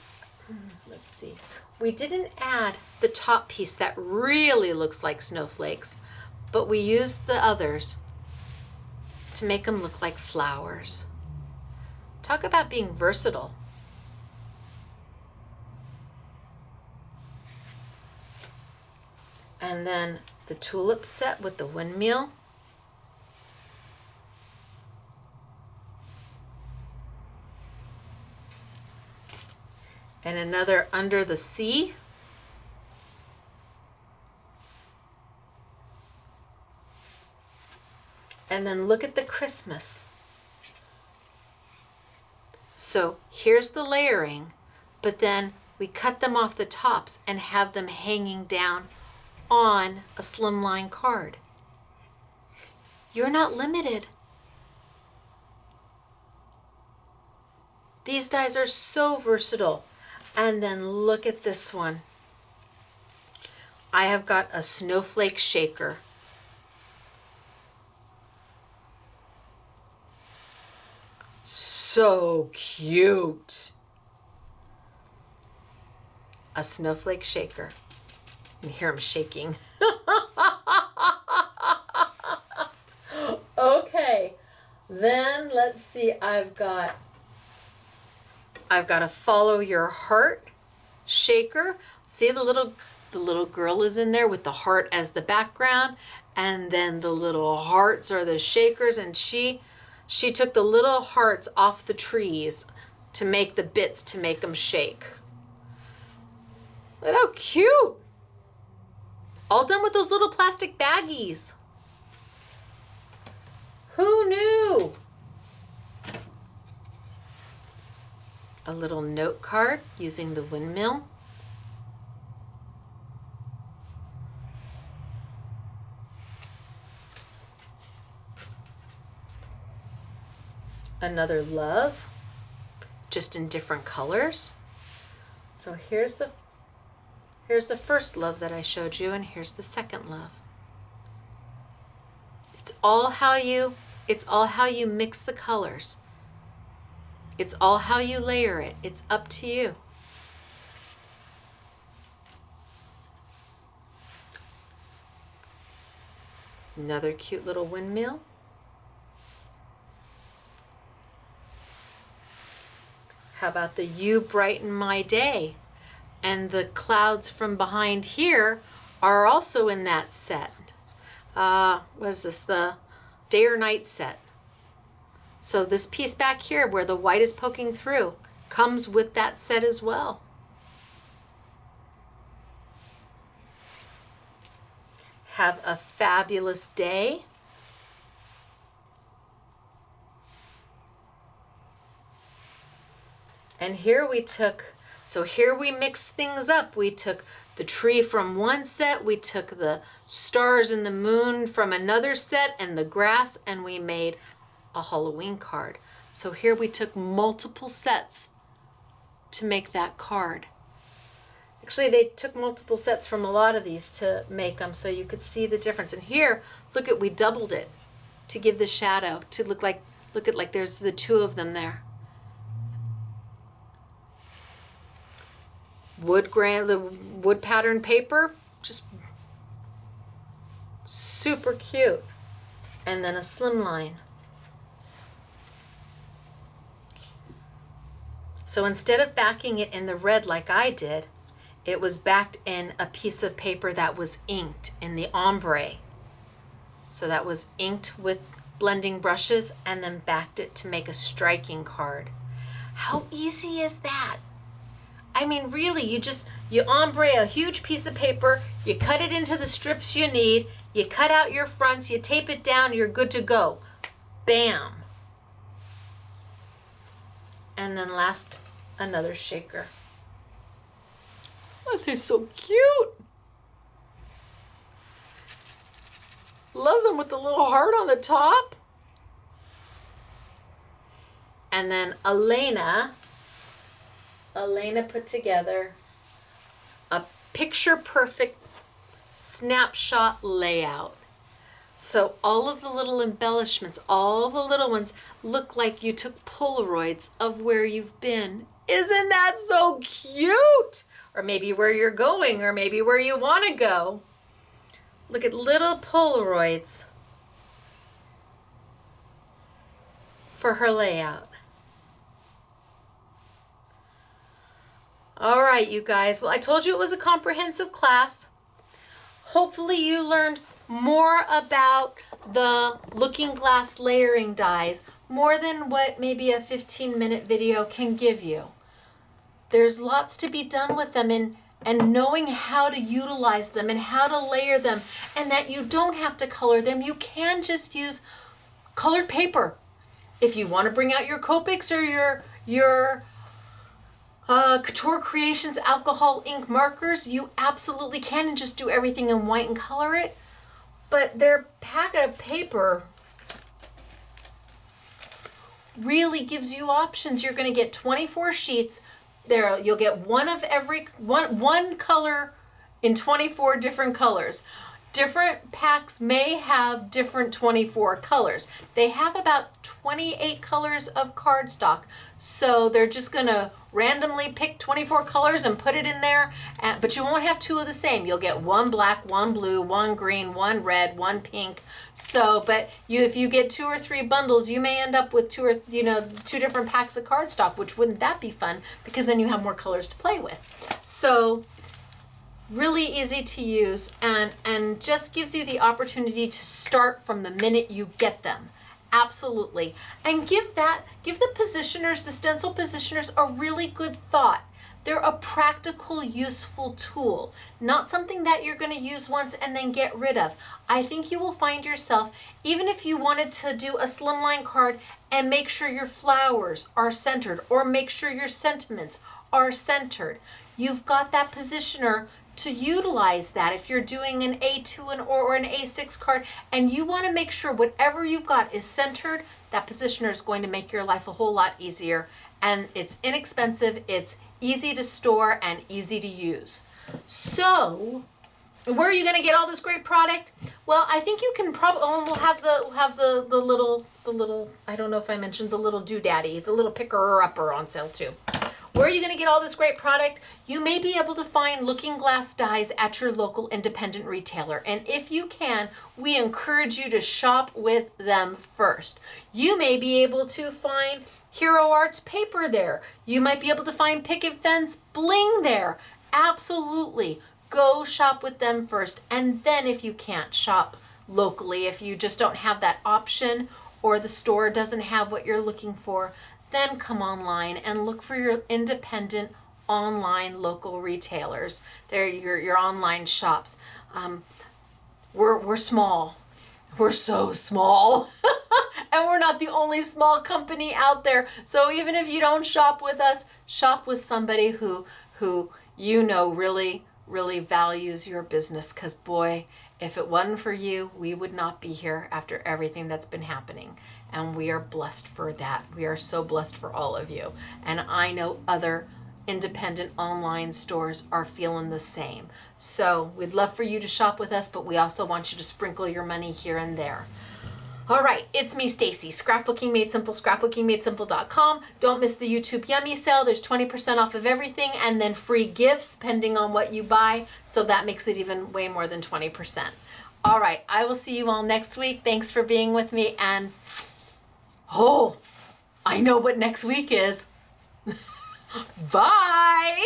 let's see, we didn't add the top piece that really looks like snowflakes, but we used the others to make them look like flowers. Talk about being versatile. And then the tulip set with the windmill. And another under the sea. And then look at the Christmas. So here's the layering, but then we cut them off the tops and have them hanging down on a slimline card. You're not limited. These dies are so versatile. And then look at this one. I have got a snowflake shaker. so cute. A snowflake shaker. You can hear him shaking. Okay, then let's see, I've got a follow your heart shaker. See the little girl is in there with the heart as the background, and then the little hearts are the shakers, and she took the little hearts off the trees to make the bits to make them shake. Look at how cute. All done with those little plastic baggies. Who knew? A little note card using the windmill. Another love, just in different colors. So here's the first love that I showed you, and here's the second love. It's all how you mix the colors. It's all how you layer it. It's up to you. Another cute little windmill. How about the "You Brighten My Day"? And the clouds from behind here are also in that set. What is this? The day or night set. So this piece back here where the white is poking through comes with that set as well. Have a fabulous day. And here we mixed things up. We took the tree from one set, we took the stars and the moon from another set, and the grass, and we made a Halloween card. So here we took multiple sets to make that card. Actually, they took multiple sets from a lot of these to make them so you could see the difference. And here, look at, we doubled it to give the shadow to look at like there's the two of them there. The wood pattern paper, just super cute. And then a slimline. So instead of backing it in the red like I did, it was backed in a piece of paper that was inked in the ombre. So that was inked with blending brushes and then backed it to make a striking card. How easy is that? I mean, really, you ombre a huge piece of paper, you cut it into the strips you need, you cut out your fronts, you tape it down, you're good to go. Bam. And then last, another shaker. Oh, they're so cute. Love them with the little heart on the top. And then Elena put together a picture perfect snapshot layout. So all of the little embellishments, all the little ones look like you took Polaroids of where you've been. Isn't that so cute? Or maybe where you're going, or maybe where you want to go. Look at little Polaroids for her layout. All right, you guys. Well, I told you it was a comprehensive class. Hopefully you learned more about the looking glass layering dies, more than what maybe a 15-minute video can give you. There's lots to be done with them, and knowing how to utilize them and how to layer them, and that you don't have to color them. You can just use colored paper. If you want to bring out your Copics or your Couture Creations alcohol ink markers, you absolutely can, and just do everything in white and color it. But their packet of paper really gives you options. You're going to get 24 sheets. There, you'll get one color in 24 different colors. Different packs may have different 24 colors. They have about 28 colors of cardstock. So they're just gonna randomly pick 24 colors and put it in there, but you won't have two of the same. You'll get one black, one blue, one green, one red, one pink. So, but if you get 2 or 3 bundles, you may end up with 2 different packs of cardstock, which wouldn't that be fun? Because then you have more colors to play with. So really easy to use, and just gives you the opportunity to start from the minute you get them. Absolutely. And give the positioners, the stencil positioners, a really good thought. They're a practical, useful tool, not something that you're going to use once and then get rid of. I think you will find yourself, even if you wanted to do a slimline card and make sure your flowers are centered, or make sure your sentiments are centered, you've got that positioner to utilize that. If you're doing an A2 or an A6 card and you want to make sure whatever you've got is centered, that positioner is going to make your life a whole lot easier. And it's inexpensive, it's easy to store, and easy to use. So where are you going to get all this great product? Well, I think you can probably, we'll have the little, I don't know if I mentioned the little doodaddy, the little picker-upper on sale too. Where are you going to get all this great product? You may be able to find looking glass dies at your local independent retailer. And if you can, we encourage you to shop with them first. You may be able to find Hero Arts paper there. You might be able to find Picket Fence bling there. Absolutely. Go shop with them first. And then if you can't shop locally, if you just don't have that option, or the store doesn't have what you're looking for, then come online and look for your independent online local retailers. They're your online shops. We're small. We're so small. And we're not the only small company out there. So even if you don't shop with us, shop with somebody who you know really, really values your business. Because boy, if it wasn't for you, we would not be here after everything that's been happening. And we are blessed for that. We are so blessed for all of you. And I know other independent online stores are feeling the same. So we'd love for you to shop with us, but we also want you to sprinkle your money here and there. All right, it's me, Stacey. Scrapbooking Made Simple, scrapbookingmadesimple.com. Don't miss the YouTube Yummy sale. There's 20% off of everything, and then free gifts depending on what you buy. So that makes it even way more than 20%. All right, I will see you all next week. Thanks for being with me. And oh, I know what next week is. Bye.